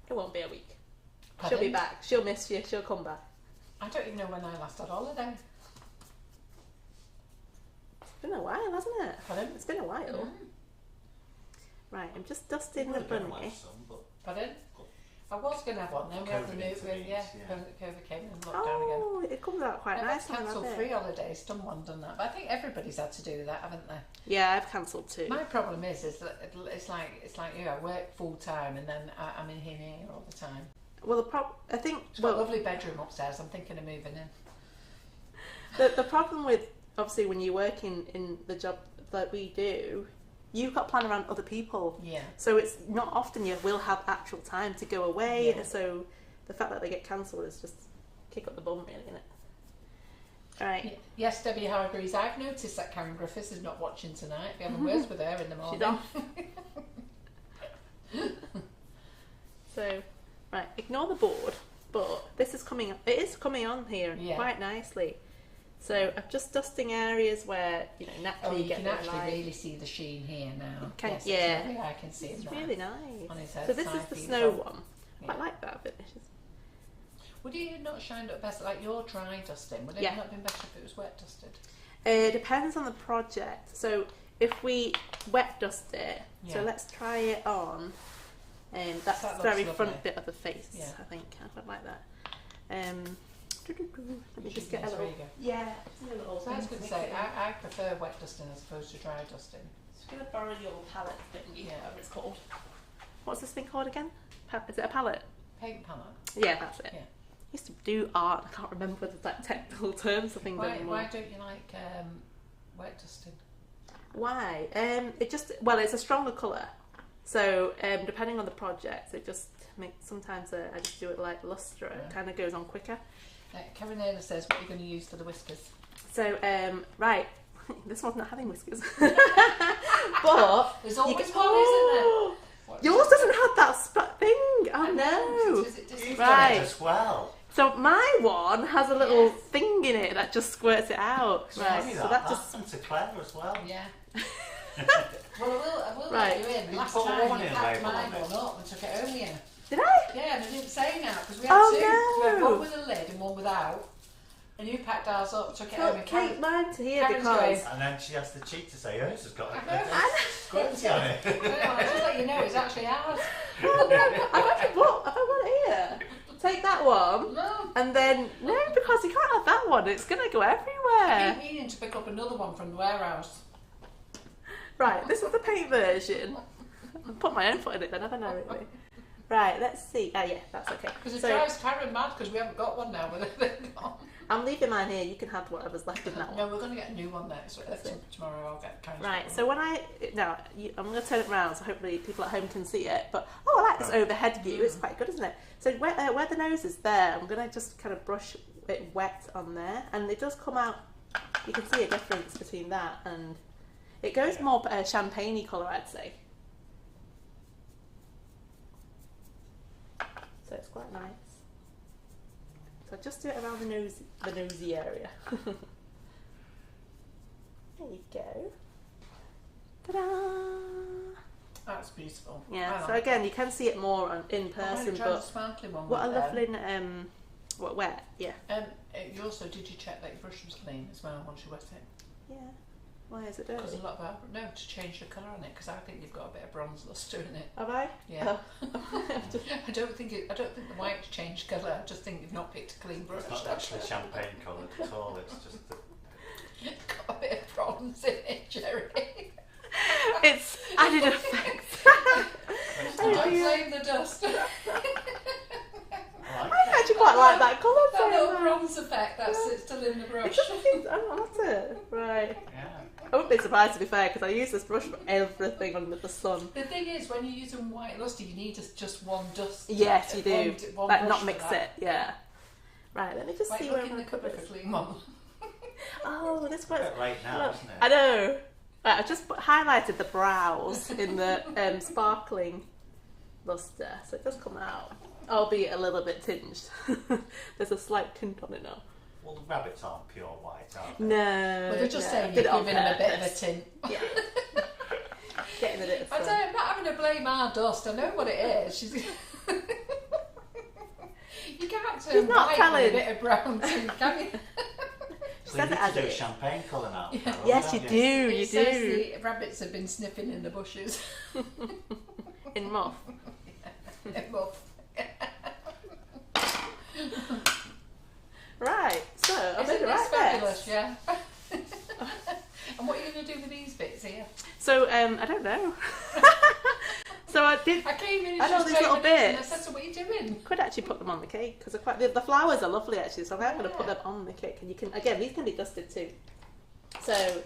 It won't be a week. Pardon? She'll be back. She'll miss you. She'll come back. I don't even know when I last had holiday. been a while, hasn't it? Pardon? It's been a while. Mm. Right, I'm just dusting the bunny. Pardon? I was going to have one, then we had the move when COVID came and locked down again. Oh, it comes out quite nice. I've cancelled 3 holidays, done done that. But I think everybody's had to do that, haven't they? Yeah, I've cancelled 2. My problem is that it's like you. I work full time and then I'm in here all the time. Well, I think It's got a lovely bedroom upstairs. I'm thinking of moving in. the problem with obviously when you work in the job that we do, you've got to plan around other people. Yeah. So it's not often you will have actual time to go away. Yeah. So the fact that they get cancelled is just kick up the bum, really, isn't it? Right. Yes, Debbie Howe agrees. I've noticed that Karen Griffiths is not watching tonight. We're having words with her in the morning. She's off. So, right, ignore the board. But this is coming. It is coming on here quite nicely. So I'm just dusting areas where naturally you get can actually light. really see the sheen here now. Yes, it's lovely. I can see it's it. really nice. On his head, so this is the snow one. Quite like that finish. Would you not shined up better, like your dry dusting? Would it not have been better if it was wet dusted? It depends on the project. So if we wet dust it, so let's try it on. That's the very front bit of the face. I think I quite like that. Let me just get a little. Yeah, just a little. So I was going to say, I prefer wet dusting as opposed to dry dusting. Just going to borrow your palette thingy, whatever it's called. What's this thing called again? Is it a palette? Paint palette. Yeah, that's it. Yeah. I used to do art. I can't remember the technical terms of things anymore. Why don't you like wet dusting? Why? It's a stronger colour. So depending on the project, it just makes. Sometimes I just do it like luster. It kind of goes on quicker. Karen Naylor says, what are you going to use for the whiskers? So, right, this one's not having whiskers. But there's always one, isn't there? Yours doesn't have that thing. Oh no! Right. As well. So my one has a little thing in it that just squirts it out. Right. So that just happened to Claire as well. Yeah. Well, I will let you in. Last time you packed my one up and took it home again. Did I? Yeah, and I didn't say now because we had 2. We had one with a lid and one without. And you packed ours up, took it home. Take mine to here Karen's because. And then she has the cheek to say hers has got a squirty on it. I just let you know it's actually ours. I've got it here. Take that one. No. And then no, because you can't have that one. It's gonna go I everywhere. keep meaning to pick up another one from the warehouse. Right, this is the paint version. I'll put my own foot in it then, haven't I, really? Right, let's see. Oh, yeah, that's okay. Because it drives Karen mad because we haven't got one now with it gone. I'm leaving mine here. You can have whatever's left in that one. No, we're going to get a new one next. Tomorrow I'll get Karen's. Right, so when I'm going to turn it around so hopefully people at home can see it. But, I like this overhead view. It's quite good, isn't it? So where the nose is there, I'm going to just kind of brush it wet on there. And it does come out, you can see a difference between that and... It goes more champagne-y colour, I'd say. So it's quite nice. So just do it around the nosy area. There you go. Ta-da! That's beautiful. Yeah. So again, you can see it more in person, but sparkly one what a lovely wet. Yeah. You also did you check that your brush was clean as well once you wet it? Yeah. Why is it dirty? Because a lot of to change the colour on it because I think you've got a bit of bronze luster in it. Have I? Yeah. Oh. I don't think the white changed colour. I just think you've not picked a clean brush. It's not actually champagne coloured at all. It's just it's got a bit of bronze in it, Gerry. It's added effect. Don't blame the dust. I actually quite like that colour. That little bronze effect that's still in the brush. That's it. Right. yeah. I wouldn't be surprised to be fair because I use this brush for everything under the sun. The thing is, when you're using white luster, you need just one dust. Yes, you do. One like brush not for mix that. it. Yeah. Right. Let me just see where look in the cupboard for clean one. Oh, this one's right now, isn't it? I know. Right, I've just highlighted the brows in the sparkling luster, so it does come out, albeit a little bit tinged. There's a slight tint on it now. Well, the rabbits aren't pure white, are they? No. Well, they're just saying Did you're it on giving them a bit of a purpose. tint. Yeah. Getting a bit of I sun. don't, I'm not having to blame our dust. I know what it is. You can't turn She's not white telling. with a bit of brown tint, can you? She says it as do it a is. champagne colour now. Yeah. Carol, Yes, don't you do. You It says do. the rabbits have been sniffing in the bushes. In muff. Muff. Right. So I made Isn't it this right fabulous? there. Yeah. And what are you going to do with these bits here? So I don't know. So I did. I came in and I know just these little and I bits. said, so what are you doing? Could actually put them on the cake because the flowers are lovely actually. So I'm going to put them on the cake, and you can again these can be dusted too. So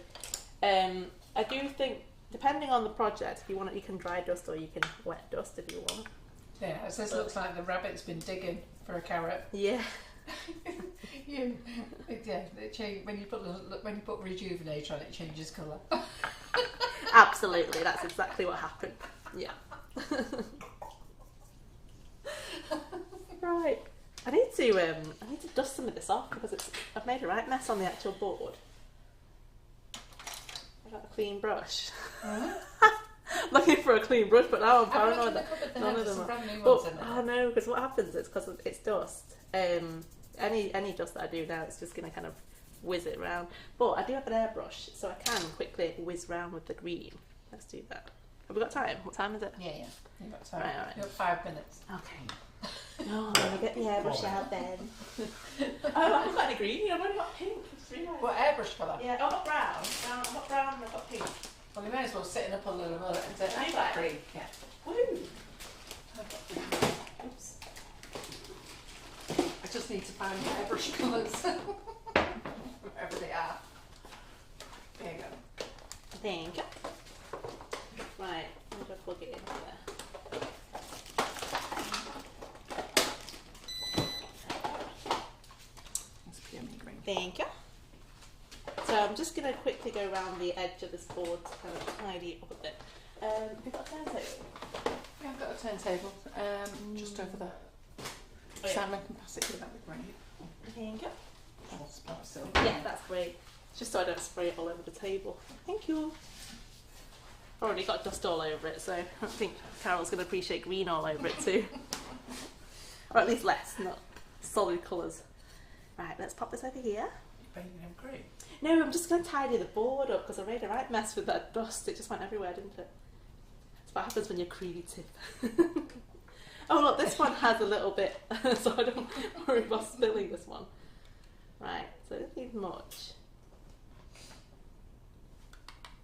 I do think depending on the project, if you want it, you can dry dust or you can wet dust if you want. Yeah, it says looks like the rabbit's been digging for a carrot. Yeah. Yeah, it change, when you put rejuvenate on it, it changes colour. Absolutely, that's exactly what happened. Yeah. Right. I need to dust some of this off because I've made a right mess on the actual board. I've got a clean brush. Looking for a clean brush, but now I'm paranoid that none of them are. But, oh no, because what happens is because it's dust. Any dust that I do now, it's just going to kind of whiz it around. But I do have an airbrush, so I can quickly whiz round with the green. Let's do that. Have we got time? What time is it? Yeah. You've got time. Right. You've got 5 minutes. Okay. No, I'm going to get the airbrush out then. Oh, I haven't got any green. I've only got pink. I just realised. What airbrush colour? Yeah, I've got brown. I've got brown and I've got pink. Well, you may as well sit in up a little bit and say, Have you I've got got it? green. Yeah. Woo! I've got green. Oops. I just need to find the airbrush colours. Wherever they are. There you go. Thank you. Right, I'm going to plug it into there. That's peony green. Thank you. So I'm just going to quickly go around the edge of this board to kind of tidy it up a bit. Have you got a turntable? Yeah, I've got a turntable. Just over there. Oh, yeah. Simon can pass it to that with great. Thank you. I'll spot still. Yeah, that's great. Just so I don't spray it all over the table. Thank you. I've already got dust all over it, so I think Carol's going to appreciate green all over it too. Or at least less, not solid colours. Right, let's pop this over here. You're painting him green. No, I'm just going to tidy the board up because I made a right mess with that dust. It just went everywhere, didn't it? That's what happens when you're creative. Oh look, this one has a little bit, so I don't worry about spilling this one. Right, so I don't need much.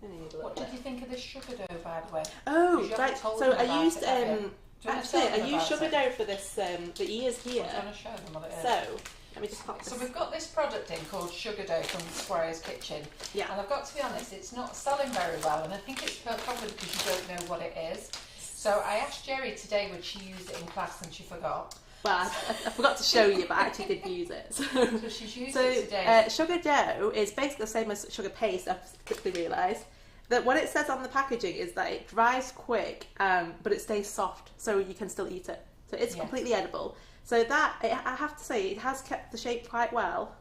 I need a little What bit. did you think of this sugar dough, by the way? Oh, You haven't right. told So them I about used it, have you? Do you want to tell actually I them used about sugar it? dough for this the ears here. Do you want to show them what it is? So let me just pop this. So we've got this product in called Sugar Dough from Squire's Kitchen. Yeah. And I've got to be honest, it's not selling very well, and I think it's probably because you don't know what it is. So I asked Gerry today would she use it in class, and she forgot. Well, I forgot to show you, but I actually did use it. So she's used it today. Sugar dough is basically the same as sugar paste. I've quickly realised that what it says on the packaging is that it dries quick, but it stays soft, so you can still eat it. So it's completely edible. So that I have to say, it has kept the shape quite well,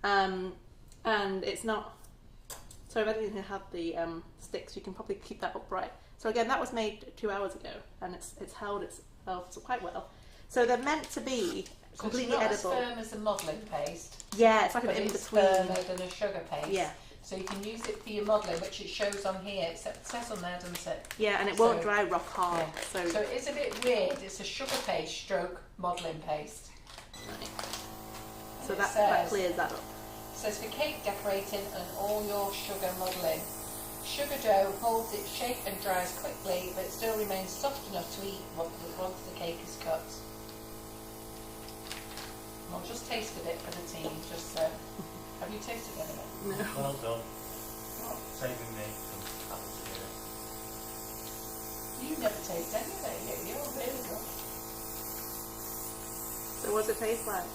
and it's not. So if anything had the sticks, you can probably keep that upright. So again, that was made 2 hours ago, and it's held itself quite well. So they're meant to be completely edible. It's not as firm as a modelling paste. Yeah, it's like an but in-between. It's firmer than a sugar paste. Yeah. So you can use it for your modelling, which it shows on here. It says on there, doesn't it? Yeah, and it won't dry rock hard. Yeah. So it is a bit weird. It's a sugar paste stroke modelling paste. Right. So that clears that up. It says for cake decorating and all your sugar modelling. Sugar dough holds its shape and dries quickly, but it still remains soft enough to eat once the cake is cut. I'll just taste a bit for the team, just so. Have you tasted any of it? No. Well done. Saving me from having to do it. You never taste any of it, you're really good. So what's it taste like?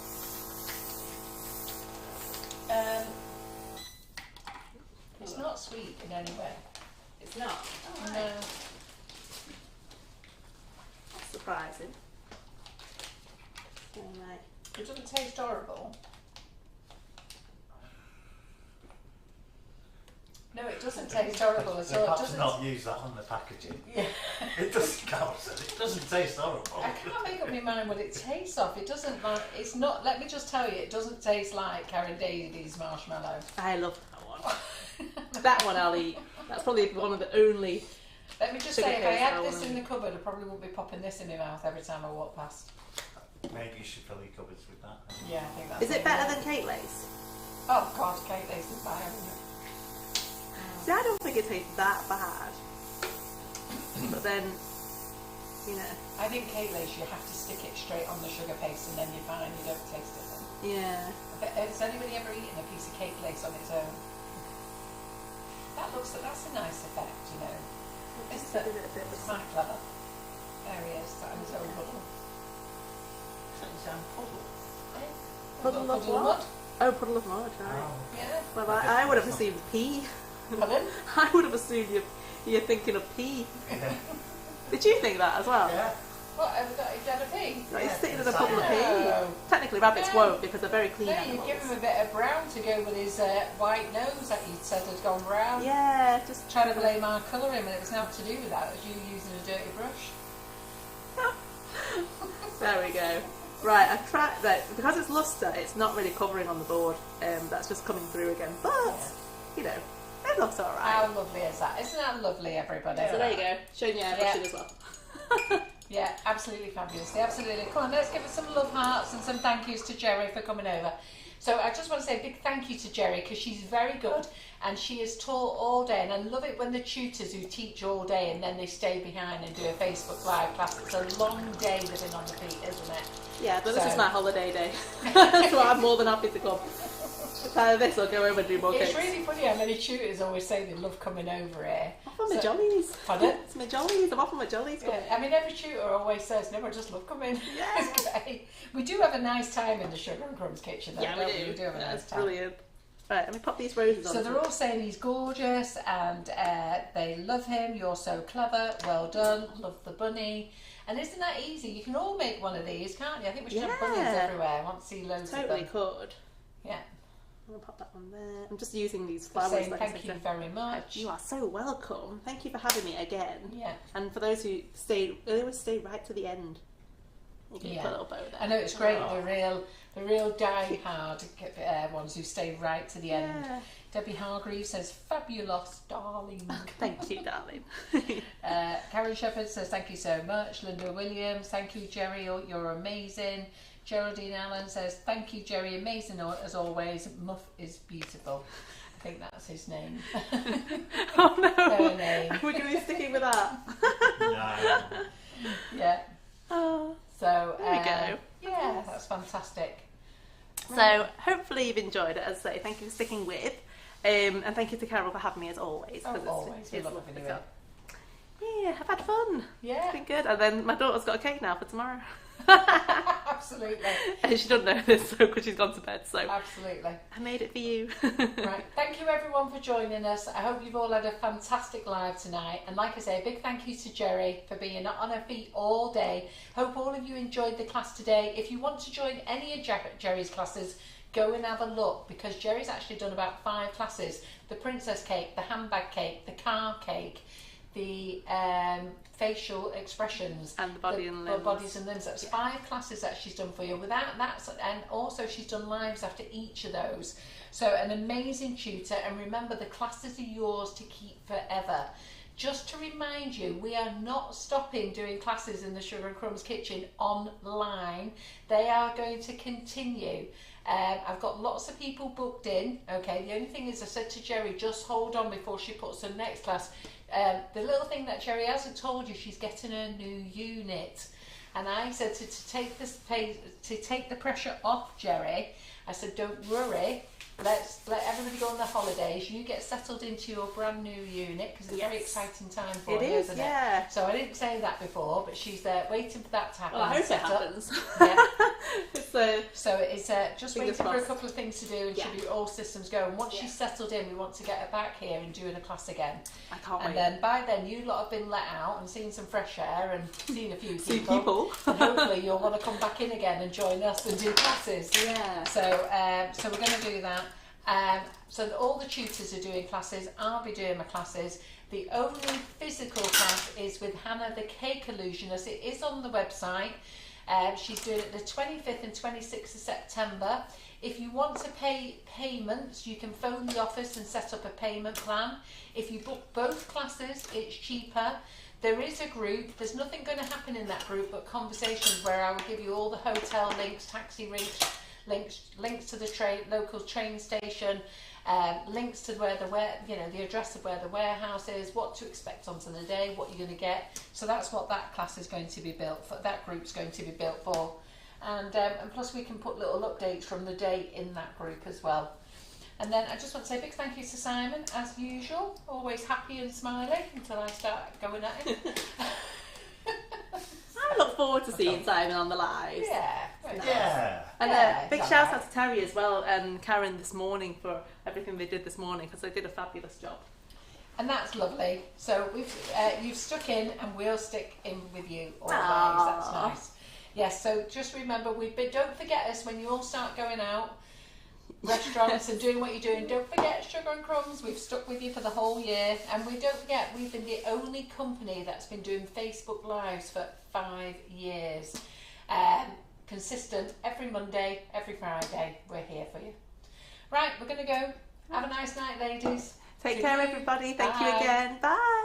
It's not sweet in any way. It's not. Oh, No. right. That's surprising. Right. It doesn't taste horrible. No, it doesn't taste horrible at So all. It perhaps doesn't. not use that on the packaging. Yeah. It doesn't count. It doesn't taste horrible. I can't make up my mind what it tastes of. It doesn't like. It's not. Let me just tell you, it doesn't taste like Karen Daisy's marshmallow. I love that one. That one I'll eat. That's probably one of the only. Let me just Sugar say, if I cakes had I this wanna in the cupboard, I probably wouldn't be popping this in my mouth every time I walk past. Maybe you should fill your cupboards with that. Yeah, I think that's. Is it better than cake lace? Oh God, cake lace is bad, isn't it? See, I don't think it tastes that bad. But then, you know. I think cake lace, you have to stick it straight on the sugar paste, and then you're fine. You don't taste it then. Yeah. Has anybody ever eaten a piece of cake lace on its own? That's a nice effect, you know. Just Isn't give it? it a bit of It's quite clever. There he is, sat in his own puddle. Puddle of Puddle what? Oh, puddle of mud, right. Oh. Yeah. Well, I would have assumed pea. Pardon? I would have assumed you're thinking of pea. Yeah. Did you think that as well? Yeah. What, have you got a pea? Like, he's Yeah, sitting in a it's puddle of like- pea. No. Technically, rabbits No. won't because they're very clean No, you animals. give him a bit of brown to go with his white nose that you said had gone brown. Yeah, just Trying to blame our colouring when it was nothing to do with that. It was you using a dirty brush. There we go. Right, I've tried that because it's luster. It's not really covering on the board. That's just coming through again. But you know, it looks alright. How lovely is that? Isn't that lovely, everybody? So there you go. Showing you airbrushing as well. Yeah, absolutely fabulous. Absolutely. Come on, let's give us some love hearts and some thank yous to Gerry for coming over. So I just want to say a big thank you to Gerry because she's very good and she has taught all day, and I love it when the tutors who teach all day and then they stay behind and do a Facebook Live class. It's a long day living on the feet, isn't it? Yeah, but this So- is my holiday day. So I'm more than happy to come. It's either this or go over and do more It's cakes. really funny how many tutors always say they love coming over here. Off on my So- jollies. Pardon? It's my jollies. I'm off on my jollies. Yeah, I mean, every tutor always says, no, I just love coming. Yeah. It's great. We do have a nice time in the Sugar and Crumbs Kitchen, though, Yeah, don't we do. We do have a nice That's time. brilliant. Right, let me pop these roses on. So they're all saying he's gorgeous and they love him. You're so clever. Well done. Love the bunny. And isn't that easy? You can all make one of these, can't you? I think we should have bunnies Yeah. everywhere. I want to see loads Totally of them. could. Yeah. I'm gonna pop that one there. I'm just using these flowers. Saying like I thank you said. very much. You are so welcome. Thank you for having me again. Yeah. And for those who stayed, they always stay right to the end. You can Yeah. put a little bow there. I know it's great. Oh. The real die-hard ones who stay right to the end. Yeah. Debbie Hargreaves says, fabulous, darling. Thank you, darling. Karen Shepherd says, thank you so much. Linda Williams, thank you, Gerry, you're amazing. Geraldine Allen says, thank you, Gerry, amazing as always. Muff is beautiful. I think that's his name. Oh no. Her name. We're going to be sticking with that. No. Yeah. Oh. So, There we go. yeah, that's fantastic. So hopefully you've enjoyed it. As I say, thank you for sticking with. And thank you to Carol for having me as always. Oh, 'cause always. We love lovely having to you go. Yeah, I've had fun. Yeah. It's been good. And then my daughter's got a cake now for tomorrow. Absolutely. And she doesn't know this because she's gone to bed. So Absolutely. I made it for you. Right. Thank you everyone for joining us. I hope you've all had a fantastic live tonight. And like I say, a big thank you to Gerry for being on her feet all day. Hope all of you enjoyed the class today. If you want to join any of Gerry's classes, go and have a look because Gerry's actually done about 5 classes. The princess cake, the handbag cake, the car cake, the facial expressions And the body and limbs. bodies and limbs. That's 5 classes that she's done for you. Without that, and also she's done lives after each of those. So an amazing tutor, and remember the classes are yours to keep forever. Just to remind you, we are not stopping doing classes in the Sugar and Crumbs Kitchen online. They are going to continue. I've got lots of people booked in. Okay, the only thing is I said to Gerry, just hold on before she puts her next class. The little thing that Gerry hasn't told you, she's getting her new unit. And I said to take the pressure off Gerry, I said, don't worry, let's let everybody go on thetheir holidays. You get settled into your brand new unit because it's a very Yes. exciting time for It you, is, isn't yeah. it? So I didn't say that before, but she's there waiting for that to happen. Well, I hope it set up. happens. Yeah. It's So it's just Fingers waiting for a crossed. couple of things to do and Yeah. she'll be all systems go. And once Yeah. she's settled in, we want to get her back here and doing a class again. I can't And wait. then by then you lot have been let out and seen some fresh air and seen a few See people. people. And hopefully you'll want to come back in again and join us and do classes. Yeah. So so we're going to do that. So all the tutors are doing classes. I'll be doing my classes. The only physical class is with Hannah, the cake illusionist. It is on the website. She's doing it the 25th and 26th of September. If you want to pay payments, you can phone the office and set up a payment plan. If you book both classes, it's cheaper. There is a group. There's nothing going to happen in that group but conversations where I will give you all the hotel links, taxi links to the local train station, links to where the address of where the warehouse is, what to expect onto the day, what you're going to get. So that's what that class is going to be built for. That group's going to be built for. And plus we can put little updates from the day in that group as well. And then I just want to say a big thank you to Simon, as usual. Always happy and smiling until I start going at him. I look forward to seeing Simon on the lives. Yeah. Yeah. And big shout out to Terry as well and Karen this morning for everything they did this morning, because they did a fabulous job. And that's lovely. So you've stuck in, and we'll stick in with you always. Aww. That's nice. Yes, so just remember, don't forget us when you all start going out, restaurants and doing what you're doing. Don't forget Sugar and Crumbs. We've stuck with you for the whole year. And don't forget, we've been the only company that's been doing Facebook Lives for 5 years. Consistent, every Monday, every Friday, we're here for you. Right, we're going to go. Have a nice night, ladies. Take care, everybody. Thank you again. Bye.